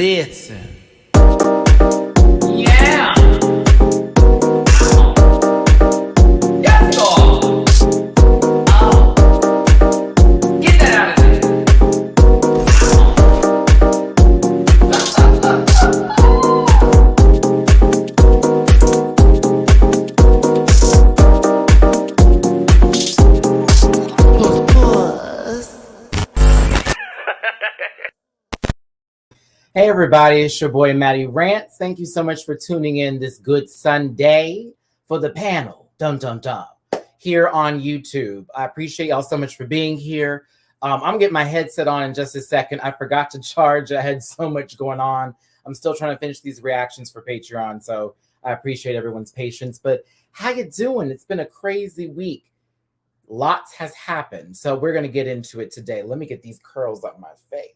Listen. Yeah. Yes, dog. Oh. Get that out of there. Hey everybody, it's your boy Matty Rants. Thank you so much for tuning in this good Sunday for the panel, here on YouTube. I appreciate y'all so much for being here. I'm getting my headset on in just a second. I forgot to charge. I had so much going on. I'm still trying to finish these reactions for Patreon, so I appreciate everyone's patience. But how you doing? It's been a crazy week. Lots has happened, so we're going to get into it today. Let me get these curls up my face.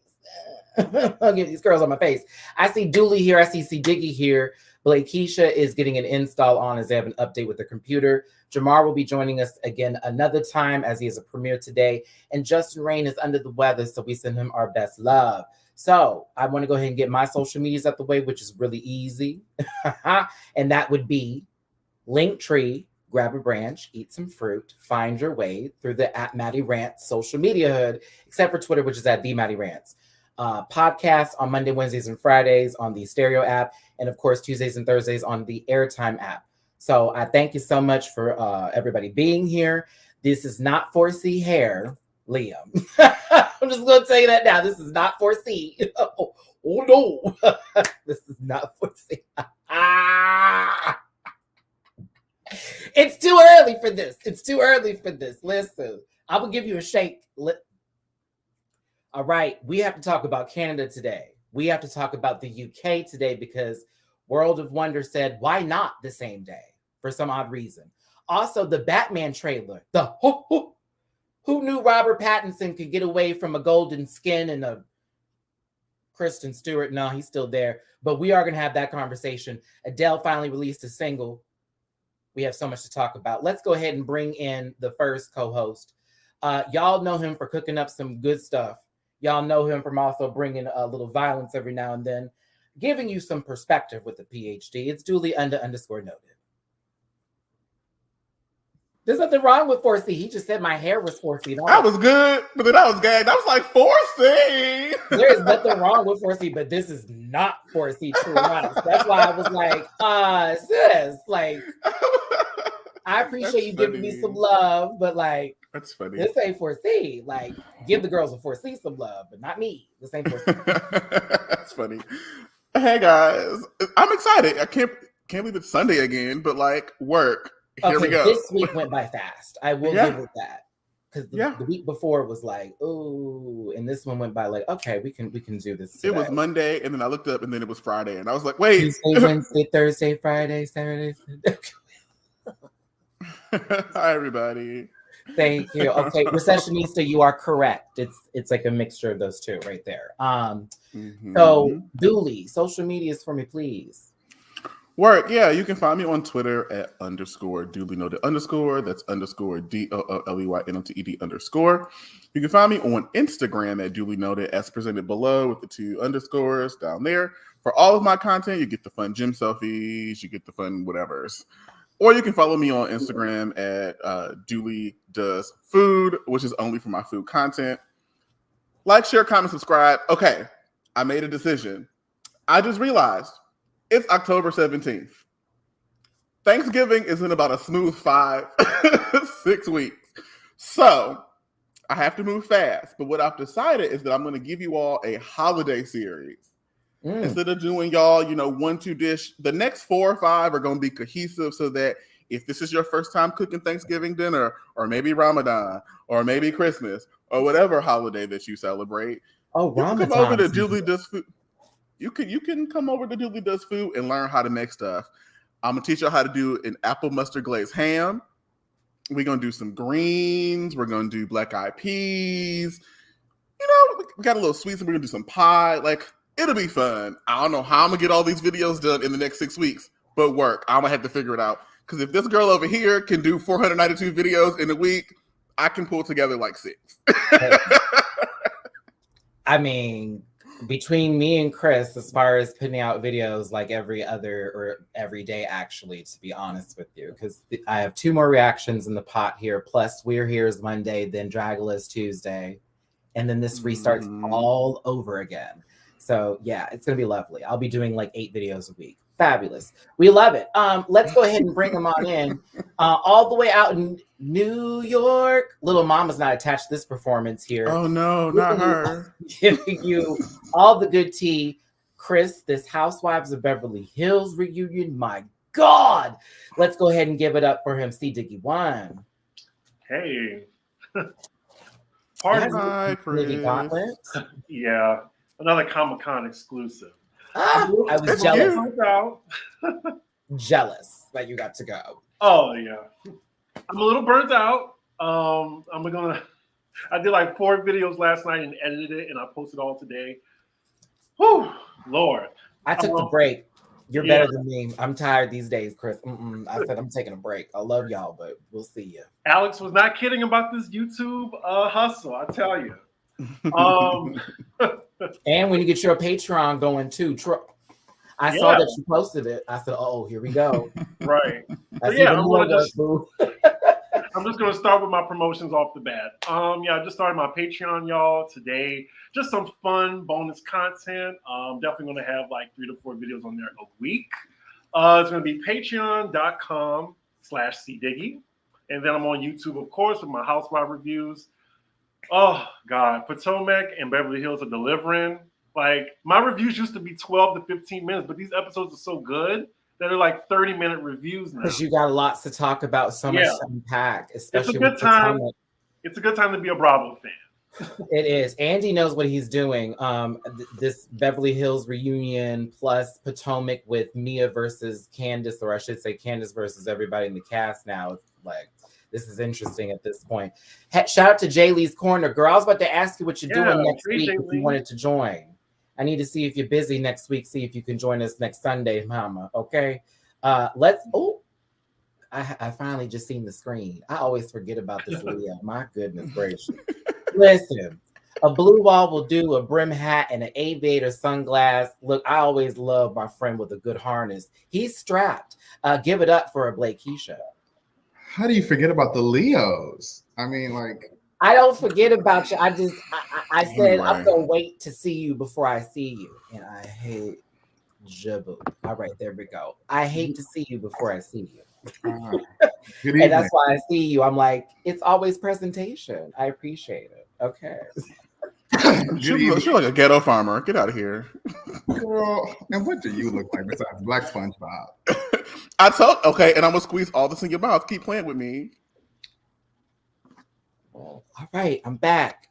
I'll get these curls on my face. I see Dooley here. I see C. Diggy here. Blake Keisha is getting an install on as they have an update with the computer. Jamar will be joining us again another time as he has a premiere today. And Justin Rain is under the weather, so we send him our best love. So I want to go ahead and get my social medias out the way, which is really easy. And that would be Linktree, grab a branch, eat some fruit, find your way through the @MattyRants social media hood, except for Twitter, which is @TheMattyRants. Podcasts on Monday, Wednesdays, and Fridays on the Stereo app, and of course Tuesdays and Thursdays on the Airtime app. So I thank you so much for everybody being here. This is not 4C hair, Liam. I'm just going to tell you that now. This is not 4C. Oh no, this is not 4C. It's too early for this. It's too early for this. Listen, I will give you a shake. All right, we have to talk about Canada today. We have to talk about the UK today because World of Wonder said, why not the same day for some odd reason? Also, the Batman trailer, who knew Robert Pattinson could get away from a golden skin and a Kristen Stewart? No, he's still there. But we are going to have that conversation. Adele finally released a single. We have so much to talk about. Let's go ahead and bring in the first co-host. Y'all know him for cooking up some good stuff. Y'all know him from also bringing a little violence every now and then, giving you some perspective with the PhD. It's Dooley _noted. There's nothing wrong with 4C. He just said my hair was 4C. I was good, but then I was gagged. I was like, 4C. There is nothing wrong with 4C, but this is not 4C true life. That's why I was like, sis, like, I appreciate you giving me some love, but like, that's funny. This ain't 4C. Like, give the girls a 4C some love, but not me. This ain't 4C. That's funny. Hey guys, I'm excited. I can't believe it's Sunday again, but like work. Here we go. This week went by fast. I will give it that. Because the week before was like, ooh, and this one went by like, okay, we can do this today. It was Monday, and then I looked up, and then it was Friday, and I was like, wait. Tuesday, Wednesday, Thursday, Friday, Saturday. Hi, everybody. Thank you. Okay, Recessionista, you are correct. It's like a mixture of those two right there. So Dooley, social medias for me, please. Work, yeah. You can find me on Twitter at _DooleyNoted_. That's _DOOLEYNOTED_. You can find me on Instagram at DooleyNoted, as presented below with the 2 underscores down there. For all of my content, you get the fun gym selfies, you get the fun whatevers. Or you can follow me on Instagram at Dooley Does Food, which is only for my food content. Like, share, comment, subscribe. Okay, I made a decision. I just realized it's October 17th. Thanksgiving is in about a smooth 6 weeks. So I have to move fast. But what I've decided is that I'm going to give you all a holiday series. Instead of doing y'all, 1-2 dish, the next 4 or 5 are going to be cohesive so that if this is your first time cooking Thanksgiving dinner, or maybe Ramadan, or maybe Christmas, or whatever holiday that you celebrate, Ramadan. Come over to Dooley Does Food. You can come over to Dooley Does Food and learn how to make stuff. I'm going to teach you how to do an apple mustard glazed ham. We're going to do some greens. We're going to do black eyed peas. We got a little sweets, and we're going to do some pie. Like, it'll be fun. I don't know how I'm going to get all these videos done in the next 6 weeks, but work. I'm going to have to figure it out. Because if this girl over here can do 492 videos in a week, I can pull together like 6. I mean, between me and Chris, as far as putting out videos like every other or every day, actually, to be honest with you, because I have 2 more reactions in the pot here. Plus, We're Here is Monday, then Dragula's Tuesday, and then this restarts all over again. So yeah, it's gonna be lovely. I'll be doing like 8 videos a week. Fabulous. We love it. Let's go ahead and bring them on in. All the way out in New York. Little Mama's not attached to this performance here. Oh no, not her. Giving you all the good tea. Chris, this Housewives of Beverly Hills reunion. My God. Let's go ahead and give it up for him. C. Diggy One. Hey. Hi, Chris. Gauntlet. Yeah. Another Comic-Con exclusive. I was jealous. Out. Jealous that you got to go. Oh yeah. I'm a little burnt out. I did like 4 videos last night and edited it, and I posted all today. Whew, Lord. I took the break. You're better than me. I'm tired these days, Chris. I said I'm taking a break. I love y'all, but we'll see you. Alex was not kidding about this YouTube hustle, I tell you. And when you get your Patreon going too, I saw that you posted it. I said, "Oh, here we go." Right. I'm just gonna start with my promotions off the bat. I just started my Patreon, y'all, today. Just some fun bonus content. Definitely gonna have like 3 to 4 videos on there a week. It's gonna be patreon.com/cdiggy. And then I'm on YouTube, of course, with my housewife reviews. Oh God, Potomac and Beverly Hills are delivering. Like, my reviews used to be 12 to 15 minutes, but these episodes are so good that they're like 30-minute reviews now. Because you got lots to talk about, so much to unpack. Especially it's a good time. It's a good time to be a Bravo fan. It is. Andy knows what he's doing. This Beverly Hills reunion plus Potomac with Mia versus Candace, or I should say Candace versus everybody in the cast now. It's like, this is interesting at this point. Shout out to Jay Lee's Corner. Girl, I was about to ask you what you're doing next week if you wanted to join. I need to see if you're busy next week. See if you can join us next Sunday, Mama. Okay. I finally just seen the screen. I always forget about this, Leah. My goodness gracious. Listen, a blue wall will do, a brim hat and an aviator sunglass. Look, I always love my friend with a good harness. He's strapped. Give it up for a Blake Keisha. How do you forget about the Leos? I mean, like, I don't forget about you. I said I'm gonna wait to see you before I see you, and I hate Jabu. All right, there we go. I hate to see you before I see you, and that's why I see you. I'm like, it's always presentation. I appreciate it. Okay. You're like a ghetto farmer. Get out of here. Girl, and what do you look like besides Black SpongeBob? Okay, and I'm gonna squeeze all this in your mouth. Keep playing with me. All right, I'm back.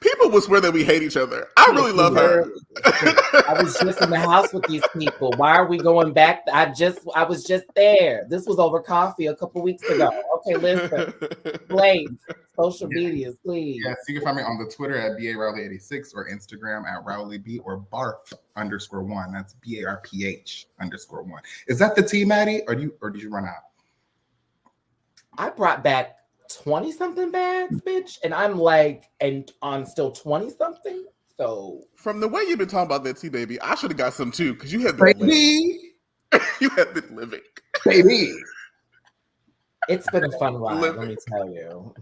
People will swear that we hate each other. I really love her. I was just in the house with these people. Why are we going back? I was just there. This was over coffee a couple weeks ago. Okay, listen. Blake, social media, please. Yes, you can find me on the Twitter at BARowley86 or Instagram at RowleyB or Barf_1. That's BARPH_1. Is that the T, Matty? Or did you run out? I brought back 20-something bags, bitch, and I'm like, and on still 20-something. So from the way you've been talking about that tea, baby, I should have got some too, because you have been living. You have been living, baby. It's been a fun ride, let me tell you.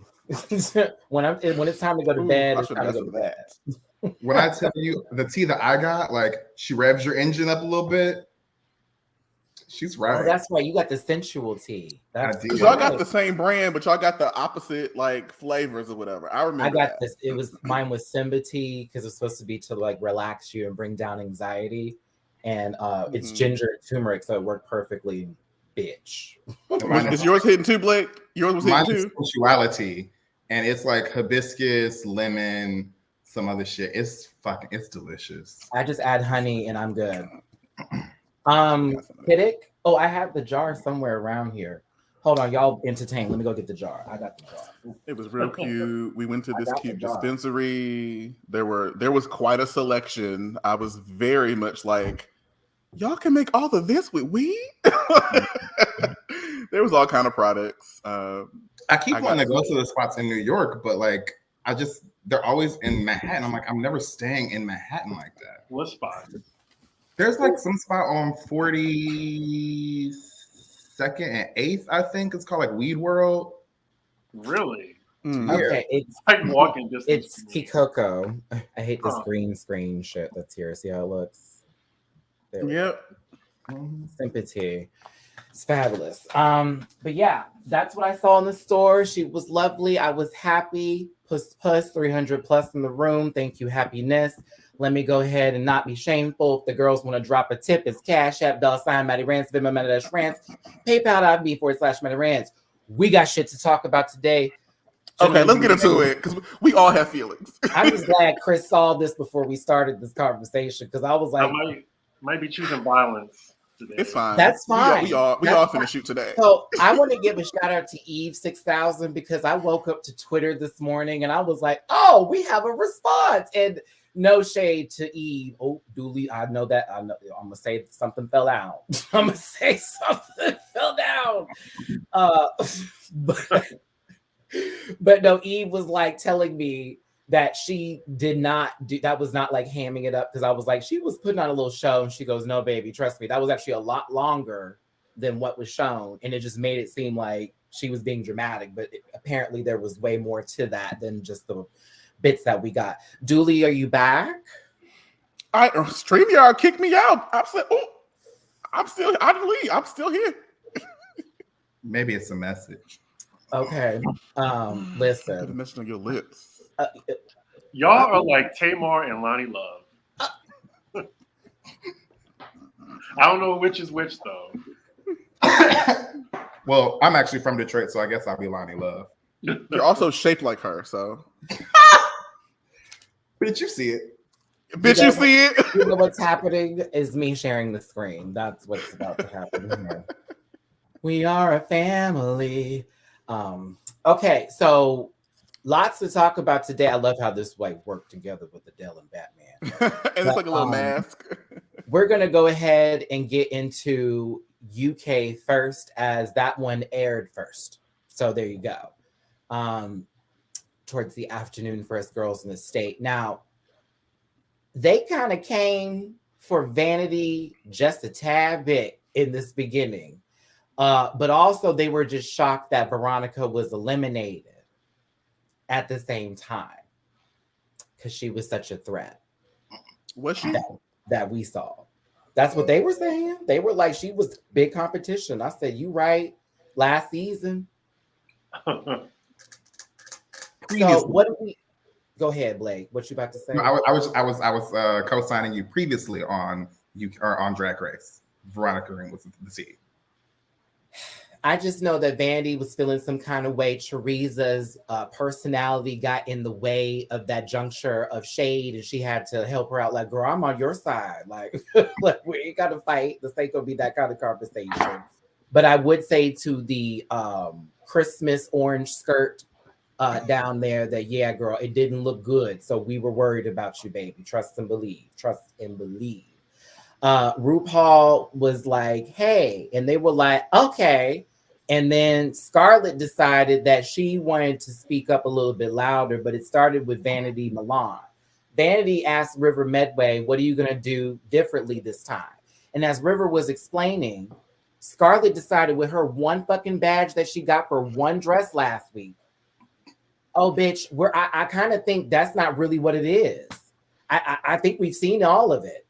when it's time to go to bed, it's time to go to bed. When I tell you the tea that I got, like, she revs your engine up a little bit. She's right. Oh, that's right. You got the sensual tea. Y'all got the same brand, but y'all got the opposite like flavors or whatever. I remember. I got this. Mine was Simba tea because it's supposed to be to like relax you and bring down anxiety, and it's ginger and turmeric, so it worked perfectly. Bitch. Is yours hitting too, Blake? Yours was hitting too. Sensuality, and it's like hibiscus, lemon, some other shit. It's delicious. I just add honey and I'm good. Piddick. Oh, I have the jar somewhere around here. Hold on, y'all entertain. Let me go get the jar. I got the jar. It was real cute. We went to this cute dispensary. There was quite a selection. I was very much like, y'all can make all of this with weed? There was all kind of products. I keep wanting to go to the spots in New York, but like they're always in Manhattan. I'm like, I'm never staying in Manhattan like that. What spot? There's like some spot on 42nd and 8th, I think. It's called like Weed World. Really? Okay, it's Like walking distance. it's from me. Kikoko. I hate this Huh. green screen shit that's here. See how it looks? There we go. Yep. Sympathy. It's fabulous. But yeah, that's what I saw in the store. She was lovely. I was happy. Puss, 300 plus in the room. Thank you, happiness. Let me go ahead and not be shameful. If the girls want to drop a tip, it's Cash App, $ Matty Rants, Venmo, Matty-Rants, PayPal.me/MattyRants. We got shit to talk about today. Okay, let's get into it because we all have feelings. I'm just glad Chris saw this before we started this conversation because I was I like, might be choosing violence today. It's fine. That's fine. We all That's finna shoot today. So I want to give a shout out to Eve 6000 because I woke up to Twitter this morning and I was like, oh, we have a response. And no shade to Eve. Oh, Dooley, I know that. I'm gonna say something fell out. I'm gonna say something fell down. But no, Eve was like telling me that she did not do that, was not like hamming it up because I was like, she was putting on a little show, and she goes, no, baby, trust me, that was actually a lot longer than what was shown, and it just made it seem like she was being dramatic, but apparently there was way more to that than just the bits that we got. Dooley, are you back? StreamYard kicked me out. I said, oh, I didn't leave. I'm still here. Maybe it's a message. Okay. Put a Listen. message on your lips. Y'all are like Tamar and Lonnie Love. I don't know which is which though. Well, I'm actually from Detroit, so I guess I'll be Lonnie Love. You're also shaped like her, so. But did you see it? Bitch, you see it? You know what's happening is me sharing the screen. That's what's about to happen here. We are a family. Okay, so lots to talk about today. I love how this like worked together with Adele and Batman. And it's like a little mask. We're gonna go ahead and get into UK first, as that one aired first. So there you go. Towards the afternoon for us girls in the state. Now, they kind of came for vanity just a tad bit in this beginning. But also they were just shocked that Veronica was eliminated at the same time because she was such a threat. Was she? That we saw. That's what they were saying. They were like, she was big competition. I said, you right, last season. So what do we go ahead, Blake? What you about to say? No, I was co-signing you previously on Drag Race. Veronica Green was the T. I just know that Vandy was feeling some kind of way. Teresa's personality got in the way of that juncture of shade, and she had to help her out. Like, girl, I'm on your side. Like, look, we ain't got to fight. This ain't gonna be that kind of conversation. But I would say to the Christmas orange skirt down there that, yeah, girl, it didn't look good. So we were worried about you, baby. Trust and believe. Trust and believe. RuPaul was like, hey, and they were like, okay. And then Scarlett decided that she wanted to speak up a little bit louder, but it started with Vanity Milan. Vanity asked River Medway, what are you going to do differently this time? And as River was explaining, Scarlett decided with her one fucking badge that she got for one dress last week, oh, bitch, I kind of think that's not really what it is. I think we've seen all of it.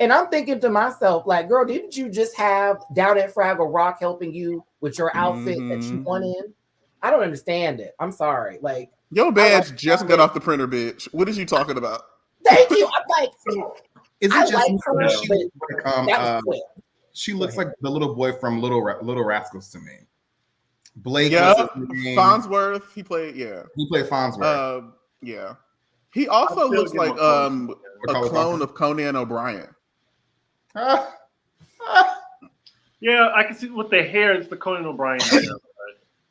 And I'm thinking to myself, like, girl, didn't you just have Down at Fraggle Rock helping you with your outfit that you won in? I don't understand it. I'm sorry. Like, your badge just got off the printer, bitch. What is you talking about? Thank you. I'm like, Is it I just like me her, or she but looks like, that was quick. she looks like the little boy from Little Rascals to me. Blake, Yeah, Farnsworth. He played Farnsworth. Yeah. He also looks like a clone of Conan O'Brien. Yeah, I can see with the hair, it's the Conan O'Brien hair.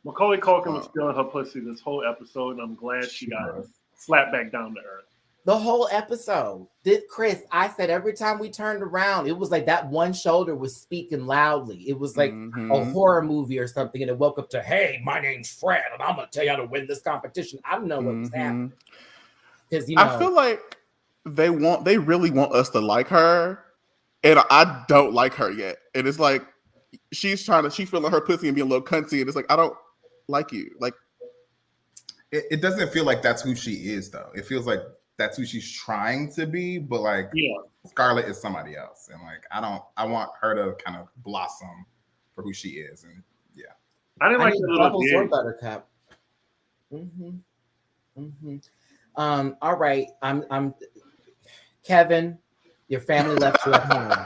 Macaulay Culkin was feeling her pussy this whole episode, and I'm glad she got slapped back down to earth. The whole episode. Chris, I said every time we turned around, it was like that one shoulder was speaking loudly. It was like a horror movie or something, and it woke up to, hey, my name's Fred, and I'm gonna tell you how to win this competition. I don't know what was happening. Because I feel like they really want us to like her, and I don't like her yet. And it's like she's feeling her pussy and being a little cunty, and it's like I don't like you. Like it doesn't feel like that's who she is, though. It feels like that's who she's trying to be, but like Scarlett is somebody else, and like I want her to kind of blossom for who she is, and I didn't like the little Bubbles or Buttercup. All right, I'm Kevin. Your family left you at home.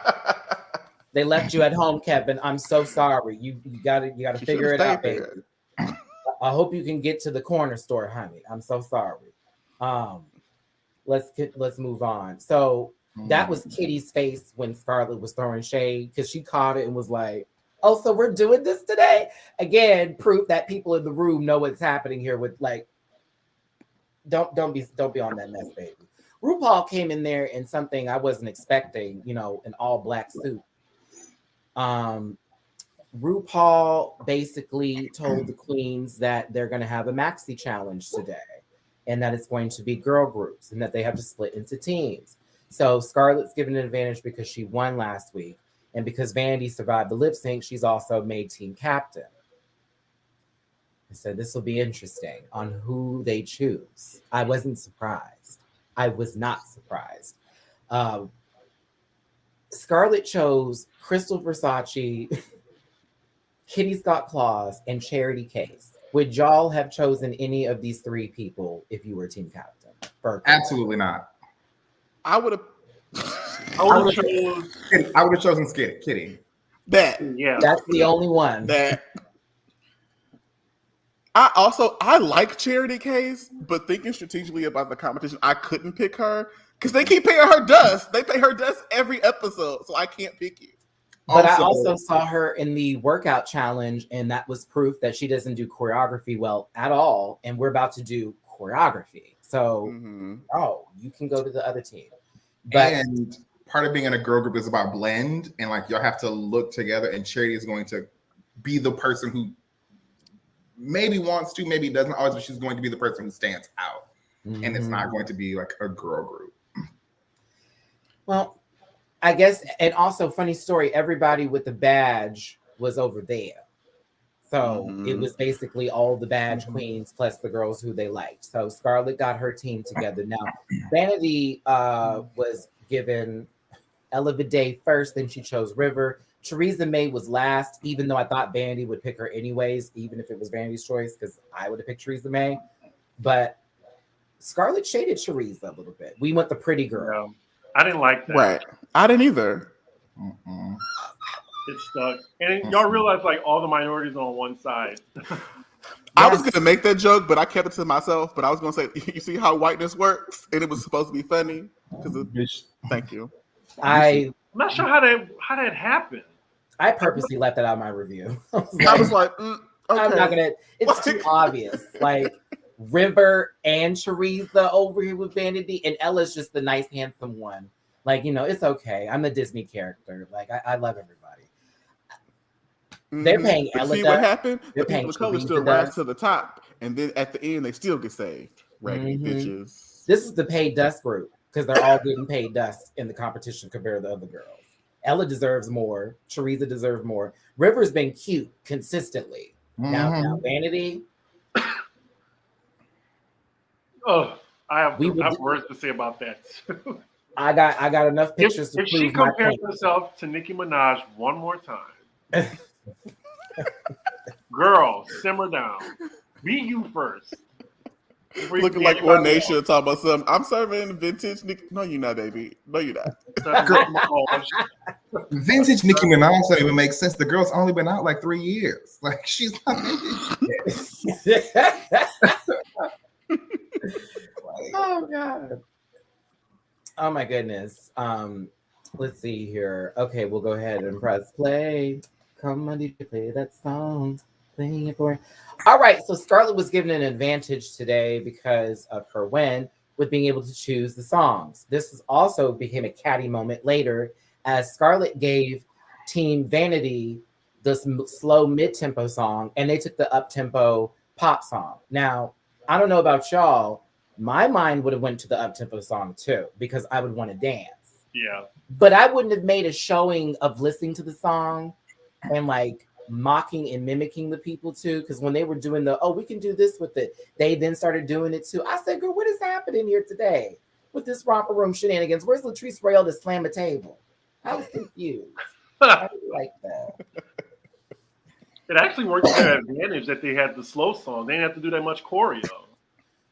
They left you at home, Kevin. I'm so sorry. You gotta figure it out, baby. I hope you can get to the corner store, honey. I'm so sorry. Let's move on. So that was Kitty's face when Scarlett was throwing shade because she caught it and was like, "Oh, so we're doing this today?" Again, proof that people in the room know what's happening here. With like, don't be on that mess, baby. RuPaul came in there in something I wasn't expecting. An all black suit. RuPaul basically told the queens that they're going to have a maxi challenge today, and that it's going to be girl groups, and that they have to split into teams. So Scarlett's given an advantage because she won last week, and because Vanity survived the lip sync, she's also made team captain. So this will be interesting on who they choose. I wasn't surprised. I was not surprised. Scarlett chose Crystal Versace, Kitty Scott Claus, and Charity Case. Would y'all have chosen any of these three people if you were team captain? Absolutely not. I would have chosen Kitty. That. Yeah. That's the only one. That. I like Charity Case, but thinking strategically about the competition, I couldn't pick her because they keep paying her dust. They pay her dust every episode, so I can't pick you. But I also saw her in the workout challenge, and that was proof that she doesn't do choreography well at all. And we're about to do choreography. So, you can go to the other team. And part of being in a girl group is about blend, and like you'll have to look together, and Charity is going to be the person who maybe wants to, maybe doesn't always, but she's going to be the person who stands out. And it's not going to be like a girl group. Well, I guess, and also funny story, everybody with the badge was over there. So it was basically all the badge queens plus the girls who they liked. So Scarlett got her team together. Now, Vanity was given Ella Vidae first, then she chose River. Theresa May was last, even though I thought Vanity would pick her anyways, even if it was Vanity's choice, because I would have picked Theresa May. But Scarlett shaded Theresa a little bit. We went the pretty girl. Yeah. I didn't like that. Right. I didn't either. It stuck. And y'all realize like all the minorities are on one side. I was gonna make that joke, but I kept it to myself. But I was gonna say, you see how whiteness works, and it was supposed to be funny thank you. I'm not sure how that happened. I purposely left that out of my review. I was like, okay. I'm not gonna. It's too obvious. Like River and Theresa over here with Vanity, and Ella's just the nice, handsome one. Like, it's okay. I'm a Disney character. Like, I love everybody. They're paying but Ella. See what happened? The people of color still rise to the top, and then at the end they still get saved. Raggedy bitches. This is the paid dust group because they're all getting paid dust in the competition compared to the other girls. Ella deserves more. Theresa deserves more. River's been cute consistently. Now Vanity. Oh, I have words to say about that too. I got enough pictures to if prove she compares herself to Nicki Minaj one more time. Girl, simmer down. Be you first. Looking like Ornation talking about something. I'm serving vintage Nicki. No, you're not, baby. No, you're not. Vintage Nicki Minaj doesn't even make sense. The girl's only been out like 3 years. Like she's not. Oh God. Oh my goodness. Let's see here. Okay, we'll go ahead and press play. Come on, DJ, play that song. Playing it for. All right, so Scarlett was given an advantage today because of her win. with being able to choose the songs. This also became a catty moment later as Scarlett gave Team Vanity the slow mid-tempo song and they took the up-tempo pop song. Now, I don't know about y'all, my mind would have went to the up-tempo song too because I would want to dance. Yeah. But I wouldn't have made a showing of listening to the song and like mocking and mimicking the people too, because when they were doing we can do this with it, they then started doing it too. I said, girl, what is happening here today with this romper room shenanigans? Where's Latrice Royale to slam a table? I was confused. I didn't like that. It actually worked to their advantage that they had the slow song. They didn't have to do that much choreo.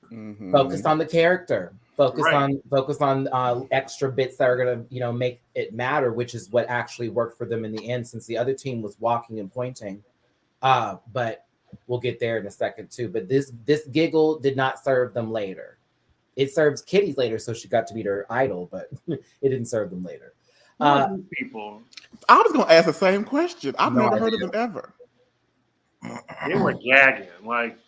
Mhm. Focus on the character. Focus Right. on extra bits that are gonna make it matter, which is what actually worked for them in the end, since the other team was walking and pointing. But we'll get there in a second too. But this giggle did not serve them later. It serves Kitty's later, so she got to meet her idol, but it didn't serve them later. Who are these people? I was gonna ask the same question. I've No never heard of idea. them ever. They were gagging. Like,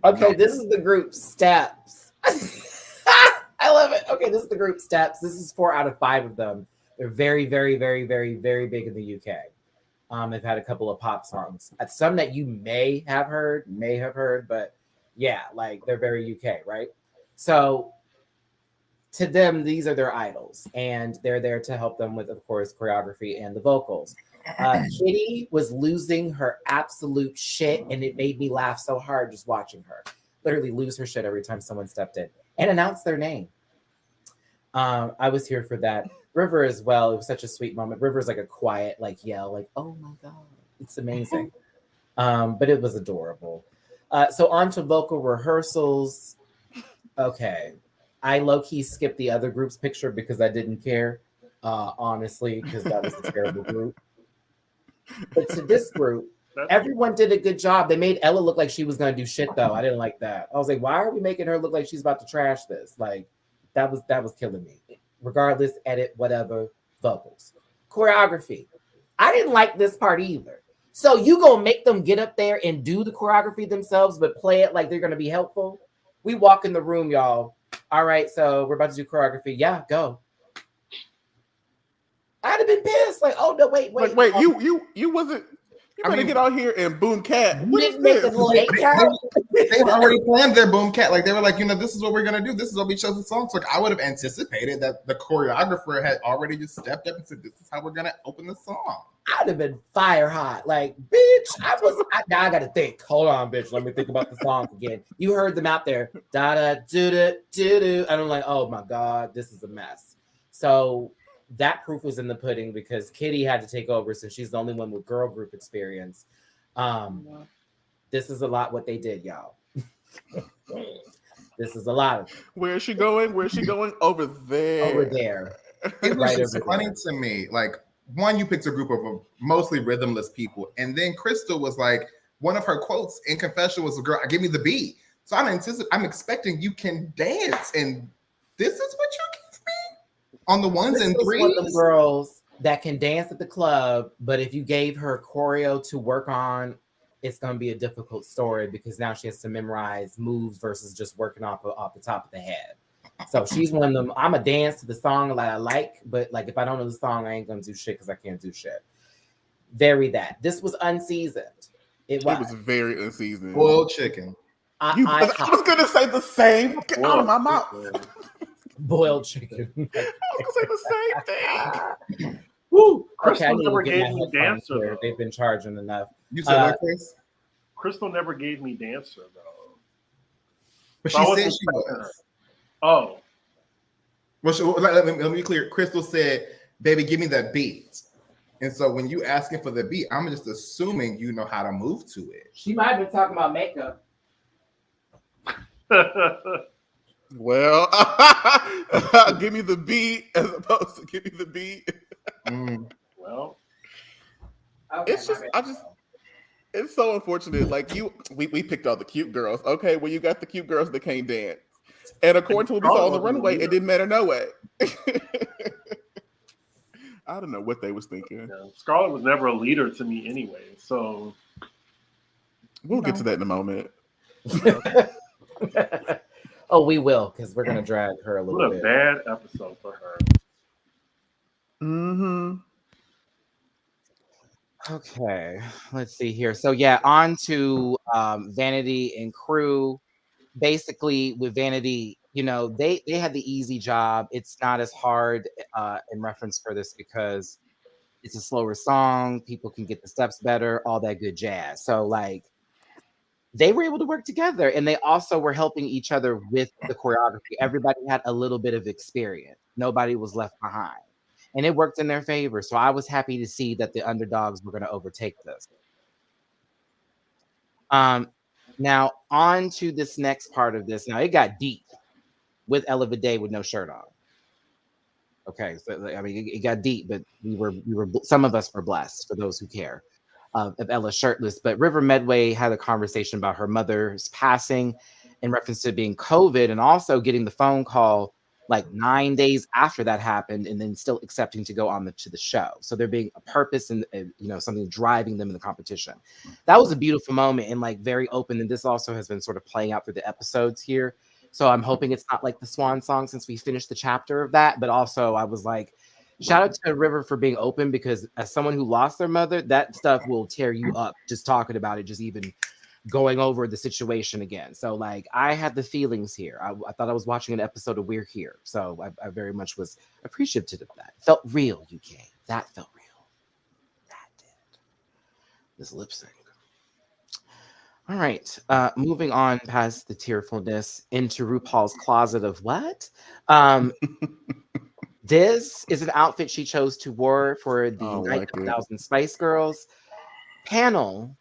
Okay, this is the group Steps. I love it. Okay, this is the group Steps. This is 4 out of 5 of them. They're very, very, very, very, very big in the UK. They've had a couple of pop songs. Some that you may have heard, but yeah, like they're very UK, right? So to them, these are their idols, and they're there to help them with, of course, choreography and the vocals. Kitty was losing her absolute shit, and it made me laugh so hard just watching her literally lose her shit every time someone stepped in and announced their name. I was here for that. River as well. It was such a sweet moment. River's like a quiet, like yell, like, oh my God, it's amazing. But it was adorable. So on to vocal rehearsals. Okay. I low-key skipped the other group's picture because I didn't care, honestly, because that was a terrible group. But to this group, everyone did a good job. They made Ella look like she was going to do shit, though. I didn't like that. I was like, why are we making her look like she's about to trash this? Like, that was killing me. Regardless, edit, whatever, vocals. Choreography. I didn't like this part either. So you gonna make them get up there and do the choreography themselves, but play it like they're gonna be helpful? We walk in the room, y'all. All right, so we're about to do choreography. Yeah, go. I'd have been pissed. Like, oh no, wait. You wasn't. You better get out here and boom cat. You What is didn't make this? a late count. They've already planned their boom cat. Like they were like, this is what we're gonna do. This is what we chose the songs. Like I would have anticipated that the choreographer had already just stepped up and said, "This is how we're gonna open the song." I'd have been fire hot. Like, bitch, now I gotta think. Hold on, bitch. Let me think about the song again. You heard them out there. Da da do do do do. And I'm like, oh my God, this is a mess. So that proof was in the pudding because Kitty had to take over since she's the only one with girl group experience. This is a lot what they did, y'all. This is a lot of it. Where is she going? Where is she going? Over there. Over there. It was Right just over funny there. to me. Like one, you picked a group of mostly rhythmless people, and then Crystal was like, one of her quotes in Confession was, "Girl, give me the beat." So I'm expecting you can dance, and this is what you give me on the ones and Crystal's one of threes. the girls that can dance at the club, but if you gave her choreo to work on, it's going to be a difficult story because now she has to memorize moves versus just working off the top of the head. So she's one of them. I'm a dance to the song that I like, but like if I don't know the song, I ain't gonna do shit because I can't do shit. Very that. This was unseasoned. It was very unseasoned. Boiled chicken. I was gonna say the same. Get out of my mouth. Boiled chicken. I was gonna say the same thing. Woo! Crystal Okay, I need never to get gave my me headphones dancer, here. though. They've been charging enough. You said what, Chris? Crystal never gave me dancer though. But So I she wasn't said she expecting her. was. Oh, Well, let me be clear. Crystal said, "Baby, give me that beat." And so when you asking for the beat, I'm just assuming you know how to move to it. She might have been talking about makeup. Well, give me the beat as opposed to give me the beat. well, Okay, It's just, it's so unfortunate. Like we picked all the cute girls. Okay, well you got the cute girls that can't dance. And according to what we saw on the runway, it didn't matter no way. I don't know what they was thinking. yeah, Scarlett was never a leader to me anyway. So We'll get to that in a moment. Oh, we will, because we're gonna drag her a little What a bit. bad episode for her. Mm-hmm. Okay, let's see here. So yeah, on to Vanity and Crew. Basically, with Vanity, you know, they had the easy job. It's not as hard in reference for this because it's a slower song. People can get the steps better, all that good jazz. So like they were able to work together, and they also were helping each other with the choreography. Everybody had a little bit of experience. Nobody was left behind. And it worked in their favor. So I was happy to see that the underdogs were going to overtake this. Now on to this next part of this. Now it got deep with Ella Day with no shirt on. Okay, so I mean it got deep, but we were some of us were blessed for those who care of Ella shirtless. But River Medway had a conversation about her mother's passing in reference to being COVID, and also getting the phone call like 9 days after that happened, and then still accepting to go on to the show. So there being a purpose and you know, something driving them in the competition. That was a beautiful moment and like very open. And this also has been sort of playing out through the episodes here. So I'm hoping it's not like the swan song since we finished the chapter of that. But also I was like, shout out to River for being open, because as someone who lost their mother, that stuff will tear you up just talking about it, just even going over the situation again. So like I had the feelings here. I thought I was watching an episode of We're Here. So I very much was appreciative of that. It felt real, UK. That felt real. That did. This lip sync. All right. Moving on past the tearfulness into RuPaul's closet of what? This is an outfit she chose to wear for the Night 2000 Spice Girls panel.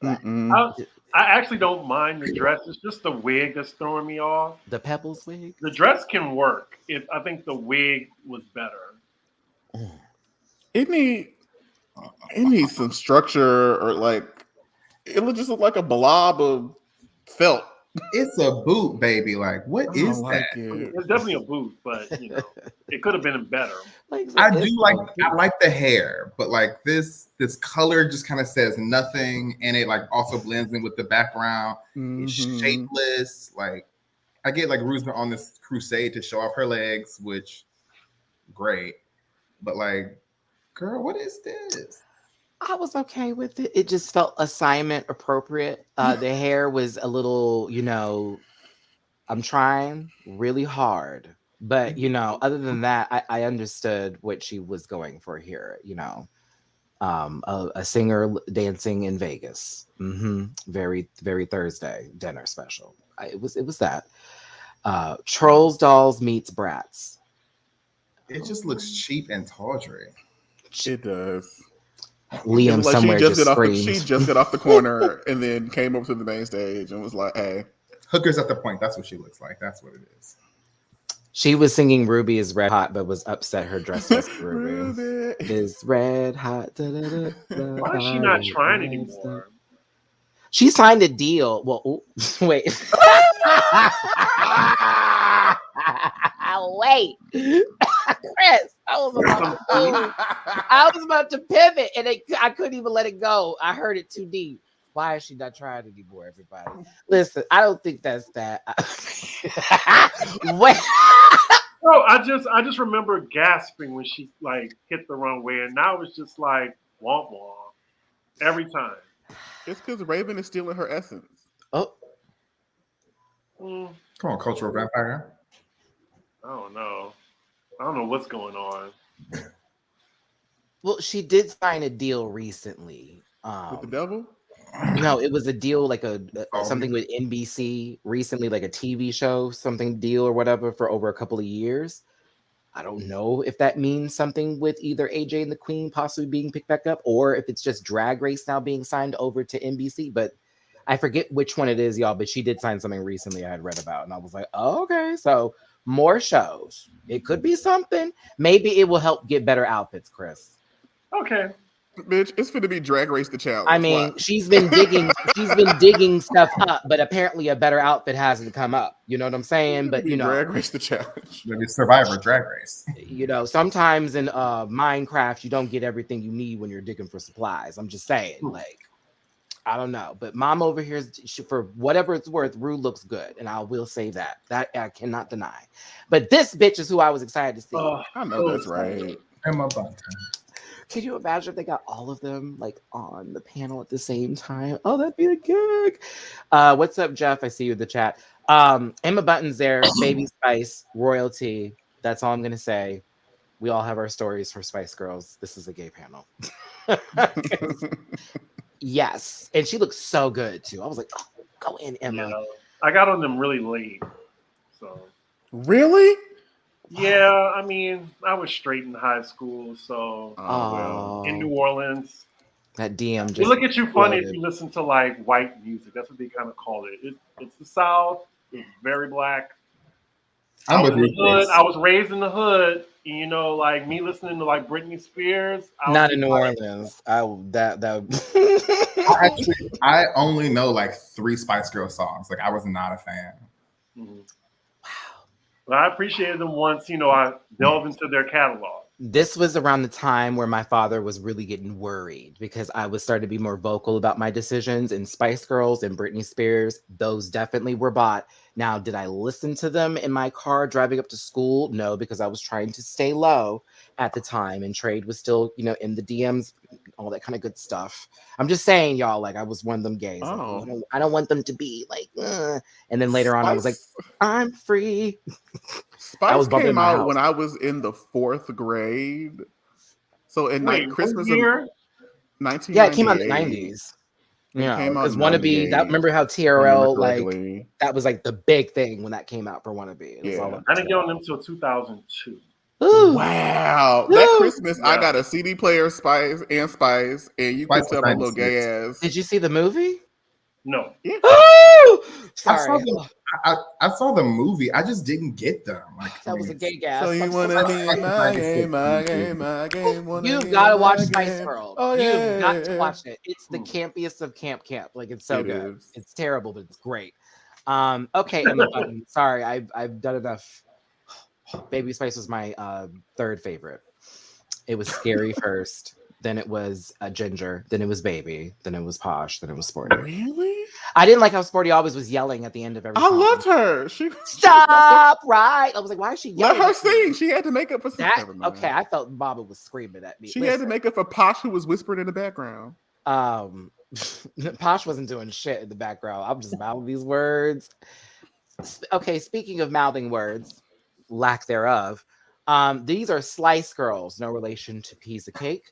I actually don't mind the dress. It's just the wig that's throwing me off. The Pebbles wig? The dress can work. I think the wig was better. It needs some structure, or like it would just look like a blob of felt. It's a boot, baby. Like, what is that? It's definitely a boot, but you know, it could have been better. I like the hair, but like this color just kind of says nothing, and it like also blends in with the background. It's shapeless. Like, I get like Rue's been on this crusade to show off her legs, which great, but like, girl, what is this? I was okay with it. It just felt assignment appropriate. The hair was a little, you know, I'm trying really hard. But, you know, other than that, I understood what she was going for here, you know. A singer dancing in Vegas. Very, very Thursday dinner special. It was that. Trolls, Dolls meets Brats. It just looks cheap and tawdry. It does. Liam like somewhere she just got off the corner and then came over to the main stage and was like, hey. Hookers at the point. That's what she looks like. That's what it is. She was singing Ruby is Red Hot, but was upset her dress was Ruby is red hot. Da, da, da, da, why is she not trying anymore? She signed a deal. Well, wait. Wait. Chris, I was about to pivot, and I couldn't even let it go. I heard it too deep. Why is she not trying anymore, everybody? Listen, I don't think that's that. Wait. Bro, I just remember gasping when she like hit the runway, and now it's just like womp womp every time. It's because Raven is stealing her essence. Oh. Come on, cultural vampire. I don't know what's going on. Well, she did sign a deal recently. With the devil? No, it was a deal like something with NBC recently, like a TV show, something deal or whatever for over a couple of years. I don't know if that means something with either AJ and the Queen possibly being picked back up, or if it's just Drag Race now being signed over to NBC. But I forget which one it is, y'all. But she did sign something recently I had read about, and I was like, oh, okay, so more shows. It could be something. Maybe it will help get better outfits, Chris. Okay. Bitch, it's going to be Drag Race the challenge. I mean, she's been digging stuff up, but apparently a better outfit hasn't come up. You know what I'm saying? But you know, Drag Race the challenge. Maybe Survivor Drag Race. You know, sometimes in Minecraft you don't get everything you need when you're digging for supplies. I'm just saying, like, I don't know, but mom over here, for whatever it's worth, Rue looks good, and I will say that I cannot deny. But this bitch is who I was excited to see. I know that's right. Emma Bunton. Can you imagine if they got all of them like on the panel at the same time? Oh, that'd be a gig. What's up, Jeff? I see you in the chat. Emma Bunton's there, Baby Spice, royalty. That's all I'm gonna say. We all have our stories for Spice Girls. This is a gay panel. Yes, and she looks so good too. I was like, oh, go in, Emma. Yeah. I got on them really late, so. Really? Yeah, I mean, I was straight in high school, so Oh, in New Orleans. that DM just We look at you funny if flooded. you listen to like white music. That's what they kind of call it. It's the South. It's very black. I'm with you. Hood. I was raised in the hood. And, you know, like me listening to like Britney Spears. Not in New Orleans. I I only know like 3 Spice Girl songs. Like I was not a fan. Mm-hmm. But I appreciated them once, you know, I delved into their catalog. This was around the time where my father was really getting worried because I was starting to be more vocal about my decisions, and Spice Girls and Britney Spears, those definitely were bought. Now, did I listen to them in my car driving up to school? No, because I was trying to stay low at the time, and Trade was still, you know, in the DMs, all that kind of good stuff. I'm just saying, y'all, like I was one of them gays. Oh. Like, I don't want them to be like, and then later on, I was like, I'm free. Spice bumping came my out house. when I was in the 4th grade. So in like Christmas of year? 1998. Yeah, it came out in the 90s. Yeah, came out because in Wannabe, 98, that remember how if I remember TRL, like, correctly. that was like the big thing when that came out for Wannabe. It was Yeah. all I didn't get on them until 2002. Ooh. Wow. Woo! That Christmas, I Yeah. got a CD player, Spice, and you Spice could tell was my little gay 96. ass. Did you see the movie? No. Ooh! I saw, Sorry. the, I saw the movie. I just didn't get them. Like That was a gay gas. So you I'm want to sorry. be in my game, my game, my game. wanna You've be got to in watch my Spice game. Girl. Oh, You've got to yeah. watch it. It's the campiest of camp. Like, it's so It good. is. It's terrible, but it's great. Okay, Emma Button. Sorry, I've done enough. Baby Spice was my third favorite. It was Scary first, then it was Ginger, then it was Baby, then it was Posh, then it was Sporty. Really? I didn't like how Sporty always was yelling at the end of every I song. loved her. Stop! Right? I was like, why is she yelling? Let her at me? sing. She had to make up for That Never mind. okay? I felt Baba was screaming at me. She had to make up for Posh, who was whispering in the background. Posh wasn't doing shit in the background. I'm just mouthing these words. Okay, speaking of mouthing words, lack thereof. These are Slice Girls, no relation to Piece of Cake.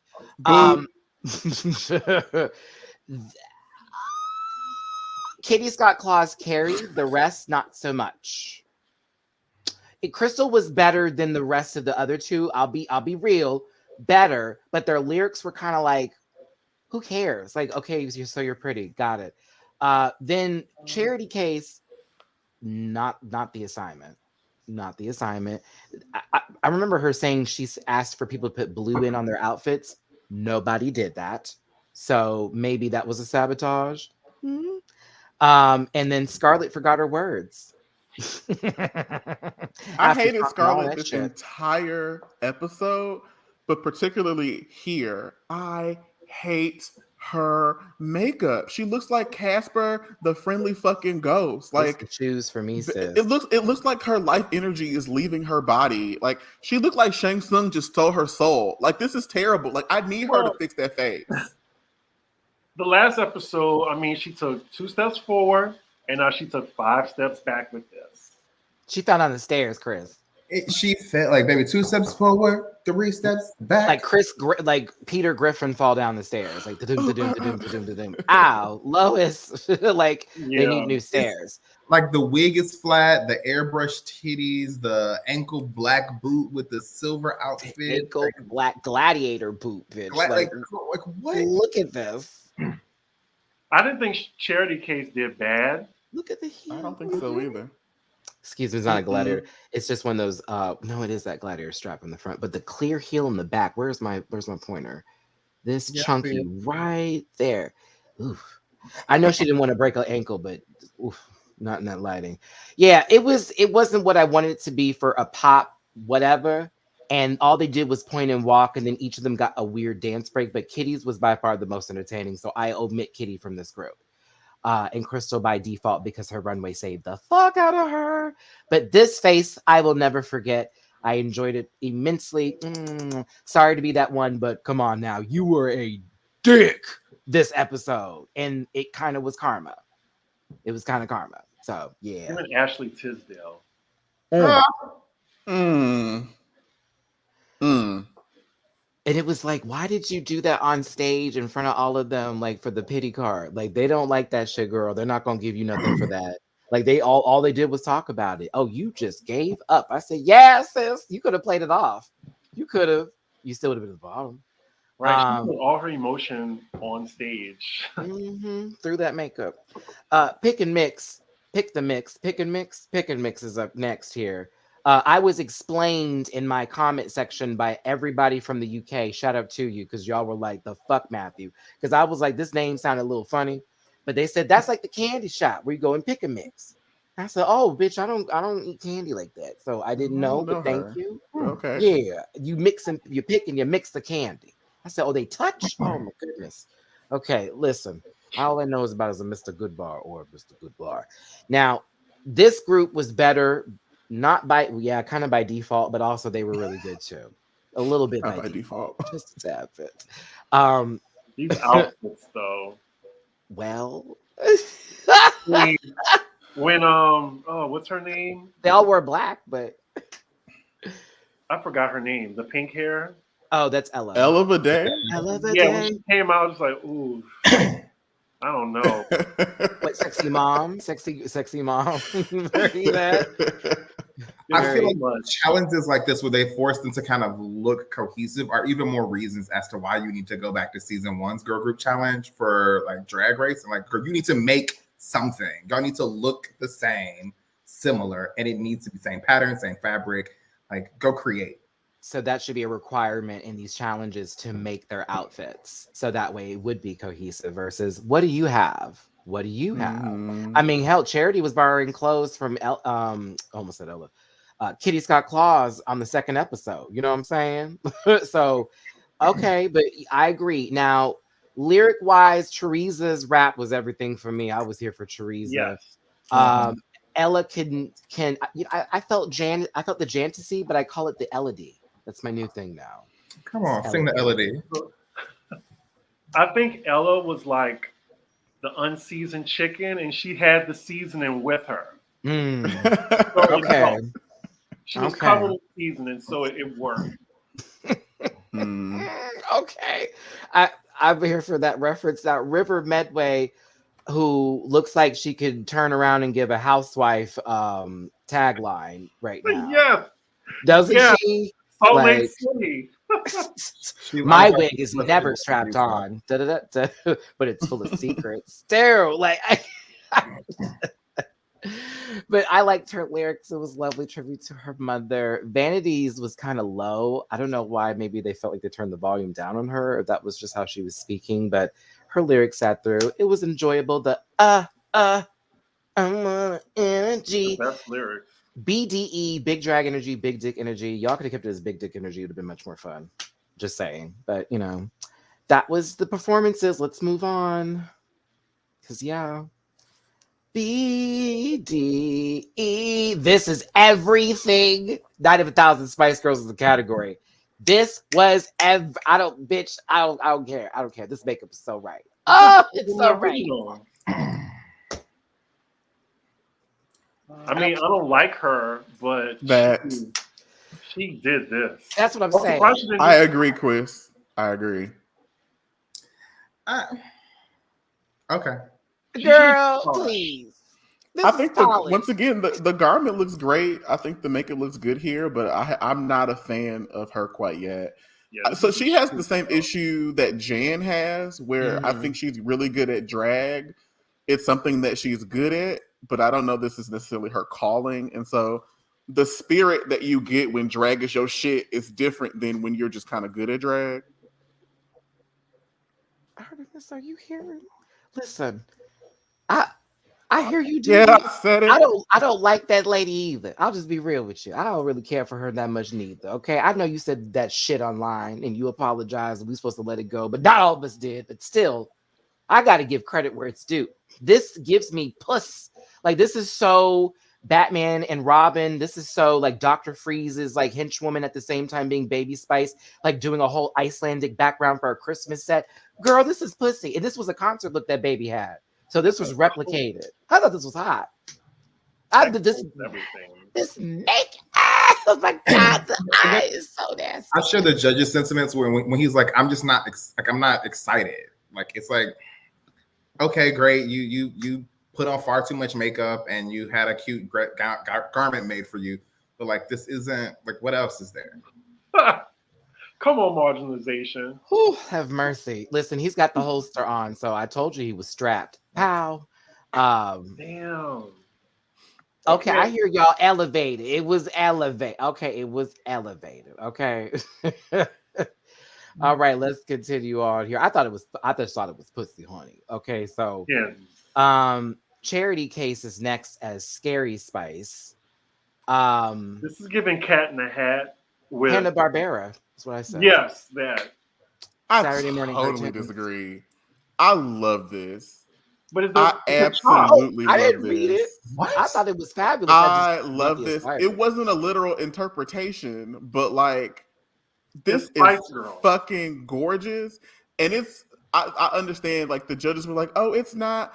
Kitty Scott Claus carried, the rest not so much. Crystal was better than the rest of the other two. I'll be real, better, but their lyrics were kind of like, who cares? Like, okay, you're pretty, got it. Then Charity Case, not the assignment. Not the assignment. I remember her saying she's asked for people to put blue in on their outfits. Nobody did that. So maybe that was a sabotage. Mm-hmm. And then Scarlett forgot her words. I hated Scarlett this entire episode, but particularly here. I hate her makeup. She looks like Casper, the friendly fucking ghost. Like, choose for me, sis. It looks like her life energy is leaving her body. Like, she looked like Shang Tsung just stole her soul. Like, this is terrible. Like, I need her to fix that face. The last episode, I mean, she took 2 steps forward, and now she took 5 steps back with this. She fell down the stairs, Chris. She felt like, baby, 2 steps forward, 3 steps back. Like Peter Griffin fall down the stairs. Like, da-doom. Ow, Lois. Like, they need new stairs. Like, the wig is flat, the airbrushed titties, the ankle black boot with the silver outfit. Ankle black gladiator boot, bitch. Like, what? Look at this. I didn't think Charity Case did bad. Look at the heel. I don't think so either. Excuse me, it's not a gladiator. It's just one of those. No, it is that gladiator strap in the front, but the clear heel in the back. Where's my pointer? This chunky right there. Oof. I know she didn't want to break her ankle, but oof, not in that lighting. Yeah, it wasn't what I wanted it to be for a pop, whatever. And all they did was point and walk, and then each of them got a weird dance break. But Kitty's was by far the most entertaining, so I omit Kitty from this group. And Crystal by default because her runway saved the fuck out of her. But this face, I will never forget. I enjoyed it immensely. Sorry to be that one, but come on now. You were a dick this episode. And it kind of was karma. It was kind of karma. So, yeah. Him and Ashley Tisdale. Mm. Mm. And it was like, why did you do that on stage in front of all of them, like for the pity card? Like, they don't like that shit, girl. They're not gonna give you nothing for that. Like, they all they did was talk about it. Oh, you just gave up. I said, yeah, sis. You could have played it off. You could have. You still would have been at the bottom. Right. She put all her emotion on stage. Through that makeup. Pick and mix. Pick the mix. Pick and mix. Pick and mix is up next here. I was explained in my comment section by everybody from the UK. Shout out to you, because y'all were like, the fuck, Matthew. Because I was like, this name sounded a little funny. But they said that's like the candy shop where you go and pick a mix. I said, oh, bitch, I don't eat candy like that. So I didn't know, but thank you. Okay. Yeah, you mix and you pick and you mix the candy. I said, oh, they touch? Oh my goodness. Okay, listen. All I know is about is a Mr. Goodbar or Mr. Goodbar. Now, this group was better, not by kind of by default, but also they were really good too. A little bit by default. Just a tad bit. These outfits though. Well, when what's her name? They all wore black, but I forgot her name. The pink hair. Oh, that's Ella. Ella Bidet? Ella Bidet. Yeah, when she came out, I was like, ooh, I don't know. What, sexy mom? Sexy mom. Very that. I feel like challenges like this where they force them to kind of look cohesive are even more reasons as to why you need to go back to season 1's girl group challenge for like Drag Race. And like, girl, you need to make something. Y'all need to look the same, similar, and it needs to be same pattern, same fabric. Like, go create. So that should be a requirement in these challenges to make their outfits. So that way it would be cohesive versus what do you have? What do you have? I mean, hell, Charity was borrowing clothes from almost said Ella. Kitty Scott Claus on the second episode. You know what I'm saying? So, okay, but I agree. Now, lyric-wise, Teresa's rap was everything for me. I was here for Teresa. Yes. Ella I felt the Jantasy, but I call it the Elodie. That's my new thing now. Come on, sing the Elodie. I think Ella was like the unseasoned chicken, and she had the seasoning with her. Okay. She was covered in seasoning, so it worked. Okay. I'm here for that reference. Now, River Medway, who looks like she could turn around and give a housewife tagline right now. Yes. Doesn't she? Salt Like, Lake City. my wig is never strapped on, but it's full of secrets. Still, like, but I liked her lyrics. It was lovely tribute to her mother. Vanities was kind of low. I don't know why. Maybe they felt like they turned the volume down on her, or that was just how she was speaking. But her lyrics sat through. It was enjoyable. The I'm on energy. Best lyrics. BDE, big drag energy, big dick energy. Y'all could have kept it as big dick energy. It would have been much more fun. Just saying. But, you know, that was the performances. Let's move on. Because, yeah. BDE. This is everything. Night of 1,000 Spice Girls is the category. This was I don't care. I don't care. This makeup is so right. Oh, it's so right. I mean, I don't like her, but she did this. That's what I'm saying. I agree, Chris. I agree. Okay. Girl, please. I think once again, the garment looks great. I think the makeup looks good here, but I'm not a fan of her quite yet. Yeah, so she has the same issue that Jan has, where I think she's really good at drag. It's something that she's good at, but I don't know this is necessarily her calling. And so the spirit that you get when drag is your shit is different than when you're just kind of good at drag. Artemis, are you hearing? Listen, I I hear you, dude. Yeah, I said it. I don't like that lady either. I'll just be real with you. I don't really care for her that much neither. Okay. I know you said that shit online and you apologized and we supposed to let it go, but not all of us did. But still, I gotta give credit where it's due. This gives me puss. Like this is so Batman and Robin. This is so like Dr. Freeze's like henchwoman at the same time being Baby Spice, like doing a whole Icelandic background for a Christmas set. Girl, this is pussy. And this was a concert look that baby had. So this was replicated. I thought this was hot. I did this. Everything. This make. Oh my God, the eye is so nasty. I share the judge's sentiments when he's like, I'm just not I'm not excited. Like it's like, okay, great. You put on far too much makeup and you had a cute garment made for you, but like this isn't like what else is there? Come on, marginalization. Whew, have mercy. Listen, he's got the holster on, so I told you he was strapped. Pow. Damn. Okay, I hear y'all elevated. It was elevated. Okay, it was elevated. Okay. All right, let's continue on here. I just thought it was pussy horny. Okay, so Yeah. Charity Case is next as Scary Spice. This is giving Cat in the Hat with Hanna-Barbera. That's what I said. Yes, that. Saturday morning totally cartoons. disagree. I love this. But it's I absolutely I love didn't this. read it. What? I thought it was fabulous. I just love the this. inspired. It wasn't a literal interpretation, but like this It's Spice is Girl. fucking gorgeous. And I understand like the judges were like, oh, it's not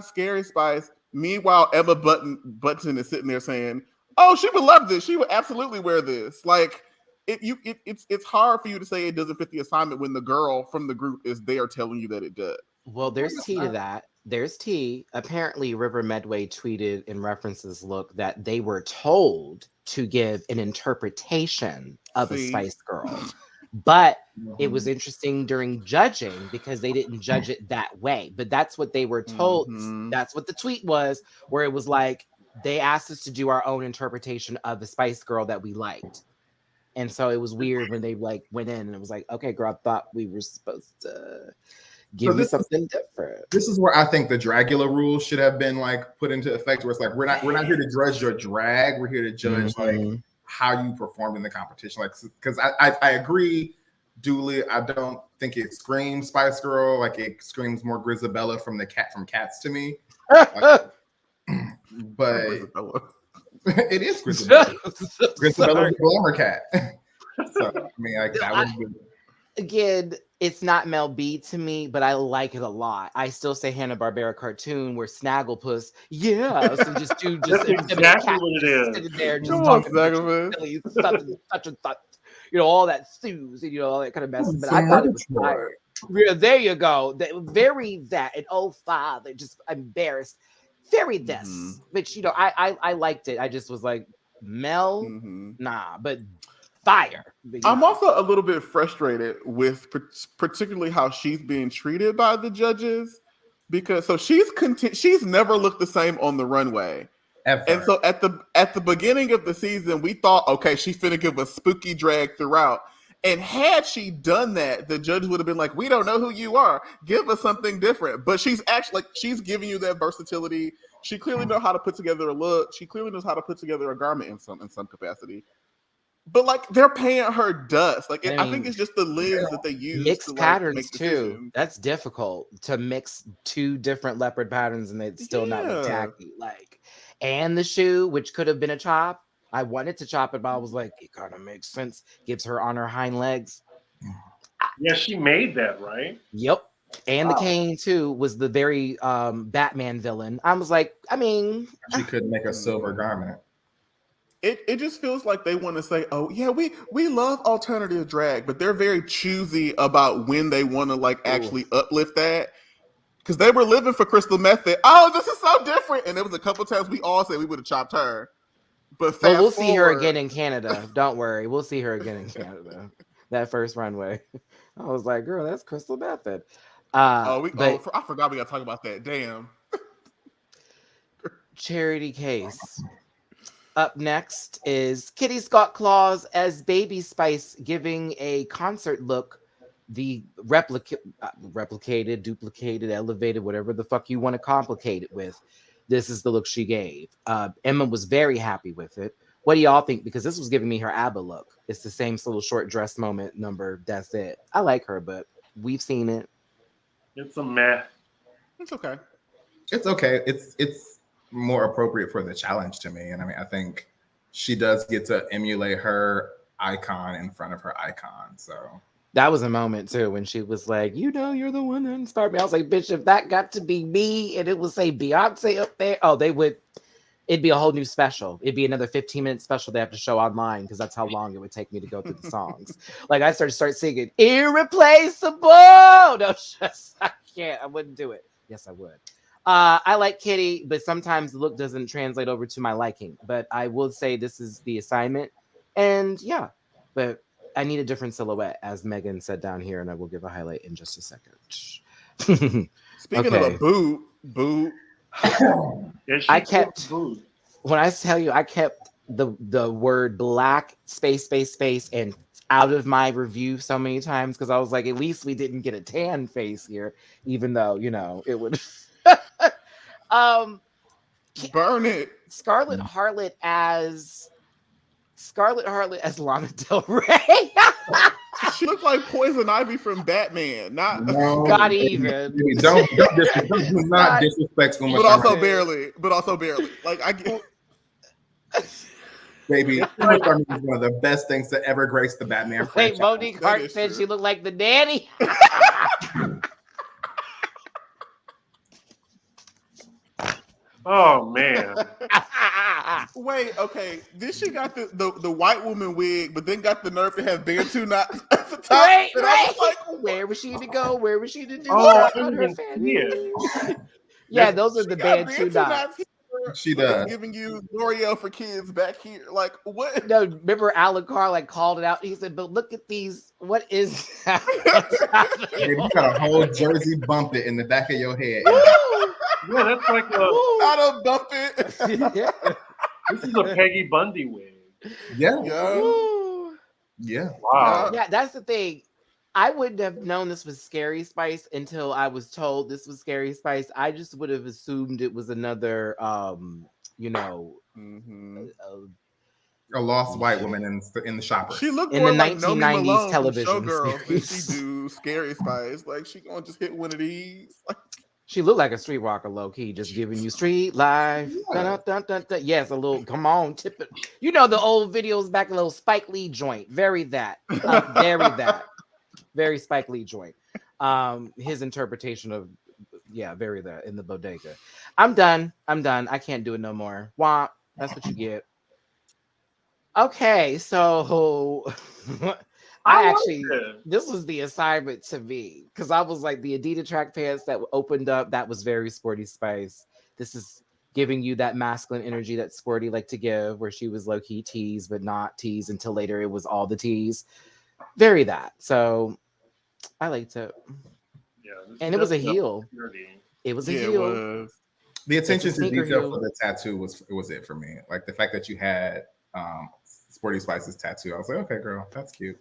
Scary Spice. Meanwhile, Emma Button is sitting there saying, oh, she would love this. She would absolutely wear this. Like it's hard for you to say it doesn't fit the assignment when the girl from the group is there telling you that it does. Well, there's tea to that. There's tea. Apparently, River Medway tweeted in references look that they were told to give an interpretation of a Spice Girl. But it was interesting during judging because they didn't judge it that way. But that's what they were told. Mhm. That's what the tweet was, where it was like, they asked us to do our own interpretation of the Spice Girl that we liked. And so it was weird when they like went in and it was like, okay, girl, I thought we were supposed to give you something different. This is where I think the Dragula rules should have been like put into effect, where it's like we're not here to judge your drag, we're here to judge like how you performed in the competition. Like, because I agree, duly, I don't think it screams Spice Girl. Like it screams more Grisabella from Cats to me. Like, but it is Grisabella. Grisabella's a glamour cat. So I mean, like that would be. Again, it's not Mel B to me, but I like it a lot. I still say Hanna-Barbera cartoon where Snagglepuss, yes, and just do just That's exactly what it is. sitting there just Come on, talking Snagglepuss. such and such, all that stews and all that kind of mess. But I thought it was fire. Yeah, there you go. Very that and oh father, just embarrassed. Very this, which I liked it. I just was like Mel, nah, but fire. I'm also a little bit frustrated with particularly how she's being treated by the judges, because so she's never looked the same on the runway. Ever. And so at the beginning of the season, we thought, okay, she's finna give a spooky drag throughout. And had she done that, the judge would have been like, we don't know who you are. Give us something different. But she's actually she's giving you that versatility. She clearly knows how to put together a look. She clearly knows how to put together a garment in some capacity. But like they're paying her dust. Like I think it's just the lens that they use. Mix to, patterns make too. That's difficult to mix two different leopard patterns and it's still not look tacky. Like, and the shoe, which could have been a chop. I wanted to chop it, but I was like, it kind of makes sense. Gives her on her hind legs. Yeah, she made that, right? Yep. And the cane too was the very Batman villain. I was like, I mean, she could make a silver garment. It just feels like they want to say, oh yeah, we love alternative drag, but they're very choosy about when they want to like actually uplift that. Because they were living for Crystal Method. Oh, this is so different. And there was a couple times we all said we would have chopped her. But we'll see her again in Canada. Don't worry. We'll see her again in Canada. That first runway. I was like, girl, that's Crystal Method. I forgot we got to talk about that. Damn. Charity Case. Up next is Kitty Scott Claus as Baby Spice giving a concert look the replicated, duplicated, elevated, whatever the fuck you want to complicate it with. This is the look she gave. Emma was very happy with it. What do y'all think? Because this was giving me her ABBA look. It's the same little short dress moment number. That's it. I like her, but we've seen it. It's a meh. It's okay. It's okay. It's more appropriate for the challenge to me. And I mean, I think she does get to emulate her icon in front of her icon. So that was a moment too when she was like, you know, you're the one that inspired me. I was like, bitch, if that got to be me and it would say Beyonce up there, it'd be a whole new special. It'd be another 15-minute special they have to show online because that's how long it would take me to go through the songs. Like I start singing Irreplaceable. No, I can't. I wouldn't do it. Yes, I would. I like Kitty, but sometimes the look doesn't translate over to my liking. But I will say this is the assignment. And yeah, but I need a different silhouette, as Megan said down here, and I will give a highlight in just a second. Speaking of a boot. I kept, when I tell you, I kept the word black space and out of my review so many times because I was like, at least we didn't get a tan face here, even though, you know, it would. Burn it. Scarlet Harlot as Lana Del Rey. She looked like Poison Ivy from Batman. Not even. Don't not disrespect Uma. But also barely. Like I get. Baby, Uma Thurman is one of the best things to ever grace the Batman franchise. Wait, Monique Hart said she looked like the nanny. Oh man. Wait, okay. Then she got the white woman wig, but then got the nerve to have Bantu knots at the top. Right. I was like, where was she to go? Where was she to do that on her fanny? Yeah, those are the Bantu knots. She does. Giving you L'Oreal for kids back here. Like, what? No, remember Alan Carr like called it out. He said, but look at these. What is that? Baby, you got a whole Jersey bump it in the back of your head. Yeah, that's like not a bump it. This is a Peggy Bundy wig. Yeah. Wow. Yeah, that's the thing. I wouldn't have known this was Scary Spice until I was told this was Scary Spice. I just would have assumed it was another, a lost white woman in the shopper. She looked in more the like 1990s television Showgirls than she do Scary Spice. Like she gonna just hit one of these. She looked like a streetwalker, low key, just giving you street life. Yeah. Dun, dun, dun, dun. Yes, a little. Come on, tip it. You know the old videos back, a little Spike Lee joint. Very that. Very Spike Lee joint. His interpretation of very that in the bodega. I'm done. I can't do it no more. Womp. That's what you get. Okay, so this was the assignment to me because I was like the Adidas track pants that opened up. That was very Sporty Spice. This is giving you that masculine energy that Sporty liked to give, where she was low key tease, but not tease until later it was all the tease. Very that. So I liked it. Yeah, and it was a heel. It was a heel. The attention to detail for the tattoo was it for me. Like the fact that you had Sporty Spice's tattoo. I was like, okay, girl, that's cute.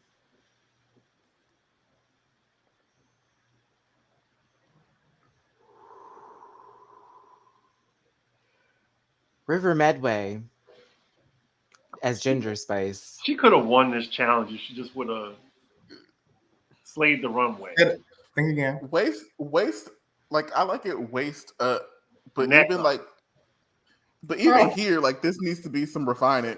River Medway as Ginger Spice. She could have won this challenge if she just would have slayed the runway. Think again. Waist. Like I like it waist up, but even here, like this needs to be some refining.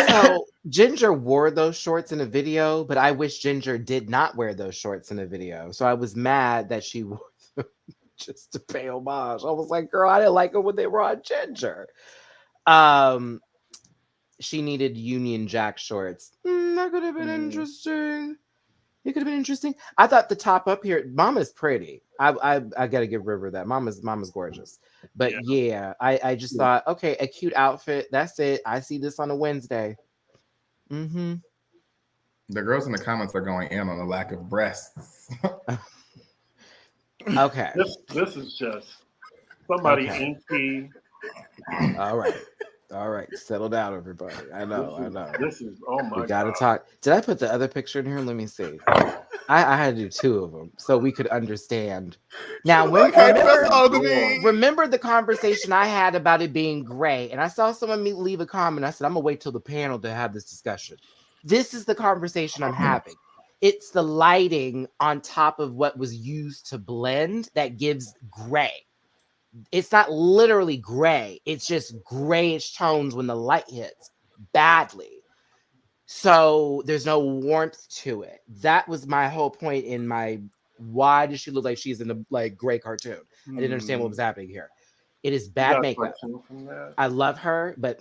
So Ginger wore those shorts in a video, but I wish Ginger did not wear those shorts in a video. So I was mad that she wore them just to pay homage. I was like, girl, I didn't like her when they were on Ginger. She needed Union Jack shorts. That could have been interesting. It could have been interesting. I thought the top up here, Mama's pretty. I gotta give River that. Mama's gorgeous. But I just thought, okay, a cute outfit. That's it. I see this on a Wednesday. Mm-hmm. The girls in the comments are going in on the lack of breasts. Okay. This is just somebody inky. All right. Settle down, everybody. I know. This is oh my. We gotta talk. Did I put the other picture in here? Let me see. I had to do 2 of them so we could understand. Now, Like, hey, that's all to me. remember the conversation I had about it being gray, and I saw someone leave a comment. I said, I'm gonna wait till the panel to have this discussion. This is the conversation I'm having. It's the lighting on top of what was used to blend that gives gray. It's not literally gray. It's just grayish tones when the light hits badly. So there's no warmth to it. That was my whole point in my why does she look like she's in a like gray cartoon? I didn't understand what was happening here. It is bad makeup. I love her, but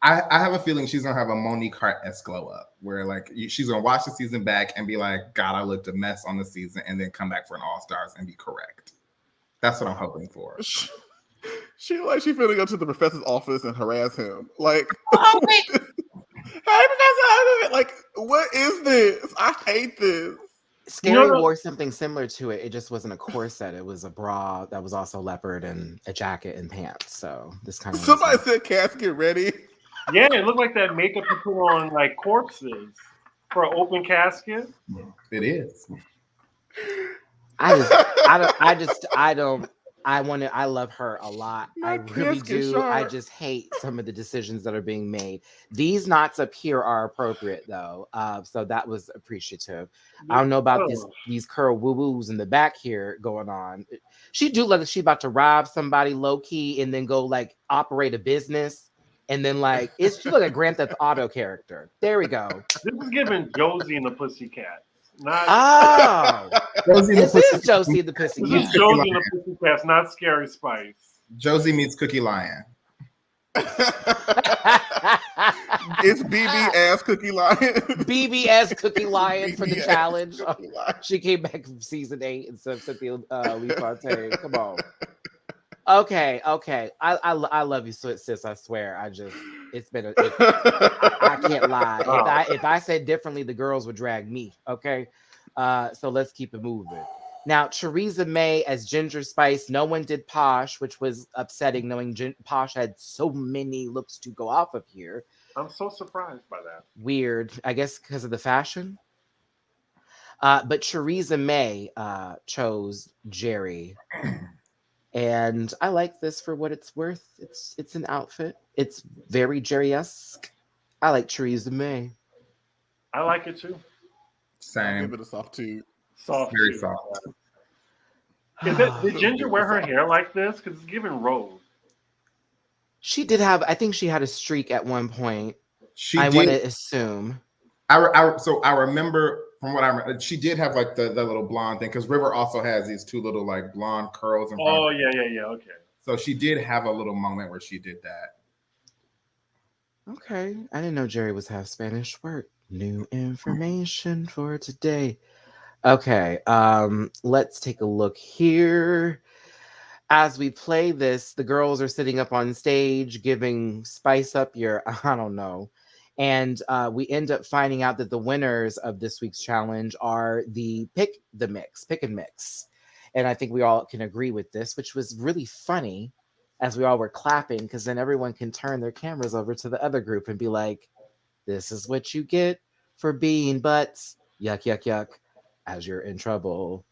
I have a feeling she's gonna have a Monique Hart-esque glow up, where like she's gonna watch the season back and be like, "God, I looked a mess on the season," and then come back for an All Stars and be correct. That's what I'm hoping for. She finna go to the professor's office and harass him. Like, oh, wait. Hey, Professor, like, what is this? I hate this. Scary wore something similar to it. It just wasn't a corset. It was a bra that was also leopard and a jacket and pants. So this kind of somebody said casket ready. Yeah, it looked like that makeup you put on like corpses for an open casket. It is. I love her a lot. I really do. Sharp. I just hate some of the decisions that are being made. These knots up here are appropriate though. So that was appreciative. I don't know about these curl woo-woos in the back here going on. She do look like she about to rob somebody low key and then go like operate a business. And then like she look like a Grand Theft Auto character. There we go. This is giving Josie and the Pussycat. This is Josie the Pussycat. This is Josie and the Pussycats, not Scary Spice. Josie meets Cookie Lion. It's BB as Cookie Lion. BB as Cookie Lion for the challenge. She came back from season 8 instead of Cynthia Lee Fontaine. Come on. Okay. I love you, sis. I swear. I can't lie. If I said differently, the girls would drag me. Okay. So let's keep it moving. Now, Theresa May as Ginger Spice. No one did Posh, which was upsetting, knowing Posh had so many looks to go off of here. I'm so surprised by that. Weird. I guess because of the fashion. But Theresa May chose Jerry. And I like this for what it's worth. It's an outfit. It's very Jerry-esque. I like Theresa May. I like it too. Same. Give it a soft too. Very soft. Did Ginger wear her hair like this? Because it's giving Rose. She did have. I think she had a streak at one point. I want to assume. So I remember. From what I remember, she did have like the little blonde thing because River also has these 2 little like blonde curls. Oh yeah, okay. So she did have a little moment where she did that. Okay, I didn't know Jerry was half Spanish. Word, new information for today. Okay, let's take a look here. As we play this, the girls are sitting up on stage giving Spice Up your I don't know. And we end up finding out that the winners of this week's challenge are the pick and mix. And I think we all can agree with this, which was really funny as we all were clapping, because then everyone can turn their cameras over to the other group and be like, this is what you get for being butts. Yuck, yuck, yuck. As you're in trouble.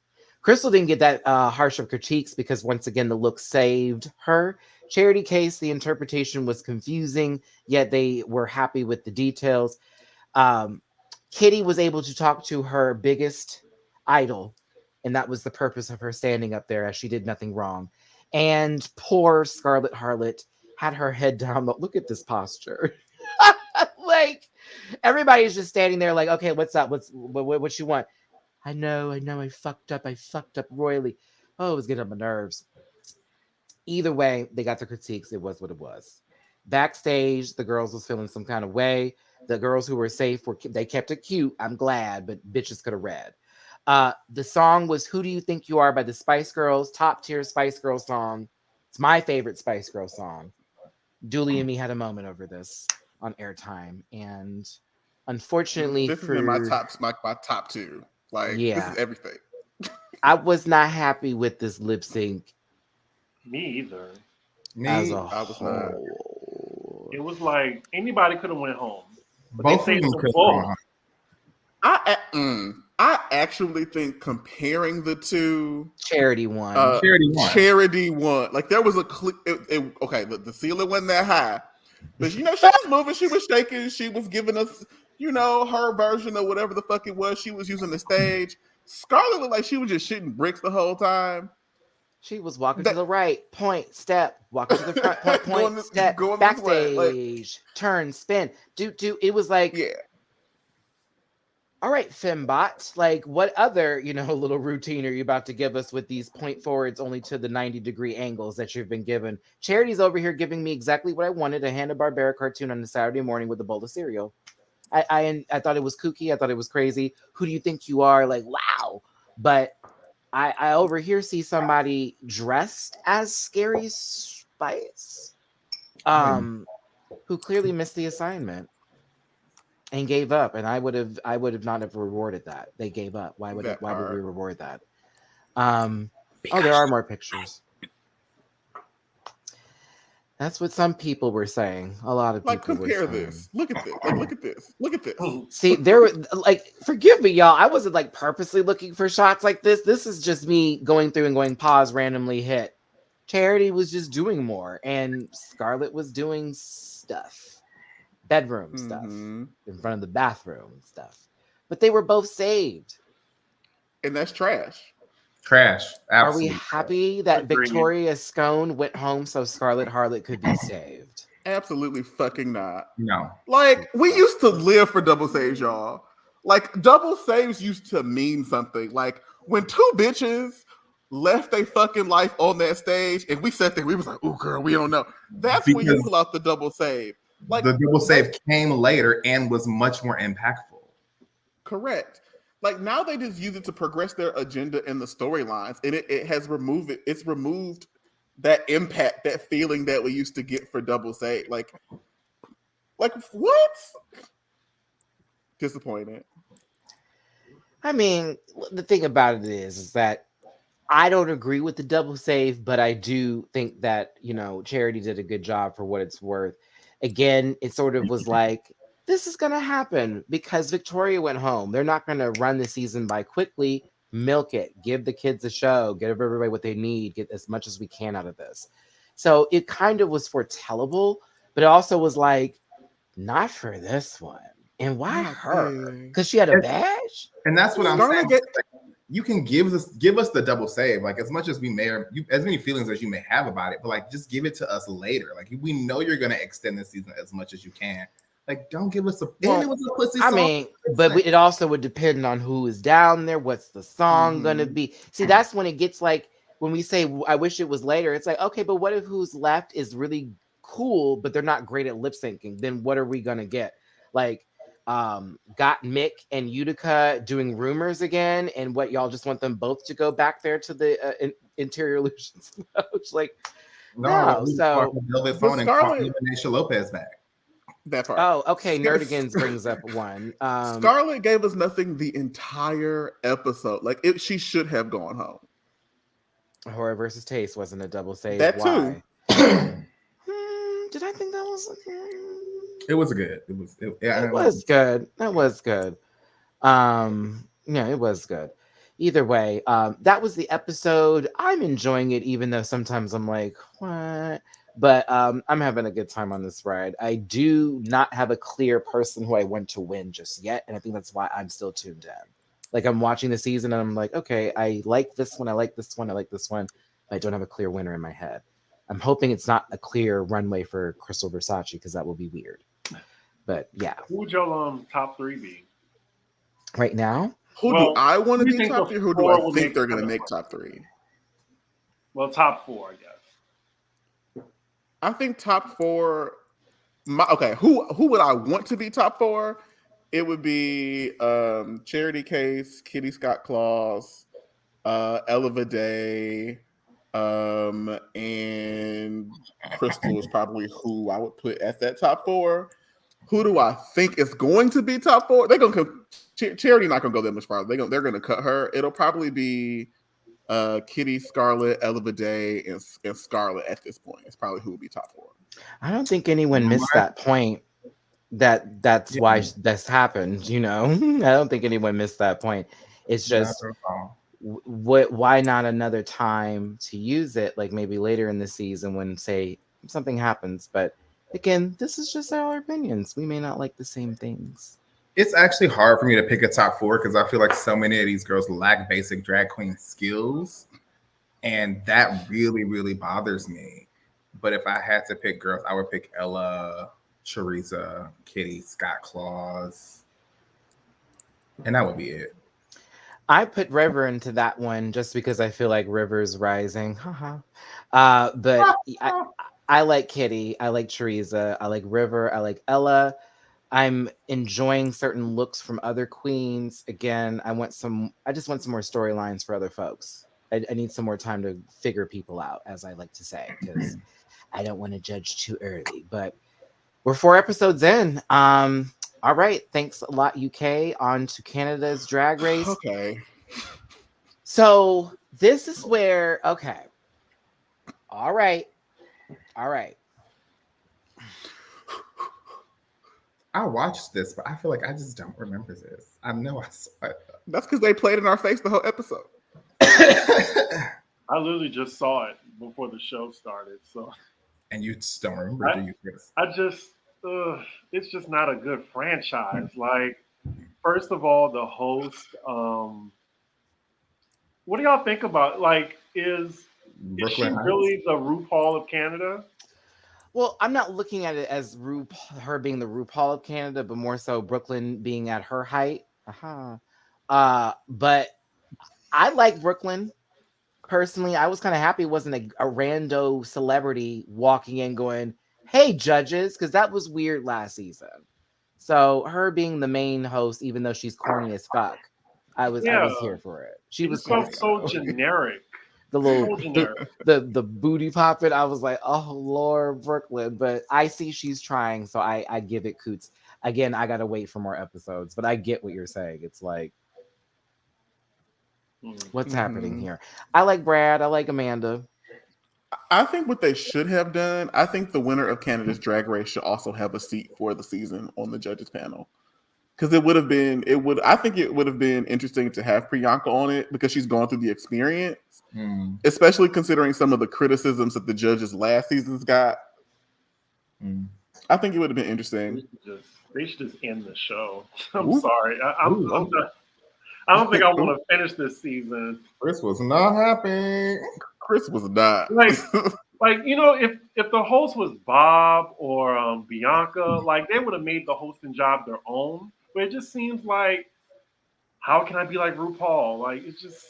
Crystal didn't get that harsh of critiques because once again, the look saved her. Charity Case, the interpretation was confusing, yet they were happy with the details. Kitty was able to talk to her biggest idol, and that was the purpose of her standing up there as she did nothing wrong. And poor Scarlet Harlot had her head down. Look at this posture. Like, everybody's just standing there like, okay, what's up? What you want? I know, I fucked up royally. Oh, it was getting on my nerves. Either way, they got the critiques. It was what it was. Backstage, the girls was feeling some kind of way. The girls who were safe, they kept it cute. I'm glad, but bitches could have read. The song was Who Do You Think You Are by the Spice Girls, top tier Spice Girls song. It's my favorite Spice Girls song. Dooley and me had a moment over this on airtime. And unfortunately, this is my top 2. Like, yeah, this is everything. I was not happy with this lip sync. Me either. I was not. It was like anybody could have went home. But Both they of them saved could them both. I actually think comparing the two, Charity won. Charity won. Like there was a okay, the ceiling wasn't that high, but she was moving, she was shaking, she was giving us, her version of whatever the fuck it was she was using the stage. Scarlett looked like she was just shitting bricks the whole time. She was walking to the right, point, step, walking to the front, point, step, going backstage, turn, spin, do. It was like, yeah. All right, Fembot, like what other, little routine are you about to give us with these point forwards only to the 90-degree angles that you've been given? Charity's over here giving me exactly what I wanted, a Hanna-Barbera cartoon on a Saturday morning with a bowl of cereal. I thought it was kooky. I thought it was crazy. Who do you think you are? Like, wow. But I over here see somebody dressed as Scary Spice, who clearly missed the assignment and gave up. And I would have not have rewarded that. They gave up. Why would we reward that? There are more pictures. That's what some people were saying. A lot of people compare were saying. this. Look at this. Look at this. Look at this. See, there were forgive me, y'all. I wasn't purposely looking for shots like this. This is just me going through and going pause, randomly hit. Charity was just doing more, and Scarlett was doing stuff, bedroom stuff, in front of the bathroom stuff. But they were both saved, and that's trash. Trash. Are Absolutely. we happy that Victoria Scone went home so Scarlett Harlot could be saved? Absolutely fucking not. No. We used to live for double saves, y'all. Double saves used to mean something. When two bitches left their fucking life on that stage and we sat there, we was like, "Ooh, girl, we don't know." That's when you pull out the double save. The double save came later and was much more impactful. Correct. Now they just use it to progress their agenda in the storylines, and it has removed it. It's removed that impact, that feeling that we used to get for double save. What? Disappointed. I mean, the thing about it is that I don't agree with the double save, but I do think that, Charity did a good job for what it's worth. Again, it sort of was like, this is going to happen because Victoria went home. They're not going to run the season by quickly. Milk it. Give the kids a show. Give everybody what they need. Get as much as we can out of this. So it kind of was foretellable, but it also was like, not for this one. And why her? Because she had a badge? And that's what I'm saying. You can give us the double save, as much as we may, as many feelings as you may have about it, but just give it to us later. We know you're going to extend this season as much as you can. Don't give us a. Well, it was a pussy song. I mean, but it also would depend on who is down there. What's the song gonna be? See, that's when it gets when we say, "I wish it was later." It's okay, but what if who's left is really cool, but they're not great at lip syncing? Then what are we gonna get? Got Mick and Utica doing Rumors again, and what y'all just want them both to go back there to the Interior Illusions? No. So Velvet Phone and Naisha Lopez back. That part. Oh, okay. Nerdigans brings up one. Scarlett gave us nothing the entire episode. She should have gone home. Horror versus Taste wasn't a double save. That Why? too. Did I think that was? It was good. It was good. That was good. Yeah, it was good. Either way, that was the episode. I'm enjoying it, even though sometimes I'm like, what? But I'm having a good time on this ride. I do not have a clear person who I want to win just yet. And I think that's why I'm still tuned in. I'm watching the season and I'm like, okay, I like this one. I like this one. I like this one. I don't have a clear winner in my head. I'm hoping it's not a clear runway for Crystal Versace because that will be weird. But yeah. Who would your top three be? Right now? Who do I want to be top three? Who do I think they're going to make top three? Well, top four, I guess. I think top four. Who would I want to be top four? It would be Charity Case, Kitty Scott Claus, Ella Day, and Crystal is probably who I would put at that top four. Who do I think is going to be top four? They're gonna Charity not gonna go that much farther. They're gonna cut her. It'll probably be Kitty, Scarlett, Ella Day, and Scarlett at this point. It's probably who will be top four. I don't think anyone missed that point. that's Yeah. why that's happened. You know, I don't think anyone missed that point. It's Not just at all. what why not another time to use it, like maybe later in the season when say something happens. But again, this is just our opinions. We may not like the same things. It's actually hard for me to pick a top 4 because I feel like so many of these girls lack basic drag queen skills, and that really, really bothers me. But if I had to pick girls, I would pick Ella, Teresa, Kitty, Scott Claus, and that would be it. I put River into that one just because I feel like River's rising. Haha. But I like Kitty. I like Teresa. I like River. I like Ella. I'm enjoying certain looks from other queens. Again, I just want some more storylines for other folks. I need some more time to figure people out, as I like to say, because I don't want to judge too early. But we're 4 episodes in. All right. Thanks a lot, UK. On to Canada's Drag Race. Okay. So this is where, okay. All right. I watched this, but I feel like I just don't remember this. I know I saw it. That's because they played in our face the whole episode. I literally just saw it before the show started. So, And you just don't remember, do you? it's just not a good franchise. Like, first of all, the host. What do y'all think about? Like, is she Brooklyn really the RuPaul of Canada? Well, I'm not looking at it as her being the RuPaul of Canada, but more so Brooklyn being at her height. But I like Brooklyn. Personally, I was kind of happy it wasn't a rando celebrity walking in going, "Hey, judges," because that was weird last season. So her being the main host, even though she's corny as fuck, I was here for it. She was felt so generic. the little So generic. the booty popping. I was like, oh Lord, Brooklyn. But I see she's trying, so I give it coots. Again, I gotta wait for more episodes, but I get what you're saying. It's like, what's happening here? I like Brad. I like Amanda. I think what they should have done, I think the winner of Canada's Drag Race should also have a seat for the season on the judges panel. Because I think it would have been interesting to have Priyanka on it because she's gone through the experience, especially considering some of the criticisms that the judges last season's got. I think it would have been interesting. They should just end the show. I'm sorry. I'm not, I don't think I want to finish this season. Chris was not happy. Chris was not. Like you know, if the host was Bob or Bianca, like they would have made the hosting job their own. But it just seems like, how can I be like RuPaul? Like it just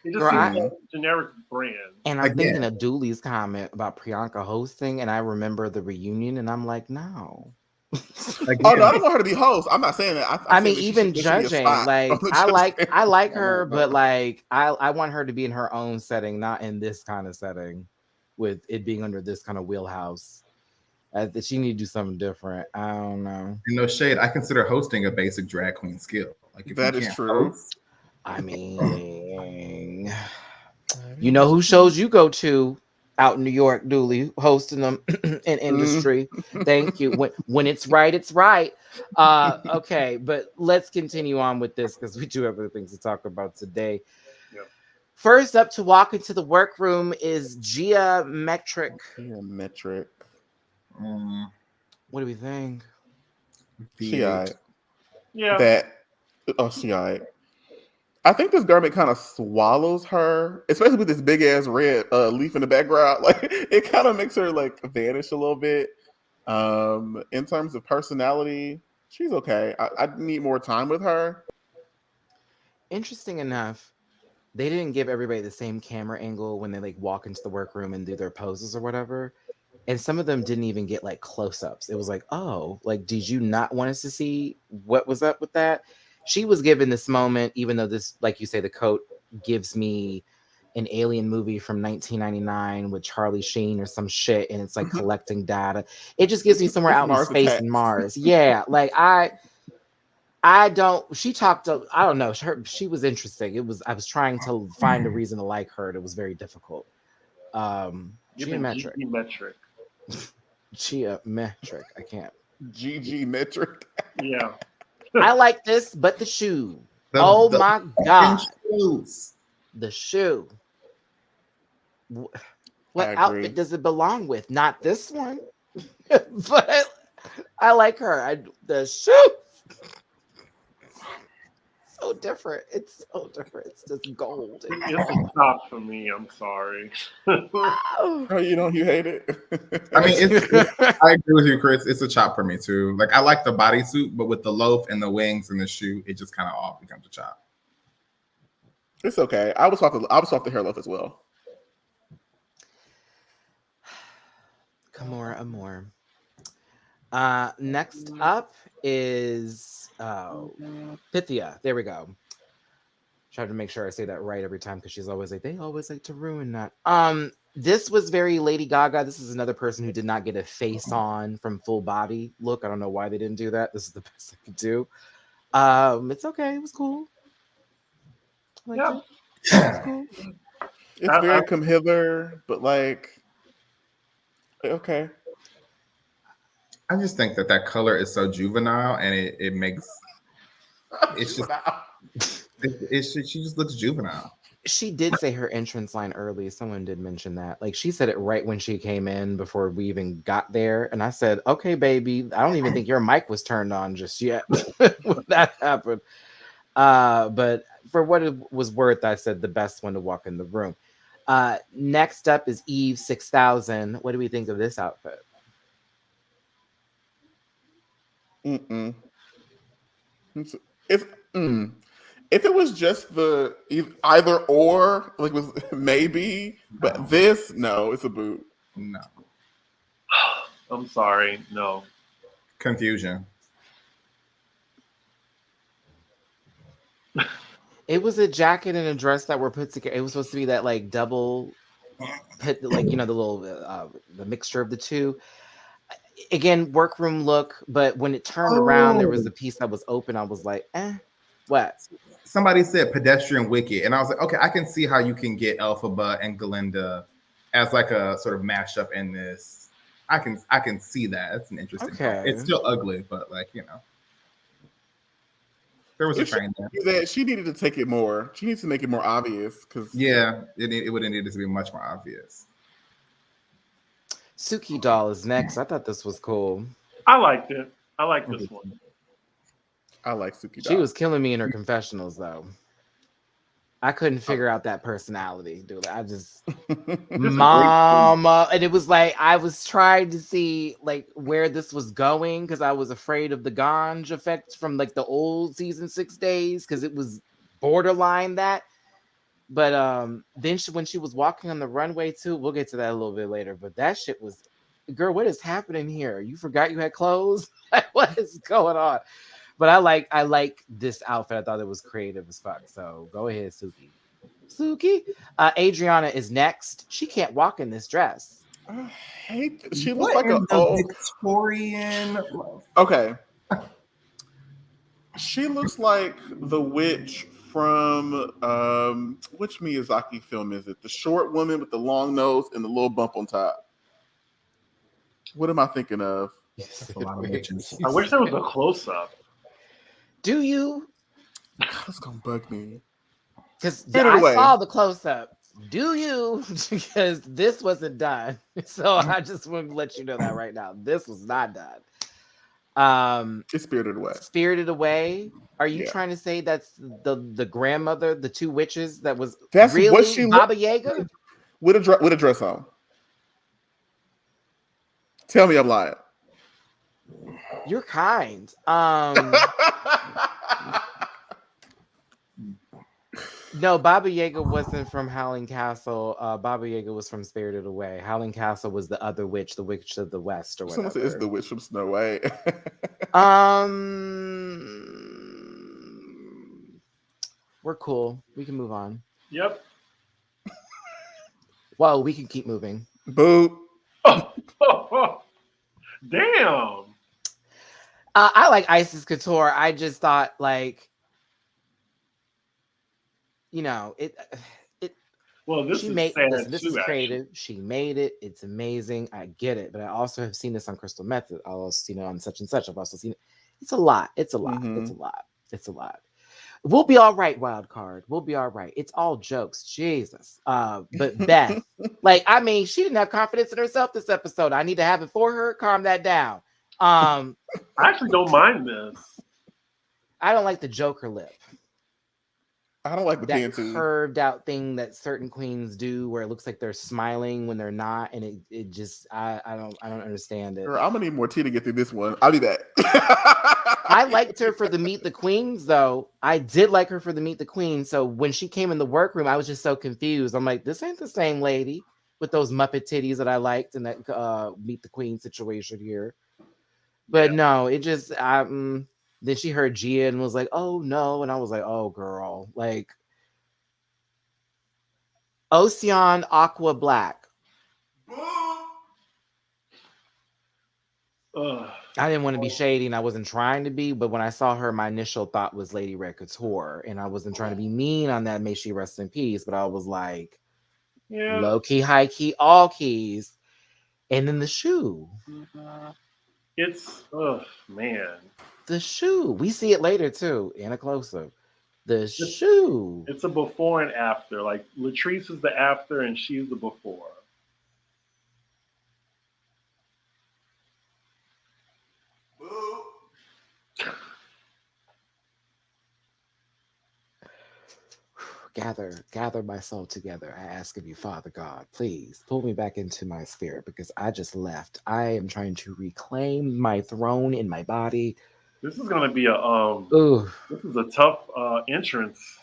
seems like a generic brand. And I'm thinking of Dooley's comment about Priyanka hosting, and I remember the reunion, and I'm like, no. Oh no, I don't want her to be host. I'm not saying that. I mean, even judging, like I like her, but like I want her to be in her own setting, not in this kind of setting, with it being under this kind of wheelhouse. She need to do something different. I don't know. No shade. I consider hosting a basic drag queen skill. Like if that is true. Host, I mean, you know who shows you go to out in New York, Dooley, hosting them in industry. Thank you. When it's right, it's right. Okay, but let's continue on with this because we do have other things to talk about today. Yep. First up to walk into the workroom is Geometric. Geometric. What do we think? She alright. Yeah. She alright. I think this garment kind of swallows her, especially with this big ass red leaf in the background. Like it kind of makes her like vanish a little bit. In terms of personality, she's okay. I need more time with her. Interesting enough, they didn't give everybody the same camera angle when they like walk into the workroom and do their poses or whatever. And some of them didn't even get like close-ups. It was like, oh, like, did you not want us to see what was up with that? She was given this moment, even though this, like you say, the coat gives me an alien movie from 1999 with Charlie Sheen or some shit, and it's like collecting data. It just gives me somewhere out in space and Mars. Yeah, like I don't. She talked. I don't know. She was interesting. I was trying to find a reason to like her. And it was very difficult. Geometric. Geometric. Geometric. I can't. GG metric. Yeah. I like this, but the shoe. The- Oh the my fucking God. shoes. The shoe. What I agree. outfit does it belong with? Not this one. But I like her. The shoe. So different. It's so different. It's just gold. It's a top for me. I'm sorry. Wow. Oh, you hate it? I mean, I agree with you, Chris. It's a chop for me too. Like I like the bodysuit, but with the loaf and the wings and the shoe, it just kind of all becomes a chop. It's okay. I was off the hair loaf as well. Kamora Amor. Next up is Pythia. There we go. Try to make sure I say that right every time because she's always like, they always like to ruin that. This was very Lady Gaga. This is another person who did not get a face on from full body look. I don't know why they didn't do that. This is the best I could do. It's okay. It was cool. I liked it. It was cool. It's very come hither, but like, okay. I just think that color is so juvenile, and it makes it's just she just looks juvenile. She did say her entrance line early. Someone did mention that. Like she said it right when she came in before we even got there. And I said, okay, baby, I don't even think your mic was turned on just yet when that happened. But for what it was worth, I said the best one to walk in the room. Next up is Eve 6000. What do we think of this outfit? Mm-mm. If it was just the either or, like was maybe, but this, no, it's a boot. No. I'm sorry. No. Confusion. It was a jacket and a dress that were put together. It was supposed to be that like double, like the little the mixture of the two. Again, workroom look, but when it turned around, there was a piece that was open. I was like, what? Somebody said pedestrian wicked, and I was like, okay, I can see how you can get Elphaba and Galinda as like a sort of mashup in this. I can see that. That's an interesting. Okay. It's still ugly, but like there was a train there. She needed to take it more. She needs to make it more obvious because it would have needed to be much more obvious. Suki doll is next. I thought this was cool. I liked it. I like this one. I like Suki doll. She was killing me in her confessionals, though. I couldn't figure out that personality, dude. I just mama, and it was like I was trying to see like where this was going because I was afraid of the Ganj effect from like the old season 6 days because it was borderline that. But then when she was walking on the runway too, we'll get to that a little bit later. But that shit was, girl, what is happening here? You forgot you had clothes? What is going on? But I like this outfit. I thought it was creative as fuck. So go ahead, Suki. Suki. Adriana is next. She can't walk in this dress. I hate. She looks like a Victorian. Okay. She looks like the witch from which Miyazaki film is it? The short woman with the long nose and the little bump on top. What am I thinking of? I wish there was a close up. Do you? That's gonna bug me. Because I saw the close up. Do you? Because this wasn't done. So I just want to let you know that right now. This was not done. It's Spirited Away. Spirited Away. Are you trying to say that's the grandmother, the two witches that was that's really what she Baba Yaga? With a dress on. Tell me I'm lying. You're kind. No, Baba Yaga wasn't from Howling Castle. Baba Yaga was from Spirited Away. Howling Castle was the other witch, the witch of the west, or whatever. Someone said it's the witch from Snow White. We're cool. We can move on. Yep. Well, we can keep moving. Boo. Damn. I like Isis Couture. I just thought, like, it Well, this She is made sad this. This is too, actually. creative. She made it. It's amazing. I get it, but I also have seen this on Crystal Method. I've also seen it on such and such. I've also seen it. It's a lot. It's a lot. It's a Mhm. lot. It's a lot. We'll be all right, wild card. We'll be all right. It's all jokes. Jesus. But Beth, like, I mean, she didn't have confidence in herself this episode. I need to have it for her. Calm that down. I actually don't mind this. I don't like the Joker lip. I don't like the That pantsuit. curved out thing that certain queens do where it looks like they're smiling when they're not, and it just I don't understand it. Girl, I'm gonna need more tea to get through this one. I'll be back. I liked her for the Meet the Queens, though. I did like her for the Meet the Queens. So when she came in the workroom, I was just so confused. I'm like, this ain't the same lady with those Muppet titties that I liked in that Meet the Queen situation here. But Yeah. no, it just then she heard Gia and was like, oh no. And I was like, oh girl. Like Ocean Aqua Black. Ugh. I didn't want to be shady and I wasn't trying to be, but when I saw her, my initial thought was Lady Red Couture. And I wasn't trying to be mean on that, may she rest in peace, but I was like, Yeah. low key, high key, all keys. And then the shoe. It's man. The shoe. We see it later too, in a close-up. The shoe. It's a before and after. Like Latrice is the after and she's the before. Gather my soul together. I ask of you, Father God, please pull me back into my spirit because I just left. I am trying to reclaim my throne in my body. This is gonna be a Ooh. this is a tough entrance.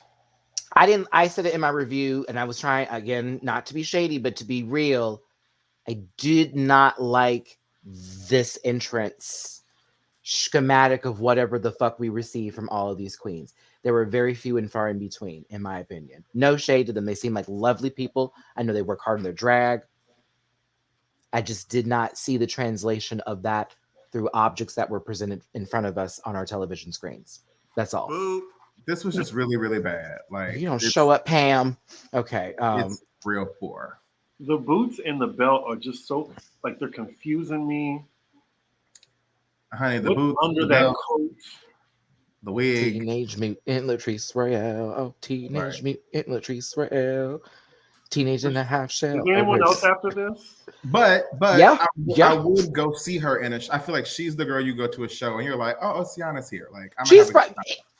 I said it in my review, and I was trying again not to be shady, but to be real. I did not like this entrance schematic of whatever the fuck we received from all of these queens. There were very few and far in between, in my opinion. No shade to them. They seem like lovely people. I know they work hard in their drag. I just did not see the translation of that through objects that were presented in front of us on our television screens. That's all. This was just really, really bad. Like You don't show up, Pam. Okay. It's real poor. The boots and the belt are just so like they're confusing me. Honey, the What's boots under the that belt, coat. the wig. Teenage Mutant Latrice Royale. Oh, Teenage Mutant Latrice Royale. Teenage in a half shell. Is there anyone else after this? But Yeah. I would go see her in a. I feel like she's the girl you go to a show and you're like, oh, Oceana's here. Like I'm She's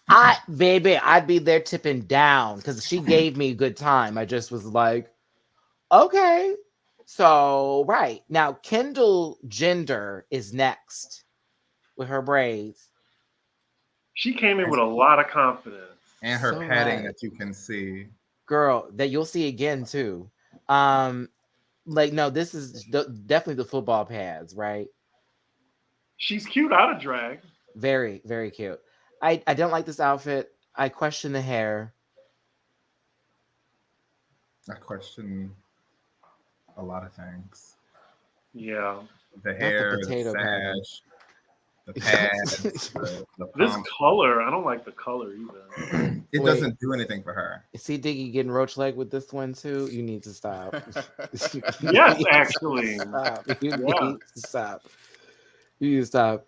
I'd be there tipping down because she gave me a good time. I just was like, okay. So right now, Kendall Gender is next with her braids. She came in with a lot of confidence. and her So padding right. that you can see. Girl, that you'll see again too. Like no, this is definitely the football pads, right? She's cute out of drag. Very, very cute. I don't like this outfit. I question the hair. I question a lot of things. Yeah. The hair, the potato sash, the pads, the This pump. color, I don't like the color either. It Wait. doesn't do anything for her. See Diggy getting roach leg with this one too? You need to stop. Yes, actually. Stop. You Yeah. need to stop. You need to stop.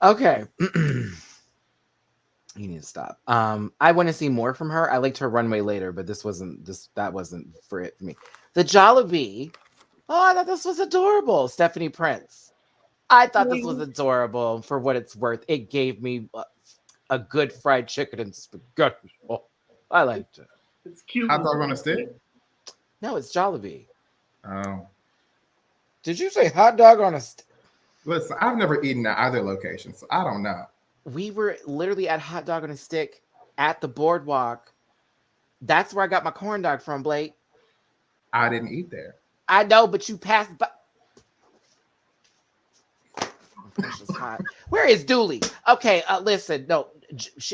Okay. You need to stop. I want to see more from her. I liked her runway later, but that wasn't for it for me. The Jollibee. Oh, I thought this was adorable. Stephanie Prince. I thought this was adorable for what it's worth. It gave me a good fried chicken and spaghetti. Oh, I liked it. It's cute. Hot dog on a stick? No, it's Jollibee. Oh. Did you say hot dog on a stick? Listen, I've never eaten at either location, so I don't know. We were literally at hot dog on a stick at the boardwalk. That's where I got my corn dog from, Blake. I didn't eat there. I know, but you passed by. Where is Dooley? Okay, listen. No,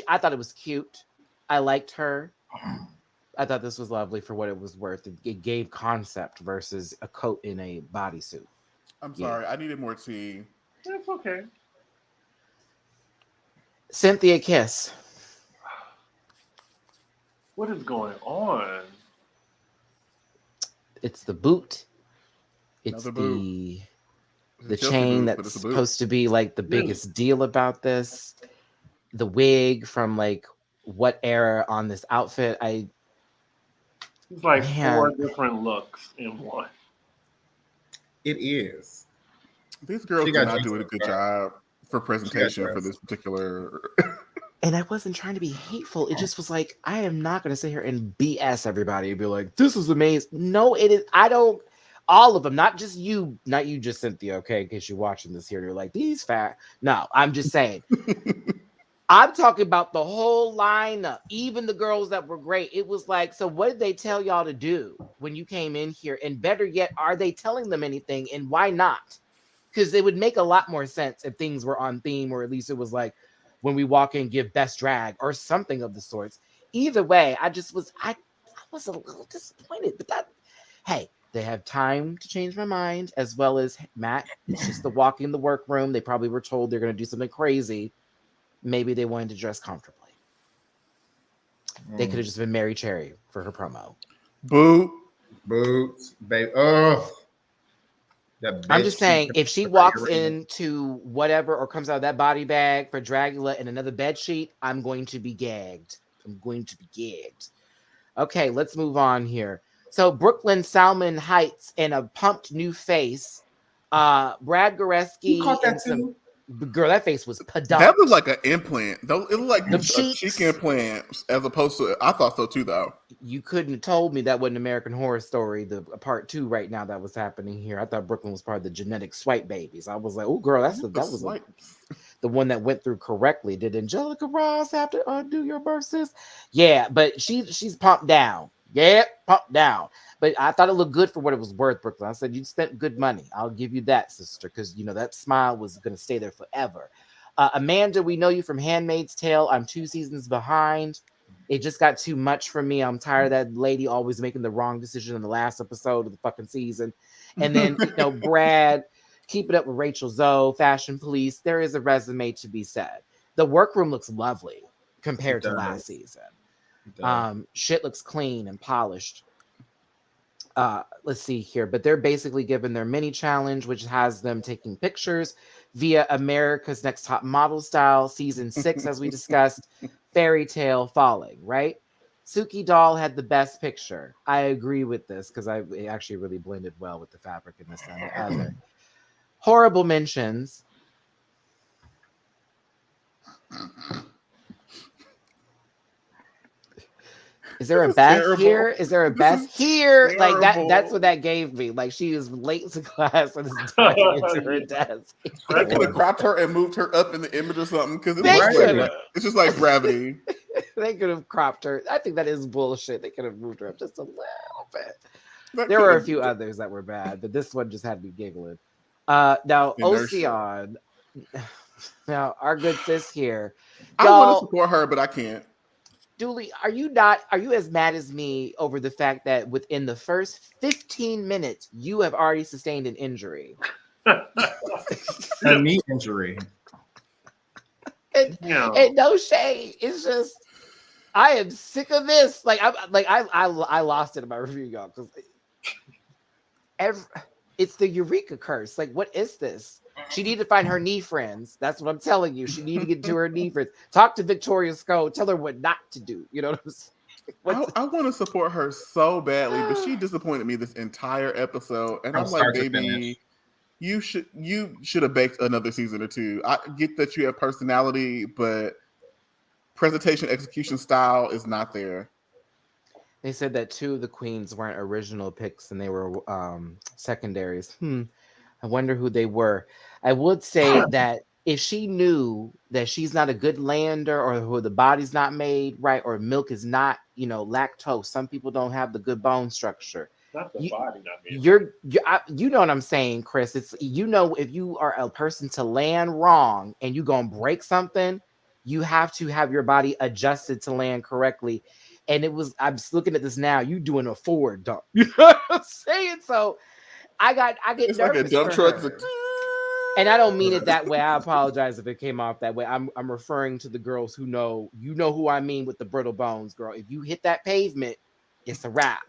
I thought it was cute. I liked her. I thought this was lovely for what it was worth. It gave concept versus a coat in a bodysuit. I'm sorry, I needed more tea. It's okay. Cynthia Kiss. What is going on? It's the boot. It's Another boot. the It's a Chelsea chain boot, but that's it's a boot. supposed to be like the biggest deal about this. The wig from like what era on this outfit? It's like Man. 4 different looks in one. It is. These girls She did got not dressed do a up, good right? job for presentation for dressed. this particular. And I wasn't trying to be hateful. It just was like, I am not going to sit here and BS everybody and be like, this is amazing. No, it is. I don't. All of them, not just you, not you, just Cynthia, okay? In case you're watching this here, you're like, these fat. No, I'm just saying. I'm talking about the whole lineup, even the girls that were great. It was like, so what did they tell y'all to do when you came in here? And better yet, are they telling them anything? And why not? Because it would make a lot more sense if things were on theme, or at least it was like when we walk in, give best drag or something of the sorts. Either way, I was a little disappointed, but that, hey, they have time to change my mind, as well as Matt. It's just the walk in the workroom. They probably were told they're going to do something crazy. Maybe they wanted to dress comfortably. They could have just been Mary Cherry for her promo. Boots, baby. Oh, I'm just saying, if she walks into whatever or comes out of that body bag for Dragula and another bed sheet, I'm going to be gagged. I'm going to be gagged. Okay, let's move on here. So Brooklyn Salmon Heights and a pumped new face. Brad Goreski. You caught that too? Girl, that face was pedant. That looked like an implant. It looked like The a cheeks. cheek implant, as opposed to. I thought so too, though. You couldn't have told me that wasn't American Horror Story, the part 2 right now that was happening here. I thought Brooklyn was part of the genetic swipe babies. I was like, oh, girl, that was the one that went through correctly. Did Angelica Ross have to do your birth, sis? Yeah, but she's pumped down. Yeah, pumped down. But I thought it looked good for what it was worth, Brooklyn. I said, you spent good money. I'll give you that, sister, because, you know, that smile was going to stay there forever. Amanda, we know you from Handmaid's Tale. I'm 2 seasons behind. It just got too much for me. I'm tired of that lady always making the wrong decision in the last episode of the fucking season. And then, you know, Brad, keep it up with Rachel Zoe, Fashion Police. There is a resume to be said. The workroom looks lovely compared to last season. Shit looks clean and polished. Let's see here, but they're basically given their mini challenge, which has them taking pictures via America's Next Top Model style, season 6, as we discussed, Fairy Tale Falling, right? Suki Doll had the best picture. I agree with this because it actually really blended well with the fabric in this and the other. Horrible mentions. Is there a Beth here? Is there a Beth here? Like that's what that gave me. Like she is late to class and is diving into her desk. They could have cropped her and moved her up in the image or something, because it's just like gravity. They could have cropped her. I think that is bullshit. They could have moved her up just a little bit. There were a few others that were bad, but this one just had me giggling. Now Ocean. Now our good sis here. I want to support her, but I can't. Dooley, are you as mad as me over the fact that within the first 15 minutes you have already sustained an injury? A knee injury. And no shade. It's just I am sick of this. I lost it in my review, y'all, because it's the Eureka curse. Like, what is this? She needed to find her knee friends. That's what I'm telling you. She needed to get to her knee friends. Talk to Victoria Sco. Tell her what not to do. You know what I'm saying? I want to support her so badly, but she disappointed me this entire episode. And I'm like, baby, you should have baked another season or 2. I get that you have personality, but presentation execution style is not there. They said that 2 of the queens weren't original picks and they were secondaries. I wonder who they were. I would say that if she knew that she's not a good lander, or who the body's not made right, or milk is not, lactose. Some people don't have the good bone structure. Not the body not made. You know what I'm saying, Chris? It's if you are a person to land wrong and you gonna break something, you have to have your body adjusted to land correctly. And I'm just looking at this now. You doing a forward dump. You know what I'm saying? So I get it's nervous like a dump for truck. her. And I don't mean it that way. I apologize if it came off that way. I'm referring to the girls who know who I mean with the brittle bones, girl. If you hit that pavement, it's a wrap.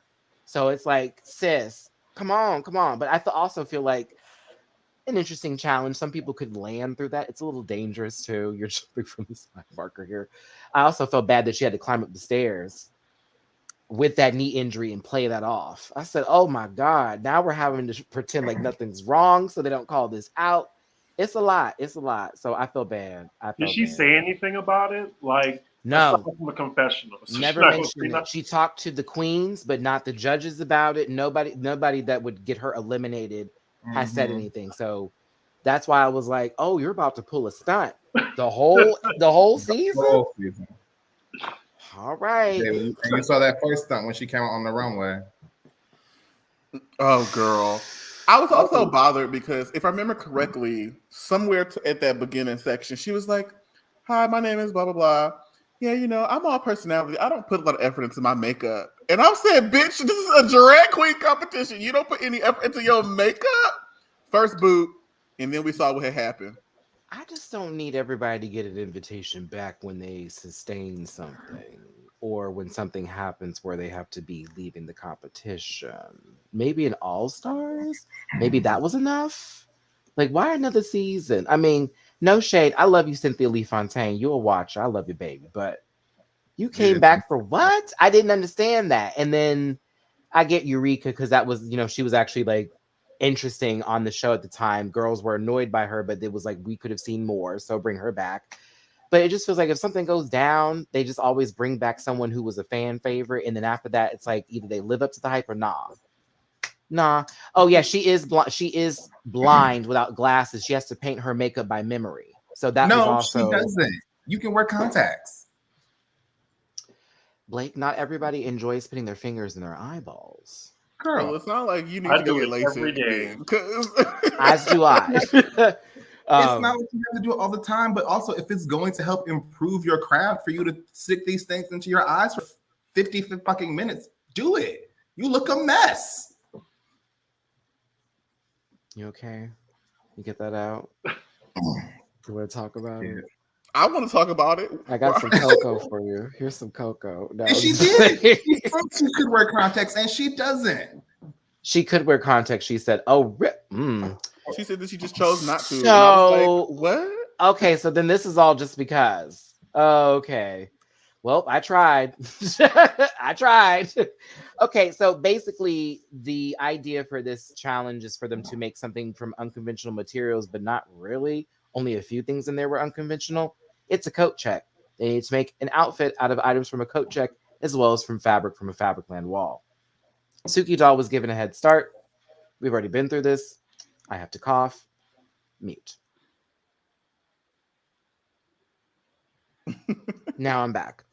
So it's like, sis, come on, come on. But I also feel like an interesting challenge. Some people could land through that. It's a little dangerous too. You're jumping from the side marker here. I also felt bad that she had to climb up the stairs with that knee injury and play that off. I said, oh my God, now we're having to pretend like nothing's wrong so they don't call this out. It's a lot. It's a lot. So I feel bad. Did she say anything about it? Like, aside No, from the confessional. So never mentioned it. She talked to the queens, but not the judges about it. Nobody that would get her eliminated has said anything. So that's why I was like, oh, you're about to pull a stunt. The whole season? Whole season. All right. Yeah, and you saw that first stunt when she came out on the runway. Oh, girl. I was also bothered because if I remember correctly, somewhere at that beginning section, she was like, hi, my name is blah, blah, blah. Yeah, you know, I'm all personality. I don't put a lot of effort into my makeup. And I'm saying, bitch, this is a drag queen competition. You don't put any effort into your makeup? First boot, and then we saw what had happened. I just don't need everybody to get an invitation back when they sustain something or when something happens where they have to be leaving the competition. Maybe an All-Stars? Maybe that was enough? Like, why another season? I mean, no shade. I love you, Cynthia Lee Fontaine. You're a watcher. I love you, baby. But you came back for what? I didn't understand that. And then I get Eureka because that was, you know, she was actually like interesting on the show at the time. Girls were annoyed by her, but it was like we could have seen more, so bring her back. But it just feels like if something goes down, they just always bring back someone who was a fan favorite, and then after that, it's like either they live up to the hype or nah. Oh yeah, she is blind without glasses. She has to paint her makeup by memory. So that was also she doesn't. You can wear contacts. Blake, not everybody enjoys putting their fingers in their eyeballs. Girl, well, it's not like you need to go get LASIK every day. As do I. It's not like you have to do it all the time, but also if it's going to help improve your craft for you to stick these things into your eyes for 50 fucking minutes, do it. You look a mess. You okay? You get that out? You want to talk about it? I want to talk about it. I got some cocoa for you. Here's some cocoa. No, And she did. She said she could wear contacts, and she doesn't. She could wear contacts. She said, "Oh, rip." She said that she just chose not to. So, and I was like, what? Okay, so then this is all just because. Okay. Well, I tried. I tried. Okay, so basically, the idea for this challenge is for them to make something from unconventional materials, but not really. Only a few things in there were unconventional. It's a coat check. They need to make an outfit out of items from a coat check, as well as from fabric from a Fabricland wall. Suki Doll was given a head start. We've already been through this. I have to cough. Mute. Now I'm back.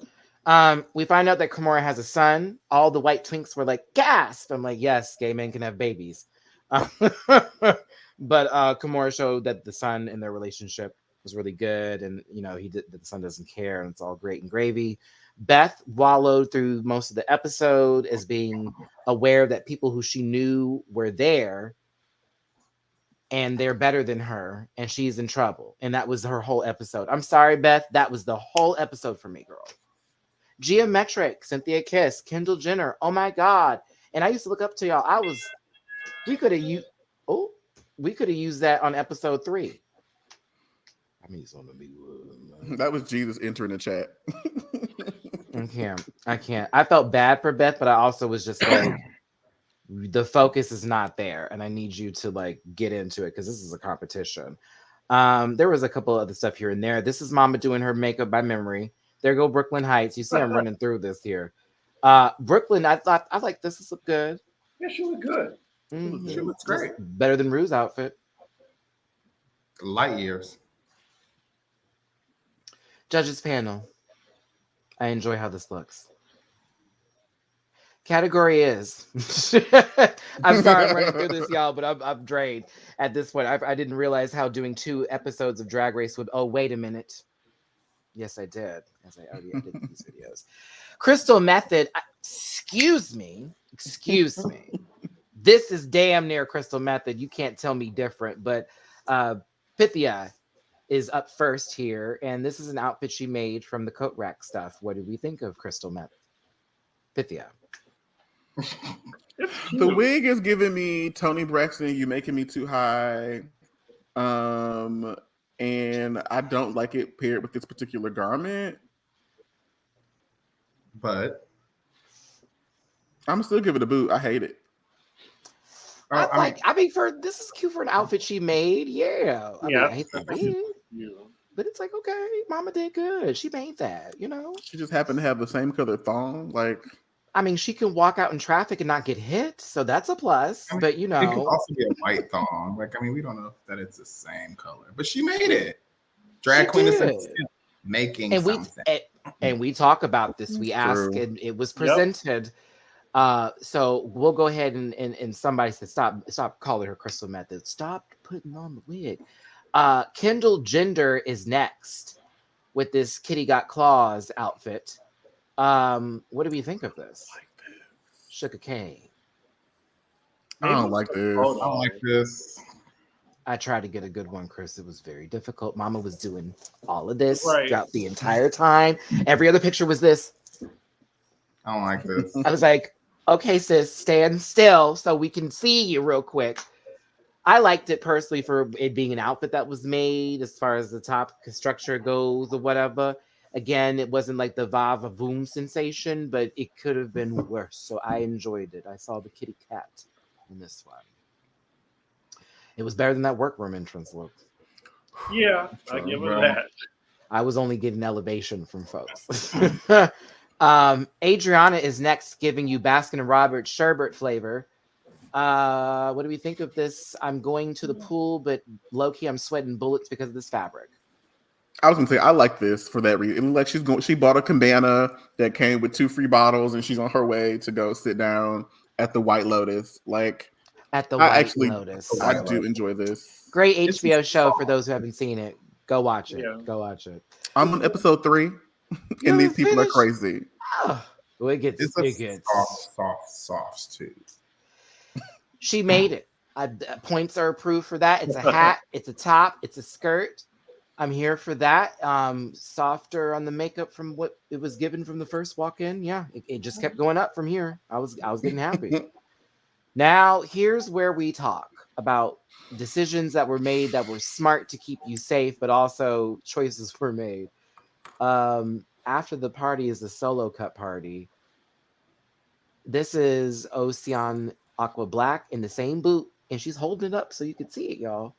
We find out that Kimura has a son. All the white twinks were like, gasp! I'm like, yes, gay men can have babies. But Kimura showed that the son in their relationship was really good, and you know the son doesn't care, and it's all great and gravy. Beth wallowed through most of the episode as being aware that people who she knew were there, and they're better than her, and she's in trouble, and that was her whole episode. I'm sorry, Beth, that was the whole episode for me, girl. Geometric, Cynthia Kiss, Kendall Jenner. Oh my God! And I used to look up to y'all. We could have used that on episode 3. I mean, That was Jesus entering the chat. I can't. I felt bad for Beth, but I also was just like, the focus is not there, and I need you to like get into it because this is a competition. There was a couple other stuff here and there. This is Mama doing her makeup by memory. There go Brooklyn Heights. You see, I'm running through this here. Brooklyn, I like this look good. Yeah, she looked good. Mm-hmm. She looks great. Better than Rue's outfit. Light years. Judges panel. I enjoy how this looks. Category is. I'm sorry I'm running through this, y'all, but I'm drained at this point. I didn't realize how doing 2 episodes of Drag Race would. Oh, wait a minute. Yes, I did. As I already edited these videos. Crystal Method. Excuse me. This is damn near Crystal Method. You can't tell me different. But Pythia is up first here, and this is an outfit she made from the coat rack stuff. What do we think of Crystal Method? Pythia. It's The cute. wig is giving me Tony Braxton, you making me too high. And I don't like it paired with this particular garment. But I'm still give it a boot. I hate it. I mean, for this is cute for an outfit she made. Yeah. I mean, I hate the wig, You. but it's like, okay, mama did good. She made that, you know? She just happened to have the same color thong. Like, I mean, she can walk out in traffic and not get hit, so that's a plus. I mean, but you it could know, also be a white thong. Like, I mean, we don't know that it's the same color, but she made it. Drag She queen is did. making and we something. and we talk about this. We ask, True. and it was presented. So we'll go ahead and somebody said, stop calling her Crystal Method. Stop putting on the wig. Kendall Gender is next with this Kitty Got Claws outfit. What do we think of this? Sugar cane. I don't like this. I don't like this. I tried to get a good one, Chris. It was very difficult. Mama was doing all of this Right. throughout the entire time. Every other picture was this. I don't like this. I was like, okay, sis, stand still so we can see you real quick. I liked it personally for it being an outfit that was made as far as the top structure goes or whatever. Again, it wasn't like the va voom sensation, but it could have been worse. So I enjoyed it. I saw the kitty cat in this one. It was better than that workroom entrance look. Yeah, I give her that. I was only getting elevation from folks. Adriana is next, giving you Baskin and Roberts sherbet flavor. What do we think of this? I'm going to the pool, but low-key I'm sweating bullets because of this fabric. I was gonna say I like this for that reason. It looked like she bought a cabana that came with 2 free bottles, and she's on her way to go sit down at the White Lotus. Like, At the I White Lotus. I do enjoy this. Great HBO show for those who haven't seen it. Go watch it. Yeah. Go watch it. I'm on episode 3, You and these people finished? are crazy. Oh, well, it gets. It's a soft too. She made it. Points are approved for that. It's a hat. It's a top. It's a skirt. I'm here for that. Softer on the makeup from what it was given from the first walk-in. Yeah, it just kept going up from here. I was getting happy. Now, here's where we talk about decisions that were made that were smart to keep you safe, but also choices were made. After the party is the solo cut party. This is Ocean Aqua Black in the same boot, and she's holding it up so you can see it, y'all.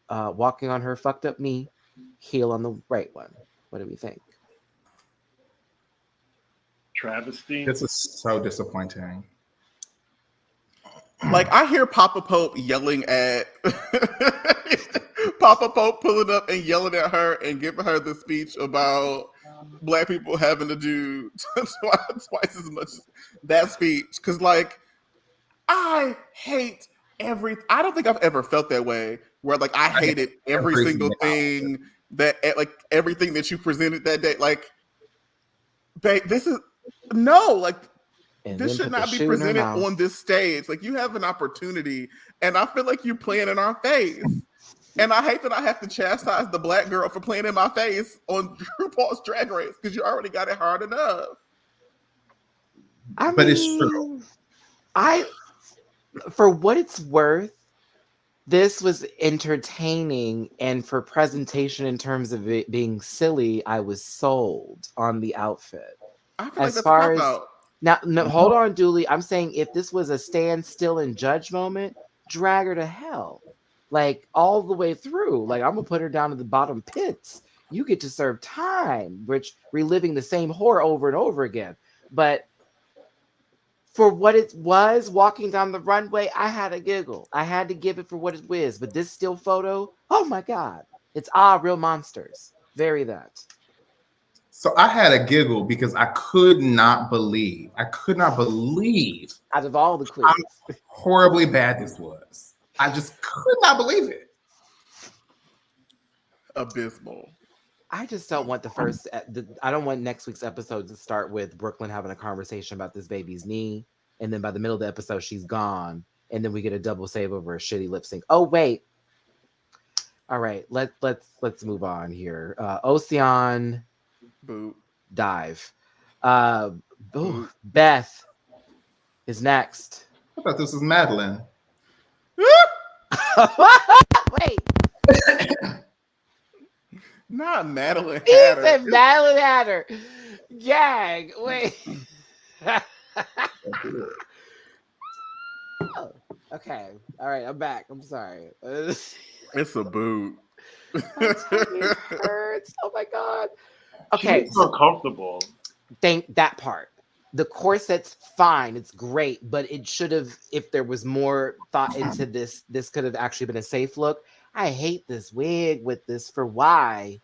Walking on her fucked up knee, heel on the right one. What do we think? Travesty. This is so disappointing. Like, I hear Papa Pope yelling at Papa Pope pulling up and yelling at her and giving her the speech about Black people having to do twice as much that speech. Because, like, I hate I don't think I've ever felt that way where, like, I hated every single thing that, like, everything that you presented that day. Like, babe, this is no, like, And this then should put the not be shoe in her presented mouth. on this stage. Like, you have an opportunity, and I feel like you're playing in our face. And I hate that I have to chastise the Black girl for playing in my face on RuPaul's Drag Race because you already got it hard enough. But it's true. For what it's worth, this was entertaining, and for presentation in terms of it being silly, I was sold on the outfit. I feel like As that's far a as cop-out. now, no, hold on, Dooley. I'm saying if this was a stand still and judge moment, drag her to hell, like all the way through. Like, I'm gonna put her down to the bottom pits. You get to serve time, which reliving the same horror over and over again. But for what it was, walking down the runway, I had a giggle. I had to give it for what it was. But this still photo, oh my God, it's real monsters. Very that. So I had a giggle because I could not believe Out of all the queens, how horribly bad this was. I just could not believe it. Abysmal. I just don't want I don't want next week's episode to start with Brooklyn having a conversation about this baby's knee, and then by the middle of the episode she's gone, and then we get a double save over a shitty lip sync. Oh wait, all right, let's move on here. Ocean Boot. dive. Beth. is next. I thought this was Madeline. Wait, Not Madeline he Hatter. said Madeline Hatter. Gag. Wait. Oh, okay. All right. I'm back. I'm sorry. It's a boot. My tummy hurts. Oh my god. Okay. She's so uncomfortable. Think that part. The corset's fine. It's great, but it should have. If there was more thought into this, this could have actually been a safe look. I hate this wig with this. For why?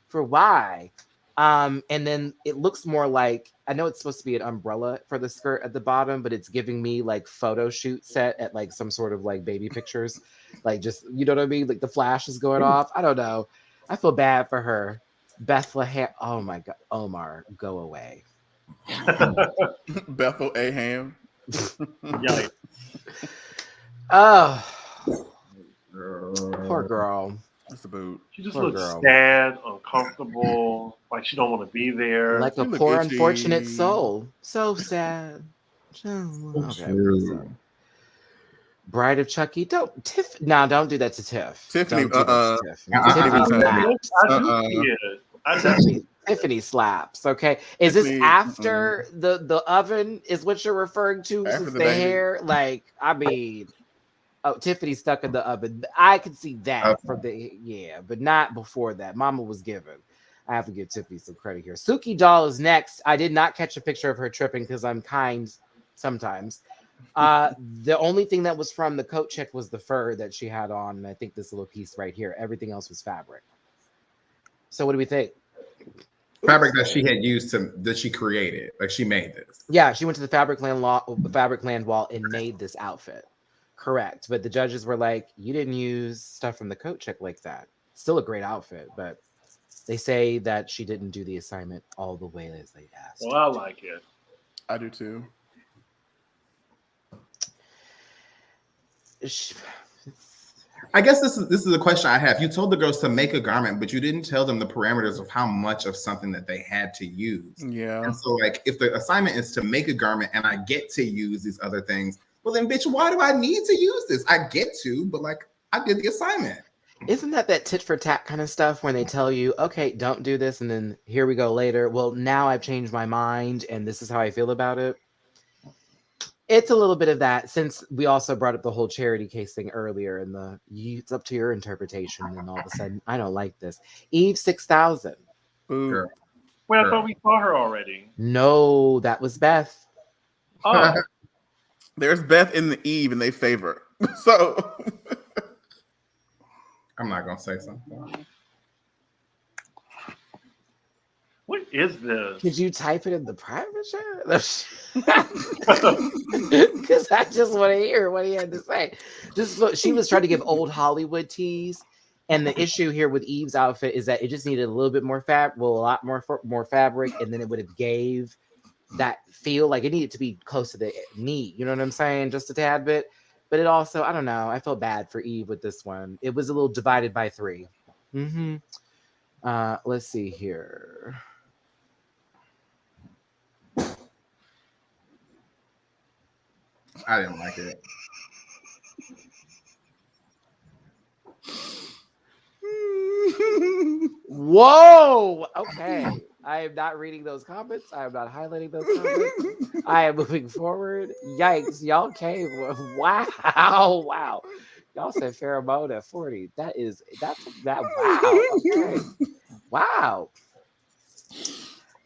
For why? And then it looks more like, I know it's supposed to be an umbrella for the skirt at the bottom, but it's giving me like photo shoot set at like some sort of like baby pictures, like just, you know what I mean? Like the flash is going off. I don't know. I feel bad for her. Bethlehem. Oh my God. Omar, go away. Bethel Aham. Yikes. Oh, poor girl. That's a boot. She just Poor looks girl. sad, uncomfortable, like she don't want to be there. Like a You look poor itchy. unfortunate soul. So sad. Okay. So, Bride of Chucky. Don't do that to Tiff. Tiffany, Don't do that to Tiff. Tiffany Tiffany slaps. I do see it. I do. Tiffany slaps. Okay. Is this Tiffany, after the oven? Is what you're referring to? After Since the the baby. hair, like, I mean, oh, Tiffany stuck in the oven. I can see that Okay. from the but not before that. Mama was given. I have to give Tiffany some credit here. Suki Doll is next. I did not catch a picture of her tripping because I'm kind sometimes. The only thing that was from the coat check was the fur that she had on, and I think this little piece right here. Everything else was fabric. So what do we think? Fabric that she had used that she created, like she made this. Yeah, she went to the Fabric Land wall and made this outfit. Correct. But the judges were like, you didn't use stuff from the coat check like that. Still a great outfit, but they say that she didn't do the assignment all the way as they asked. Well, I like it. I do too. I guess this is a question I have. You told the girls to make a garment, but you didn't tell them the parameters of how much of something that they had to use. Yeah. And so, like, if the assignment is to make a garment and I get to use these other things, well, then, bitch, why do I need to use this? I get to, but like, I did the assignment. Isn't that tit for tat kind of stuff when they tell you, okay, don't do this, and then here we go later. Well, now I've changed my mind, and this is how I feel about it. It's a little bit of that, since we also brought up the whole charity case thing earlier, and it's up to your interpretation, and all of a sudden, I don't like this. Eve 6000. Boo. Sure. Wait, I Sure. thought we saw her already. No, that was Beth. Oh, There's Beth in the Eve and they favor. So I'm not gonna say something. what is this? Could you type it in the private chat? Because I just want to hear what he had to say. She was trying to give old Hollywood tease, and the issue here with Eve's outfit is that it just needed a little bit more a lot more fabric, and then it would have gave that feel like it needed to be close to the knee. You know what I'm saying? Just a tad bit. But it also, I don't know. I felt bad for Eve with this one. It was a little divided by 3. Mm-hmm. Let's see here. I didn't like it. Whoa. Okay. I am not reading those comments. I am not highlighting those comments. I am moving forward. Yikes. Y'all came. Wow. Wow. Y'all said pheromone at 40. That's that. Wow. Okay. Wow.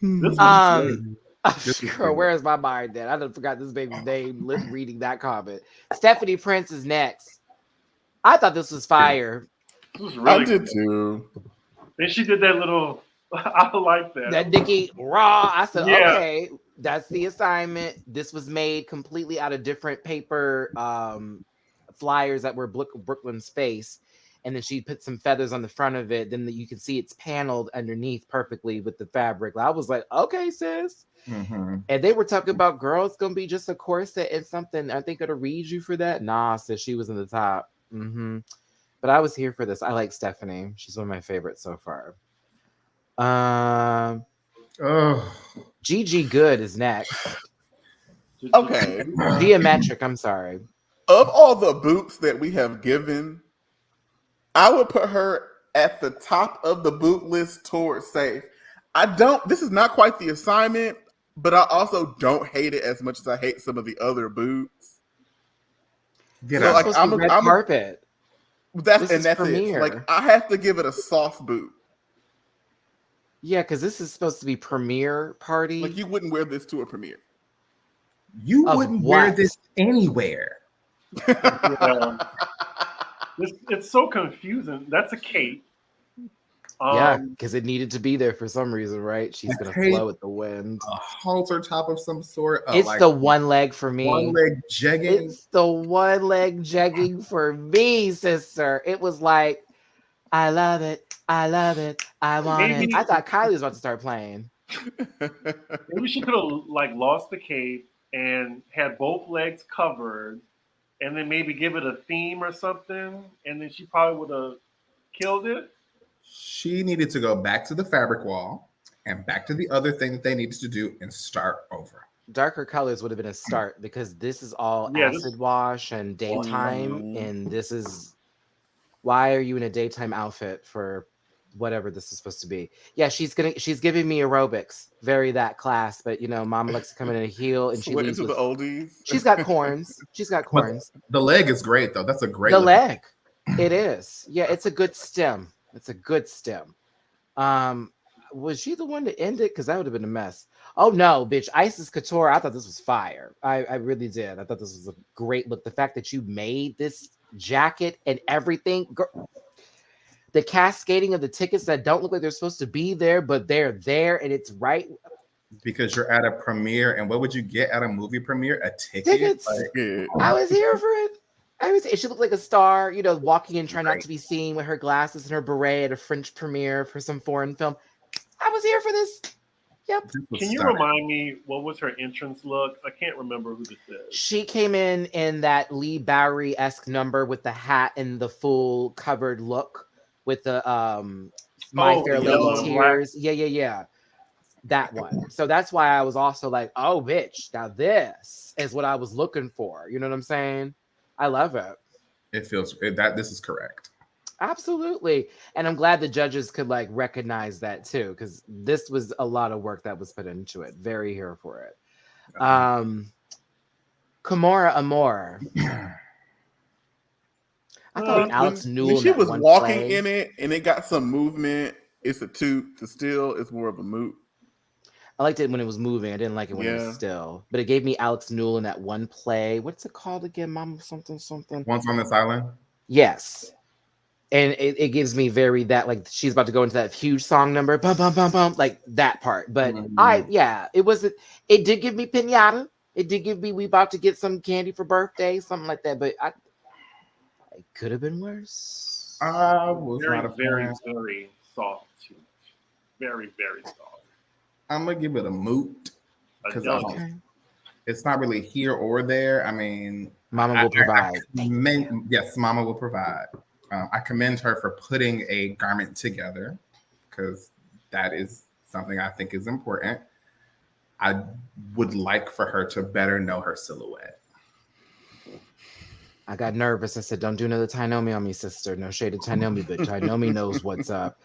This was Girl, where's my mind then? I done forgot this baby's name reading that comment. Stephanie Prince is next. I thought this was fire. This was I really did good. too. And she did that little. I like that. That Nikki raw. I said, Yeah. okay, that's the assignment. This was made completely out of different paper flyers that were Brooklyn's face. And then she put some feathers on the front of it. Then you can see it's paneled underneath perfectly with the fabric. I was like, okay, sis. Mm-hmm. And they were talking about, girl, it's going to be just a corset and something. I think it'll read you for that. Nah, sis, she was in the top. Mm-hmm. But I was here for this. I like Stephanie. She's one of my favorites so far. Oh, Gigi Good is next. Okay. Geometric, I'm sorry. Of all the boots that we have given, I would put her at the top of the boot list towards safe. This is not quite the assignment, but I also don't hate it as much as I hate some of the other boots. Get This So is out. like supposed to be red carpet. This is that's premiere. it. Like I have to give it a soft boot. Yeah, because this is supposed to be premiere party. Like you wouldn't wear this to a premiere. You Of wouldn't wear what? this anywhere. Yeah. It's so confusing. That's a cape. Yeah, because it needed to be there for some reason, right? She's gonna cape, flow with the wind. A halter top of some sort. It's like the one leg for me. one leg jegging. It's the one leg jegging for me, sister. It was like, I love it. I love it. I want it. Maybe- I thought Kylie was about to start playing. Maybe she could have like lost the cape and had both legs covered, and then maybe give it a theme or something, and then she probably would have killed it. She needed to go back to the fabric wall and back to the other thing that they needed to do and start over. Darker colors would have been a start because this is all Yeah, acid wash and daytime, and this is why are you in a daytime outfit for whatever this is supposed to be? Yeah, she's giving me aerobics, very that class, but you know, Mama likes to come in a heel and she Sweat leaves into with, the oldies. she's got corns. She's got corns. The leg is great though. That's a great The look. leg, it is. Yeah, it's a good stem. It's a good stem. Was she the one to end it? Because that would have been a mess. Oh no, bitch. Isis Couture. I thought this was fire. I really did. I thought this was a great look. The fact that you made this jacket and everything. The cascading of the tickets that don't look like they're supposed to be there, but they're there and it's right. Because you're at a premiere, and what would you get at a movie premiere? A ticket. Tickets. Yeah. I was here for it. She looked like a star, you know, walking in, trying not to be seen with her glasses and her beret at a French premiere for some foreign film. I was here for this. Yep. Can you remind me what was her entrance look? I can't remember who this is. She came in that Lee Bowery-esque number with the hat and the full covered look with the My Fair Lady tears. Yeah. That one. So that's why I was also like, oh, bitch, now this is what I was looking for. You know what I'm saying? I love it. It feels that this is correct. Absolutely. And I'm glad the judges could like recognize that too, because this was a lot of work that was put into it. Very here for it. Kimora Amor. I thought Alex Newell. When she was walking in it and it got some movement, it's a toot. To still, it's more of a moot. I liked it when it was moving. I didn't like it when it was still. But it gave me Alex Newell in that one play. What's it called again? Mama something. Once on This Island? Yes. And it gives me very that, like, she's about to go into that huge song number. Bum, bum, bum, bum. Like that part. But it did give me Pinata. It did give me, we about to get some candy for birthday, something like that. But it could have been worse. Was very, not a very, fan. very soft tooth. Very, very soft. I'm gonna give it a moot because Okay. it's not really here or there. I mean, Mama will provide. Yes, Mama will provide. I commend her for putting a garment together because that is something I think is important. I would like for her to better know her silhouette. I got nervous. I said, don't do another Tainomi on me, sister. No shade of Tainomi, but Tainomi knows what's up.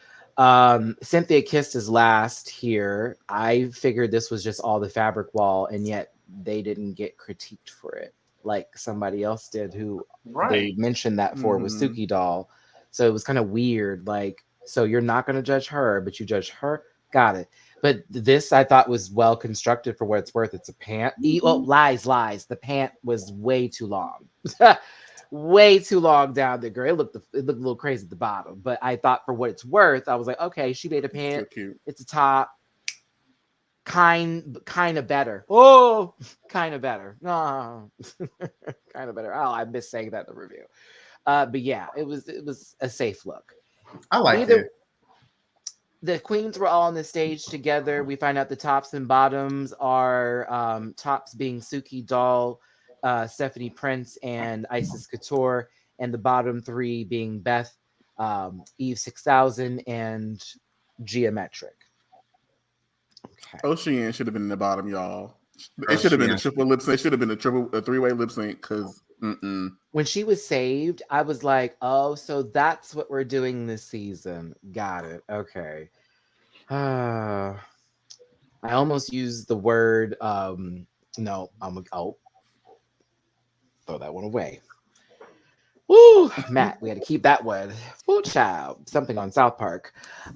Cynthia Kissed is last here. I figured this was just all the fabric wall, and yet they didn't get critiqued for it like somebody else did who they mentioned that for was Suki Doll. So it was kind of weird. Like, so you're not going to judge her, but you judge her. Got it. But this I thought was well constructed for what it's worth. It's a pant. Lies. The pant was way too long. Way too long down there, girl. It looked a little crazy at the bottom, but I thought for what it's worth, I was like, okay, she made a pant. So cute. It's a top. Kind of better. Oh, kind of better. No, kind of better. Oh, I missed saying that in the review. But yeah, it was a safe look. I like it. The queens were all on the stage together. We find out the tops and bottoms are tops being Suki Doll, Stephanie Prince, and Isis Couture, and the bottom three being Beth, Eve 6000, and Geometric. Okay. Ocean should have been in the bottom, y'all. It should have been a triple lip sync. It should have been a three-way lip sync because When she was saved, I was like, oh, so that's what we're doing this season. Got it. Okay. I almost used the word no, throw that one away. Woo, Matt, we had to keep that one. Woo, child. Something on South Park.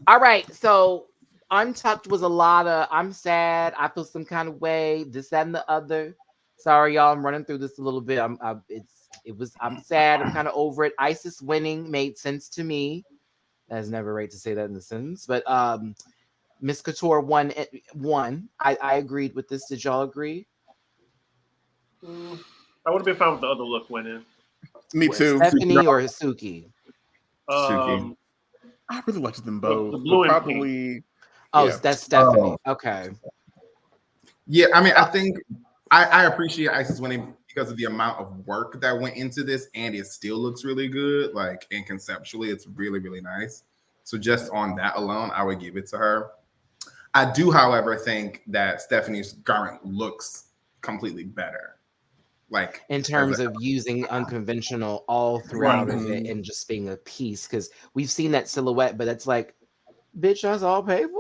All right, so Untucked was a lot of I'm sad, I feel some kind of way, this, that, and the other. Sorry, y'all, I'm running through this a little bit. I'm sad, I'm kind of over it. Isis winning made sense to me. That's never right to say that in the sentence, but Miss Couture won. I agreed with this. Did y'all agree? I would have been fine with the other look winning. Me too. Stephanie or Suki? Suki. I really liked them both. The blue and probably. Oh, Yeah. that's Stephanie. Okay. Yeah, I mean, I think I appreciate Isis winning because of the amount of work that went into this, and it still looks really good. Like, and conceptually, it's really, really nice. So just on that alone, I would give it to her. I do, however, think that Stephanie's garment looks completely better. Like in terms of using unconventional all throughout of it and just being a piece, because we've seen that silhouette, but it's like, bitch, that's all paper.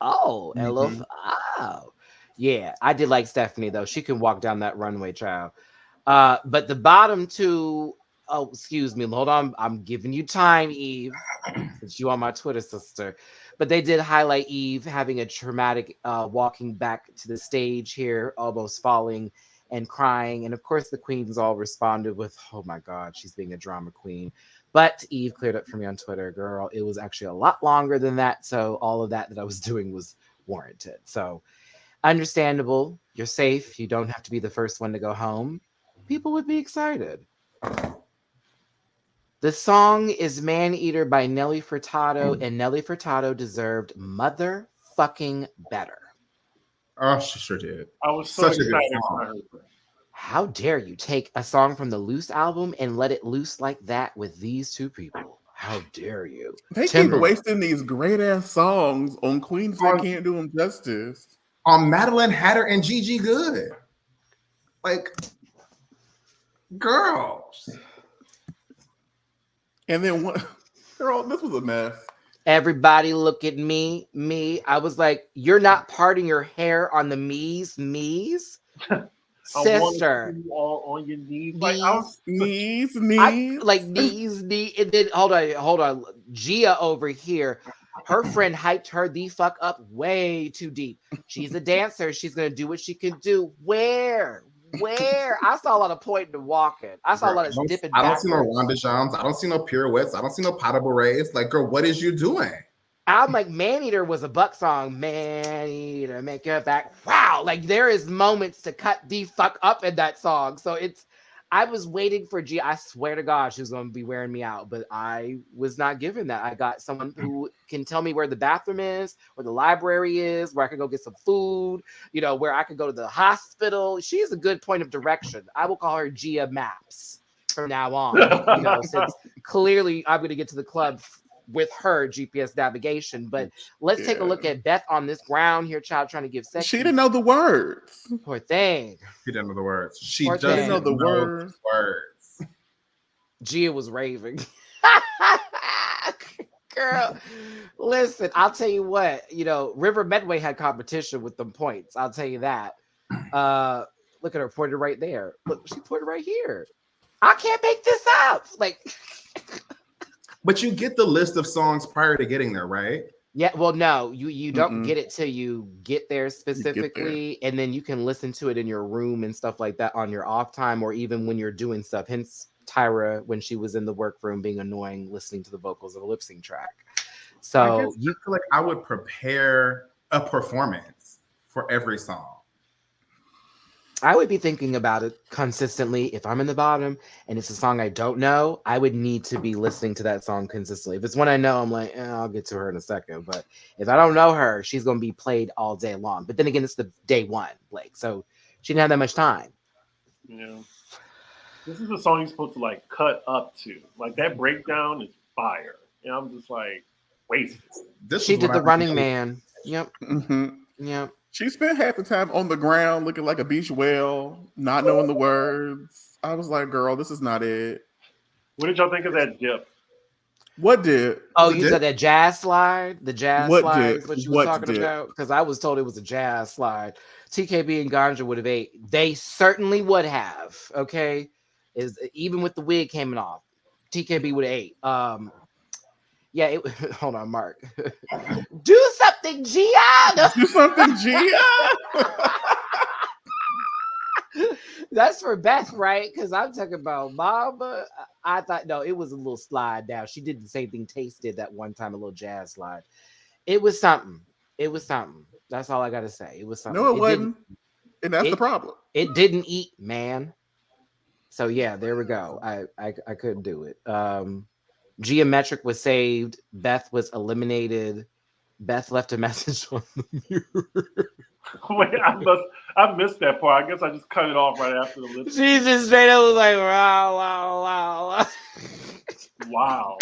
Oh, oh, yeah. I did like Stephanie though. She can walk down that runway, child. But the bottom two, oh, excuse me, hold on. I'm giving you time, Eve, since you are my Twitter sister. But they did highlight Eve having a traumatic walking back to the stage here, almost falling and crying. And of course, the queens all responded with, oh my God, she's being a drama queen. But Eve cleared up for me on Twitter, girl, it was actually a lot longer than that. So all of that I was doing was warranted. So understandable. You're safe. You don't have to be the first one to go home. People would be excited. The song is Man Eater by Nelly Furtado, and Nelly Furtado deserved motherfucking better. Oh, she sure did. I was so Such a excited good when I song. heard that. How dare you take a song from the Loose album and let it loose like that with these two people? How dare you? They keep wasting these great ass songs on queens that can't do them justice. On Madeline Hatter and Gigi Good. Like, girls. And then one girl, this was a mess. Everybody look at me. I was like, you're not parting your hair on the me's. Sister. All on your knees. Like, knees. Like knees. And then hold on. Gia over here. Her friend hyped her the fuck up way too deep. She's a dancer. She's gonna do what she can do. Where? I saw a lot of pointing and walking. I saw a lot of dipping. I don't see no Ronda Jams. I don't see no pirouettes. I don't see no pas de bourrées. Like, girl, what is you doing? I'm like, Man Eater was a Buck song. Man Eater, make your back. Wow. Like, there is moments to cut the fuck up in that song. So I was waiting for G. I swear to God, she was going to be wearing me out, but I was not given that. I got someone who can tell me where the bathroom is, where the library is, where I can go get some food, where I could go to the hospital. She's a good point of direction. I will call her Gia Maps from now on, since clearly I'm going to get to the club with her GPS navigation. But let's take a look at Beth on this ground here, child, trying to give sex. She didn't know the words. Poor thing. She didn't know the words. She Poor doesn't thing. know the words. Gia was raving. Girl, listen, I'll tell you what, River Medway had competition with them points. I'll tell you that. Look at her pointed right there. Look, she pointed right here. I can't make this up. Like, but you get the list of songs prior to getting there, right? Yeah, well, no, you don't get it till you get there specifically, and then you can listen to it in your room and stuff like that on your off time, or even when you're doing stuff. Hence, Tyra, when she was in the workroom, being annoying, listening to the vocals of a lip sync track. So you feel like I would prepare a performance for every song. I would be thinking about it consistently. If I'm in the bottom and it's a song I don't know, I would need to be listening to that song consistently. If it's one I know, I'm like, I'll get to her in a second. But if I don't know her, she's going to be played all day long. But then again, it's the day one, Blake. So she didn't have that much time. Yeah. This is a song you're supposed to like cut up to. Like that breakdown is fire. And I'm just like, wasted. She did the Running Man. Yep. Mm-hmm. Yep. She spent half the time on the ground looking like a beach whale, not knowing the words. I was like, girl, this is not it. What did y'all think of that dip? What did? Oh, Was it you dip? said that jazz slide? The jazz What slide did? is what you was What talking did? about? Because I was told it was a jazz slide. TKB and Ganja would have ate. They certainly would have. Okay, is even with the wig coming off, TKB would have ate. Yeah. Hold on, Mark. Do something, Gia. Do something, Gia. That's for Beth, right? Because I'm talking about Mama. I thought no, it was a little slide down. She did the same thing Taste did that one time, a little jazz slide. It was something. It was something. That's all I gotta say. It was something. No, it wasn't. And that's the problem. It didn't eat, man. So yeah, there we go. I couldn't do it. Geometric was saved. Beth was eliminated. Beth left a message on the mirror. Wait, I missed that part. I guess I just cut it off right after the lip. She just straight up was like, wow. Wow.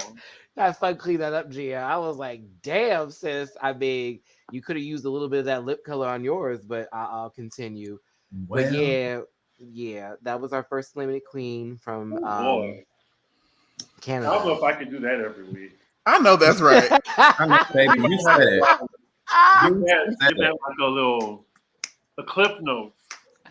Have fun clean that up, Gia. I was like, damn, sis. I mean, you could have used a little bit of that lip color on yours, but I'll continue. Well, But yeah, that was our first eliminated queen from Boy. Canada. I don't know if I could do that every week. I know that's right. I know, baby, you said it. Give that like a cliff notes.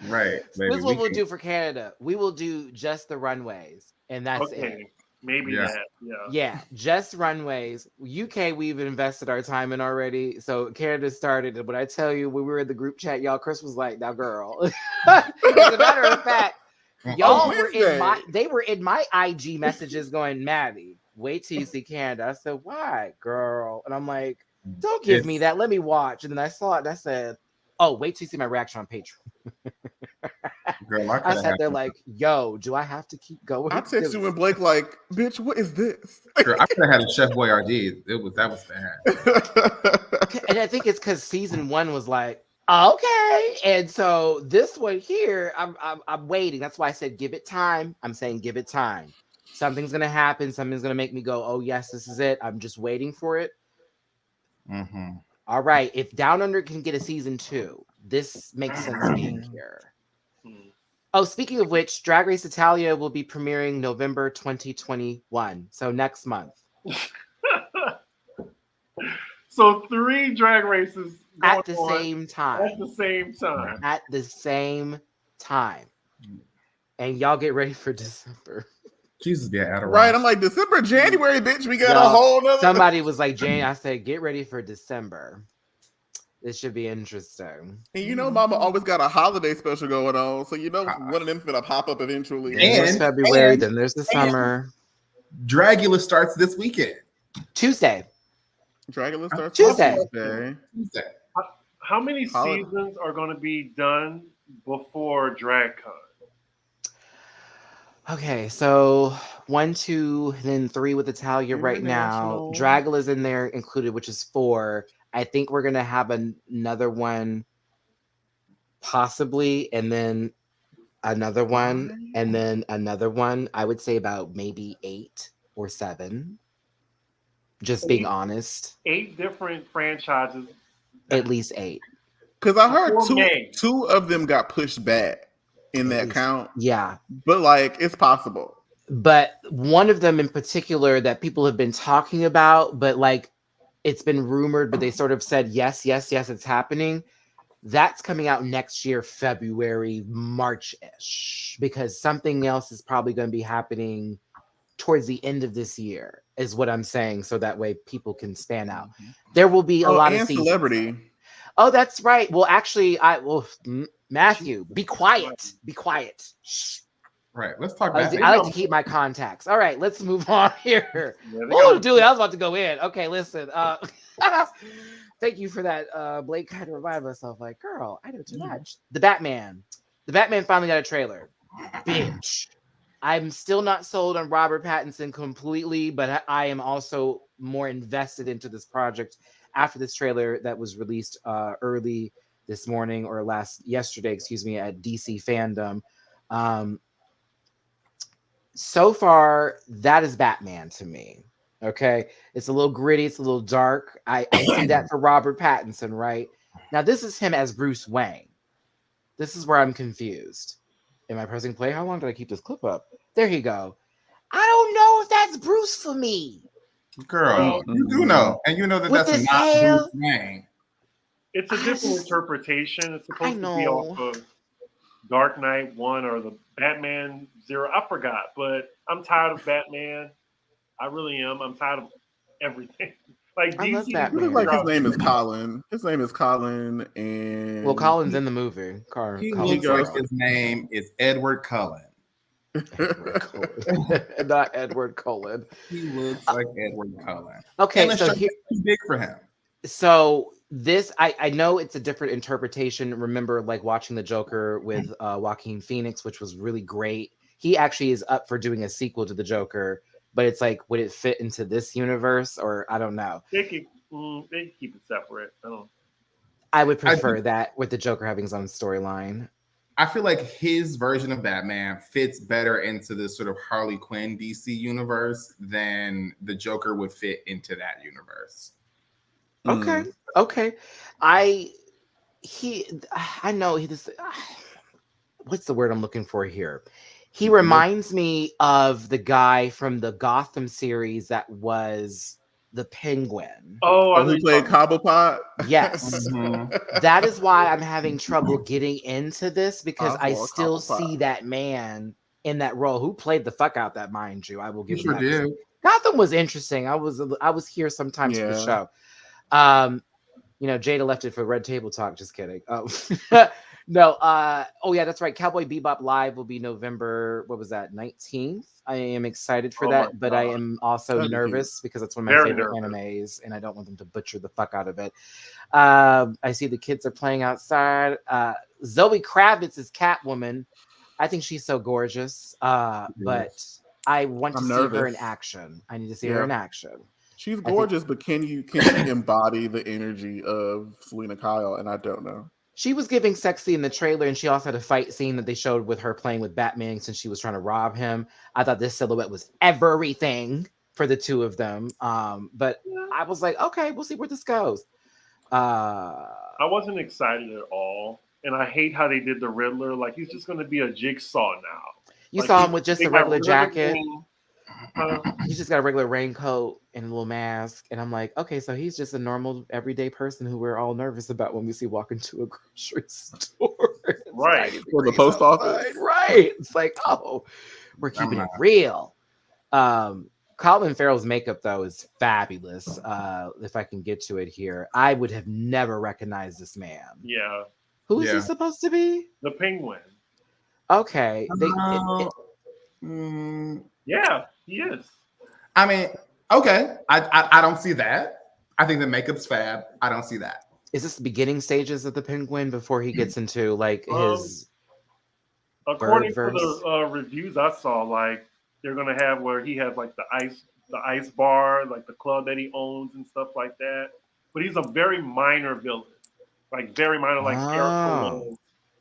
Right, This baby. is what we we'll can- do for Canada. We will do just the runways, and that's it. Okay. Maybe Yeah. that. Yeah. Yeah, just runways. UK, we've invested our time in already. So Canada started. And when I tell you, when we were in the group chat, y'all, Chris was like, "Now, girl." As a matter of fact, y'all were in my. They were in my IG messages going, "Maddie, wait till you see Canada." I said, "Why, girl?" And I'm like, "Don't give me that. Let me watch." And then I saw it, and I said, "Oh, wait till you see my reaction on Patreon." Girl, I sat there like, "Yo, do I have to keep going?" I text you and Blake like, bitch, what is this? girl, I could have had a Chef Boyardee. That was bad. And I think it's because season 1 was like, okay, and so this one here, I'm waiting. That's why I said give it time. I'm saying give it time. Something's gonna happen. Something's gonna make me go, oh yes, this is it. I'm just waiting for it. Mm-hmm. All right, if Down Under can get a season 2, this makes sense being here. Oh, speaking of which, Drag Race Italia will be premiering November 2021, so next month. So 3 drag races going At the on same time. At the same time. At the same time. And y'all get ready for December. Jesus, be out of Right, I'm like, December, January, bitch, we got a Y'all, whole nother. somebody was like, Jane, I said, get ready for December. This should be interesting. And you know, Mama always got a holiday special going on, so you know one of them finna pop up eventually. Then there's And- February, and- then there's the summer. Dragula starts this weekend. Tuesday. Dragula starts Tuesday. Tuesday. Tuesday. How many Holiday. seasons are going to be done before DragCon? Okay, so 1, 2, then 3 with Italia right now. International. Dragula's in there included, which is 4. I think we're gonna have another one, possibly, and then another one, and then another one. I would say about maybe 8 or 7. Just being honest, 8 different franchises. at least 8. Because I heard Before May. two of them got pushed back in that least. count, Yeah, but like it's possible. but one of them in particular that people have been talking about, but like it's been rumored, but they sort of said yes, it's happening. That's coming out next year, February, March-ish, because something else is probably going to be happening towards the end of this year, is what I'm saying, so that way people can span out. There will be a lot of and seasons. Celebrity. Oh, that's right. Well, actually, Matthew, be quiet. Be quiet. Shh. Right. Let's talk I about like to keep my contacts. All right, let's move on here. Yeah, they Oh, got- Julie, I was about to go in. Okay, listen. Thank you for that. Blake kind of reminded myself, like, girl, I know too much. The Batman finally got a trailer. Bitch. I'm still not sold on Robert Pattinson completely, but I am also more invested into this project after this trailer that was released early this morning or yesterday, at DC Fandom. So far, that is Batman to me. Okay, it's a little gritty, it's a little dark. I see that for Robert Pattinson, right? Now this is him as Bruce Wayne. This is where I'm confused. Am I pressing play? How long did I keep this clip up? There you go. I don't know if that's Bruce for me. Girl, you do know, and you know that With that's this not hair? Bruce Wayne. It's a I different just- interpretation. It's I supposed to be off know. of Dark Knight 1 or the Batman 0. I forgot, but I'm tired of Batman. I really am. I'm tired of everything. Like I love DC, Batman. You look like his name is Colin. His name is Colin, and Well, Colin's in the movie. He Colin looks goes- like his name is Edward Cullen. Not Edward Cullen. He looks like Edward Cullen. Okay, And the so show here, is too big for him. so this I know it's a different interpretation. Remember, like watching the Joker with Joaquin Phoenix, which was really great. He actually is up for doing a sequel to the Joker, but it's like, would it fit into this universe, or I don't know. they keep it separate. I would prefer that with the Joker having his own storyline. I feel like his version of Batman fits better into this sort of Harley Quinn DC universe than the Joker would fit into that universe. Okay, okay. I know he just. What's the word I'm looking for here? He reminds me of the guy from the Gotham series that was the Penguin. Oh, I who played Cobblepot? Yes. That is why I'm having trouble getting into this, because I Oswald still Cobblepot. see that man in that role, who played the fuck out that, mind you. I will give You him sure that. did. Gotham was interesting. I was here sometimes for the Yeah. show. Jada left it for Red Table Talk. Just kidding. Oh, no. Oh yeah, that's right. Cowboy Bebop Live will be November. What was that? 19th. I am excited for Oh that, my but I God. am also That'd be nervous because it's one of my Very favorite nervous. animes, and I don't want them to butcher the fuck out of it. I see the kids are playing outside. Zoe Kravitz is Catwoman. I think she's so gorgeous. But I want to I'm see her nervous. in action. I need to see her Yeah. in action. She's think- gorgeous, but can you embody the energy of Selena Kyle? And I don't know. She was giving sexy in the trailer, and she also had a fight scene that they showed with her playing with Batman since she was trying to rob him. I thought this silhouette was everything for the two of them. But I was like, okay, we'll see where this goes. I wasn't excited at all, and I hate how they did the Riddler. Like he's just going to be a jigsaw now. You Like, saw him with just they a got regular rid of jacket. everything. He's just got a regular raincoat and a little mask. And I'm like, okay, so he's just a normal, everyday person who we're all nervous about when we see walk into a grocery store. It's Right. 90 Or the degrees post office. outside. Right. It's like, oh, we're keeping it real. Colin Farrell's makeup, though, is fabulous. If I can get to it here, I would have never recognized this man. Yeah, Who is Yeah. he supposed to be? the Penguin. Okay. Yeah, he is. I mean, okay. I don't see that. I think the makeup's fab. I don't see that. Is this the beginning stages of the Penguin before he gets into like his? According to Birdverse. the reviews I saw, like they're gonna have where he has like the ice bar, like the club that he owns and stuff like that. But he's a very minor villain, like very minor, like character was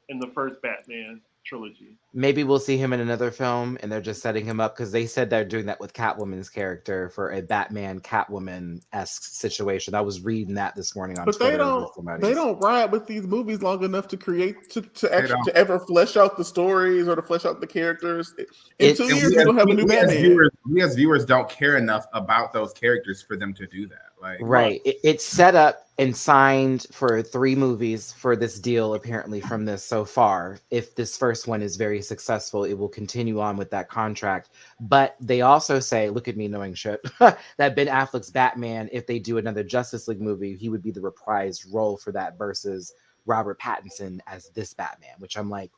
in the first Batman trilogy. Maybe we'll see him in another film, and they're just setting him up because they said they're doing that with Catwoman's character for a Batman Catwoman-esque situation. I was reading that this morning on But Twitter. they don't ride with these movies long enough to create to ever flesh out the stories or to flesh out the characters. In 2 years, we don't have a new Batman. We as viewers don't care enough about those characters for them to do that. Like, Right. It's set up and signed for 3 movies for this deal, apparently, from this so far. If this first one is very successful, it will continue on with that contract. But they also say, look at me knowing shit, that Ben Affleck's Batman, if they do another Justice League movie, he would be the reprised role for that versus Robert Pattinson as this Batman, which I'm like,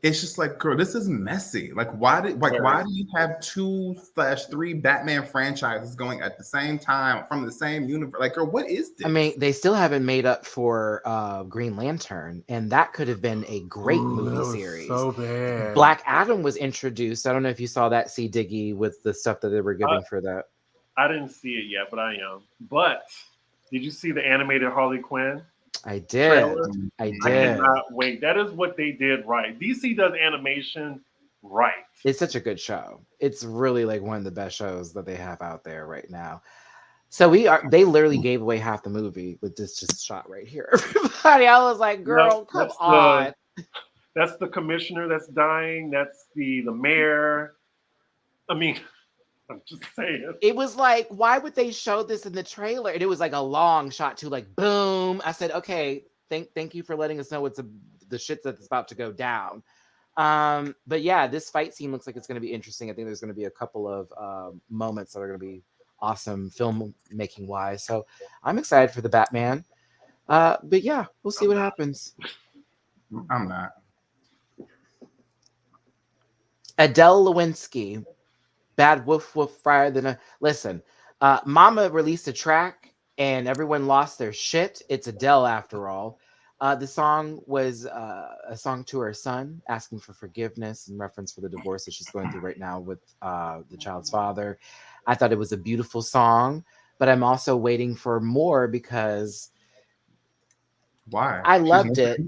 it's just like, girl, this is messy. Like, why do you have 2/3 Batman franchises going at the same time from the same universe? Like, girl, what is this? I mean, they still haven't made up for Green Lantern, and that could have been a great movie series. So bad. Black Adam was introduced. I don't know if you saw that, C. Diggy, with the stuff that they were giving for that. I didn't see it yet, but I am. But did you see the animated Harley Quinn? I did. Trailer? I I did. cannot wait. That is what they did right. DC does animation right. It's such a good show. It's really like one of the best shows that they have out there right now. So they literally gave away half the movie with this just shot right here. Everybody, I was like, girl, come on. That's the commissioner that's dying. That's the mayor. I mean, I'm just saying. It was like, why would they show this in the trailer? And it was like a long shot too, like boom. I said, okay, thank you for letting us know it's the shit that's about to go down. But yeah, this fight scene looks like it's going to be interesting. I think there's going to be a couple of moments that are going to be awesome filmmaking wise. So I'm excited for the Batman. But yeah, we'll see what happens. I'm not. Adele Lewinsky, Bad Woof Woof Friar than a listen. Mama released a track and everyone lost their shit. It's Adele after all. The song was a song to her son, asking for forgiveness in reference for the divorce that she's going through right now with the child's father. I thought it was a beautiful song, but I'm also waiting for more because why? I loved it.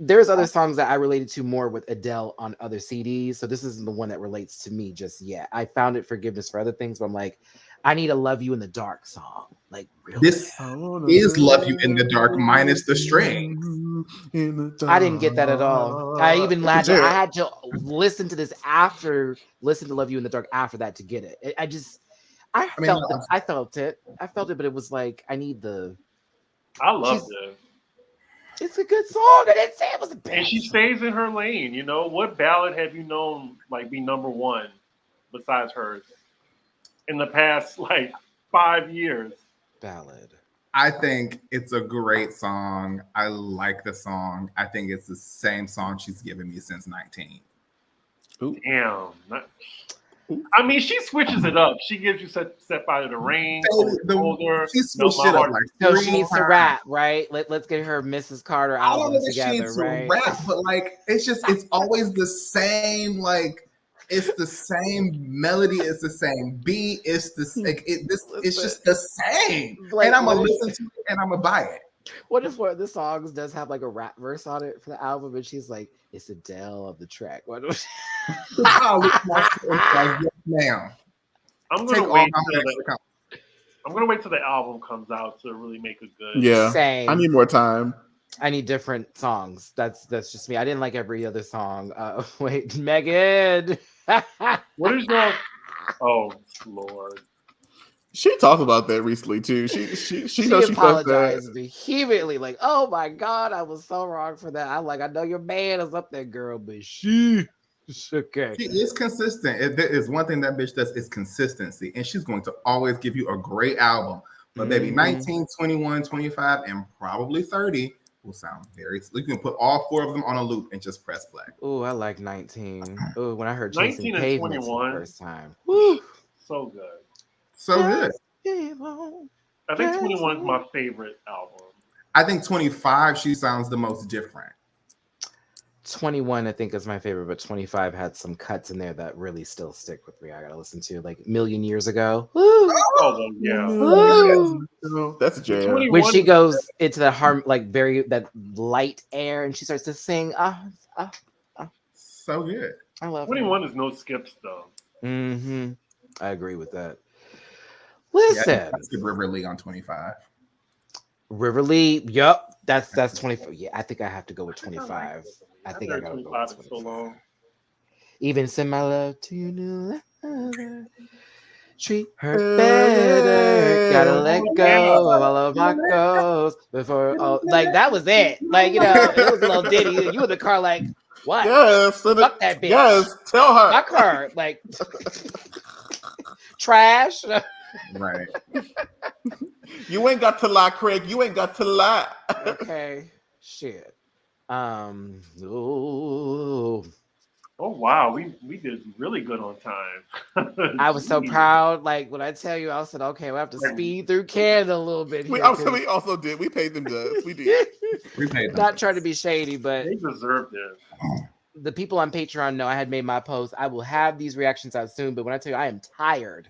There's other songs that I related to more with Adele on other CDs, so this isn't the one that relates to me just yet. I found it forgiveness for other things, but I'm like, I need a Love You in the Dark song. Like, really? This is Love You in the Dark minus the strings. I didn't get that at all. I even I had to listen to this listen to Love You in the Dark after that to get it. I felt it, but it was like, I need the. I loved it. It's a good song. I didn't say it was a bad. And she stays in her lane. You know, what ballad have you known like be number one besides hers in the past like 5 years? Ballad. I think it's a great song. I like the song. I think it's the same song she's given me since 19. Ooh. Damn. I mean, she switches it up. She gives you Step Out of the Rain, Older. She switched it up like so she needs to rap, right? Let's get her Mrs. Carter album together, right? Rap, but like it's always the same. Like it's the same melody. It's the same beat. It's just the same. Like, and I'm gonna listen to it and I'm gonna buy it. What if one of the songs does have like a rap verse on it for the album, and she's like, "It's Adele of the track." What? Now I'm gonna wait till the album comes out to really make a good. Yeah, same. I need more time. I need different songs. That's just me. I didn't like every other song. Wait, Megan. What is your? Oh Lord. She talked about that recently too. She knows she apologized vehemently, like, "Oh my God, I was so wrong for that." I'm like, I know your man is up there, girl, but she's okay. She is consistent. There is one thing that bitch does is consistency, and she's going to always give you a great album. But baby, 19, 21, 25, and probably 30 will sound very. You can put all 4 of them on a loop and just press play. Oh, I like 19. Oh, when I heard 19 and 21 the first time, so good. So good. I think 21 is my favorite album. I think 25, she sounds the most different. 21, I think, is my favorite, but 25 had some cuts in there that really still stick with me. I gotta listen to like a million years ago. Oh, yeah. That's a jam. When she goes into that that light air and she starts to sing. So good. I love 21 is no skips though. Mm-hmm. I agree with that. Listen, that's the River Lee on 25. River Lee, yep, that's 25. Yeah, I think I have to go with 25. I think I gotta go with 25. So long. Even send my love to your new lover. Treat her better. Gotta let go of all of my goals before. Oh, like that was it. Like, you know, it was a little ditty. You in the car, like, what? Yes, fuck that bitch. Yes, tell her. Fuck her, like trash. Right. You ain't got to lie, Craig. You ain't got to lie. Okay. Shit. Ooh. Oh wow, we did really good on time. I was so proud. Like when I tell you, I said, okay, we'll have to speed through Canada a little bit. We also did. We paid them dubs. We did. We paid them. Not trying to be shady, but they deserved it. The people on Patreon know I had made my post. I will have these reactions out soon, but when I tell you I am tired.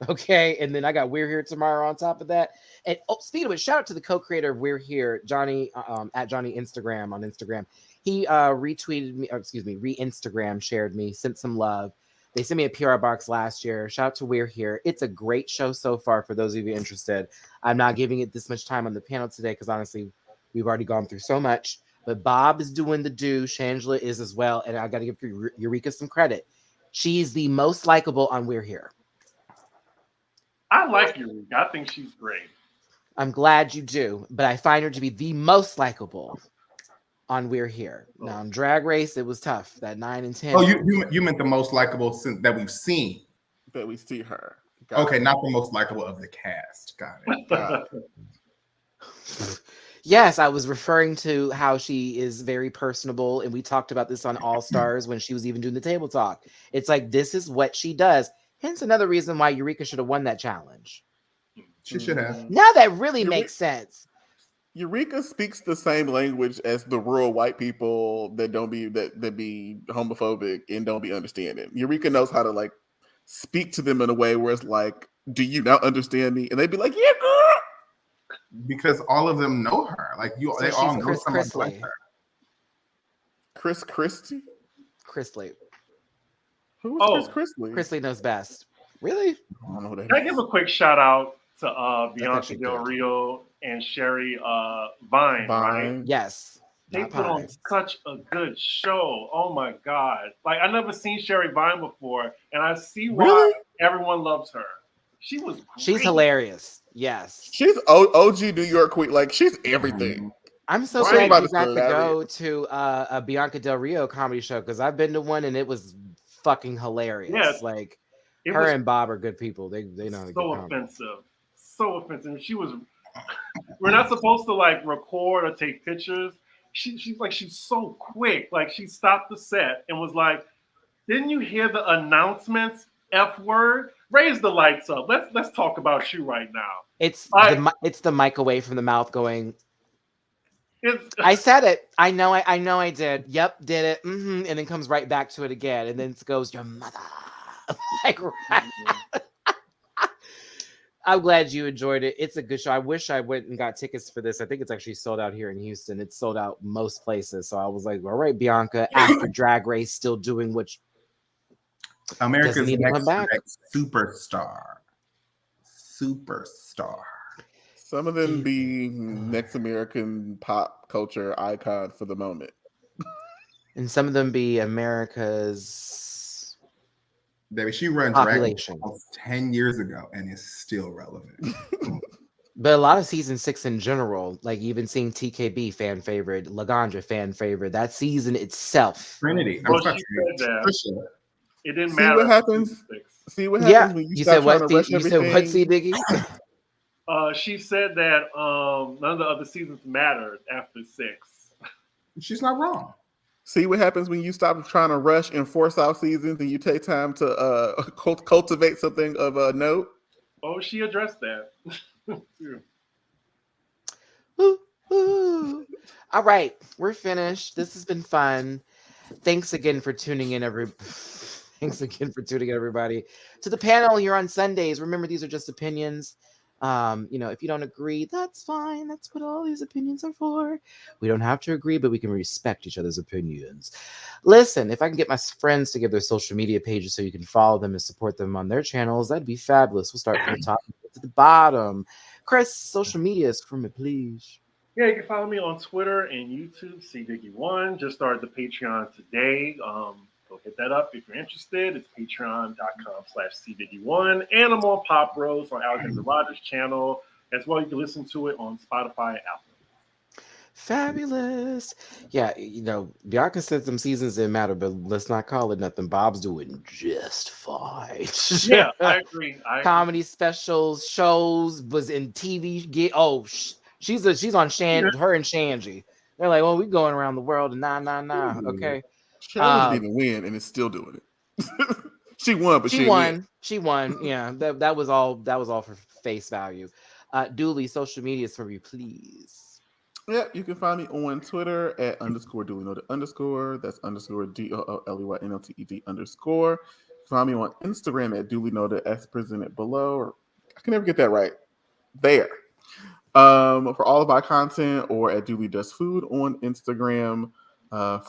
Okay, and then I got We're Here tomorrow on top of that. And speaking of it, shout out to the co-creator of We're Here, Johnny at Johnny Instagram on Instagram. He retweeted me, or excuse me, re-Instagram shared me, sent some love. They sent me a PR box last year. Shout out to We're Here. It's a great show so far for those of you interested. I'm not giving it this much time on the panel today because honestly, we've already gone through so much. But Bob is doing the do. Shangela is as well. And I got to give Eureka some credit. She's the most likable on We're Here. I like Eureka. I think she's great. I'm glad you do. But I find her to be the most likable on We're Here. Now on Drag Race, it was tough. That 9 and 10. Oh, you meant the most likable since that we've seen. That we see her. Okay, not the most likable of the cast. Got it. Yes, I was referring to how she is very personable, and we talked about this on All Stars when she was even doing the table talk. It's like this is what she does. Hence another reason why Eureka should have won that challenge. She should have. Now that really makes sense. Eureka speaks the same language as the rural white people that don't be that be homophobic and don't be understanding. Eureka knows how to like speak to them in a way where it's like, do you not understand me? And they'd be like, yeah, girl. Because all of them know her. Like So they all she's know Chris someone Chrisley. like her. Chris Christie? Chrisley. Who was Chris Chrisley? Chrisley knows best. Really? I don't know who that Can I is. give a quick shout out to actually Bianca Del good. Rio and Sherry Vine, right? Yes. They Not put on pies. such a good show. Oh my God. Like I never seen Sherry Vine before, and I see why Really? everyone loves her. She was great. She's hilarious. Yes. She's OG New York queen. Like she's everything. I'm so Right. glad you Everybody's got to go hilarious. to a Bianca Del Rio comedy show because I've been to one and it was fucking hilarious. Yes. Like It her was and Bob are good people. They know how to so get comedy. offensive. So offensive. She was we're not supposed to like record or take pictures. She's so quick. Like she stopped the set and was like, didn't you hear the announcements? F word? Raise the lights up. Let's talk about you right now. It's I- it's the mic away from the mouth going. It's I said it. I know I did. Yep, did it. And then comes right back to it again, and then it goes your mother. Like, I'm glad you enjoyed it. It's a good show. I wish I went and got tickets for this. I think it's actually sold out here in Houston. It's sold out most places. So I was like, all right, Bianca, after Drag Race, still doing what America's Doesn't need to come next back. superstar. Superstar. Some of them be next American pop culture icon for the moment. and some of them be America's Baby, she runs Drag Race population. almost 10 years ago and is still relevant. But a lot of season 6 in general, like even seeing TKB fan favorite, Laganja fan favorite, that season itself. Trinity. Well, I'm sorry, she Trinity. said that. Trisha. It didn't See matter. what happens? See what happens Yeah, when you you stop said trying what? to rush You said everything. what? C Diggy? She said that none of the other seasons mattered after 6. She's not wrong. See what happens when you stop trying to rush and force out seasons and you take time to cultivate something of a note. Oh, she addressed that. Ooh, ooh. All right, we're finished. This has been fun. Thanks again for tuning in, Thanks again for tuning in, everybody, to the panel here on Sundays. Remember, these are just opinions. If you don't agree, that's fine. That's what all these opinions are for. We don't have to agree, but we can respect each other's opinions. Listen, if I can get my friends to give their social media pages so you can follow them and support them on their channels, that'd be fabulous. We'll start from the top to the bottom. Chris, social medias for me, please. Yeah, you can follow me on Twitter and YouTube, CDiggy1. Just started the Patreon today. Go hit that up if you're interested. It's patreon.com/CDiggy1. And I'm on Pop Rose on Alexander Rogers' channel. As well, you can listen to it on Spotify and Apple. Fabulous. Yeah, Bianca said some seasons didn't matter, but let's not call it nothing. Bob's doing just fine. Yeah, I agree. Comedy specials, shows, was in TV. She's on Shan. Her and Shanji. They're like, well, we going around the world and nah. Okay. Sharon didn't even win and is still doing it. She won, but she won. She won. Yeah, that was all. That was all for face value. Dooley, social medias for you, please. Yeah, you can find me on Twitter at _DooleyNoted_. That's _DOOLEYNOTED_. You can find me on Instagram at DooleyNoted as presented below. I can never get that right. There. For all of my content, or at Dooley Does Food on Instagram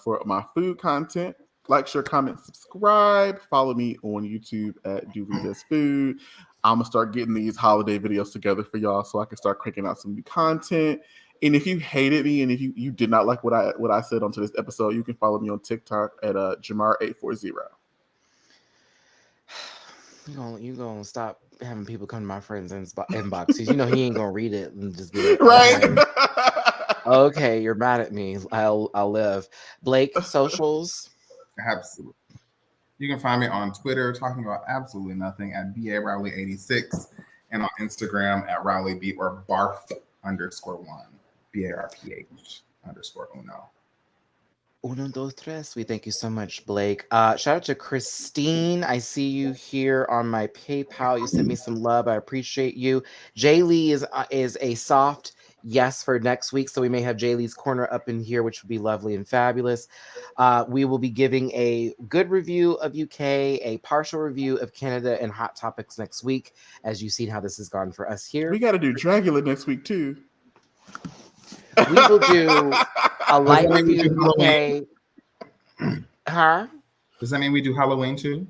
for my food content. Like, share, comment, subscribe. Follow me on YouTube at Dooley Does Food. I'm gonna start getting these holiday videos together for y'all so I can start cranking out some new content. And if you hated me and if you did not like what I said on today's episode, you can follow me on TikTok at Jamar840. You gonna stop having people come to my friends' inboxes. You know he ain't gonna read it and just be like, Right. okay, you're mad at me. I'll live. Blake, socials. Absolutely. You can find me on Twitter talking about absolutely nothing at BARowley86 and on Instagram at RowleyB or Barf_1. BARPH_uno. Uno, dos, tres. We thank you so much, Blake. Shout out to Christine. I see you here on my PayPal. You sent me some love. I appreciate you. Jay Lee is a soft yes for next week, so we may have Jay Lee's Corner up in here, which would be lovely and fabulous. We will be giving a good review of UK, a partial review of Canada, and Hot Topics next week, as you've seen how this has gone for us here. We got to do Dragula next week too. We will do a light review of UK. Huh? Does that mean we do Halloween too?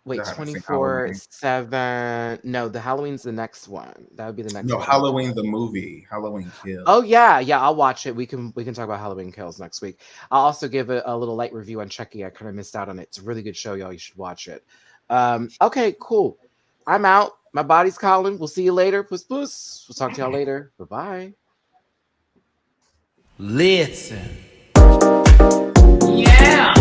Wait, I haven't seen 24/7. No, the Halloween's the next one. That would be the next No, one. Halloween the movie. Halloween Kills. Oh yeah, I'll watch it. We can talk about Halloween Kills next week. I'll also give a little light review on Chucky. I kind of missed out on it. It's a really good show, y'all. You should watch it. Okay, cool. I'm out. My body's calling. We'll see you later. Puss puss. We'll talk to y'all later. Bye-bye. Listen. Yeah.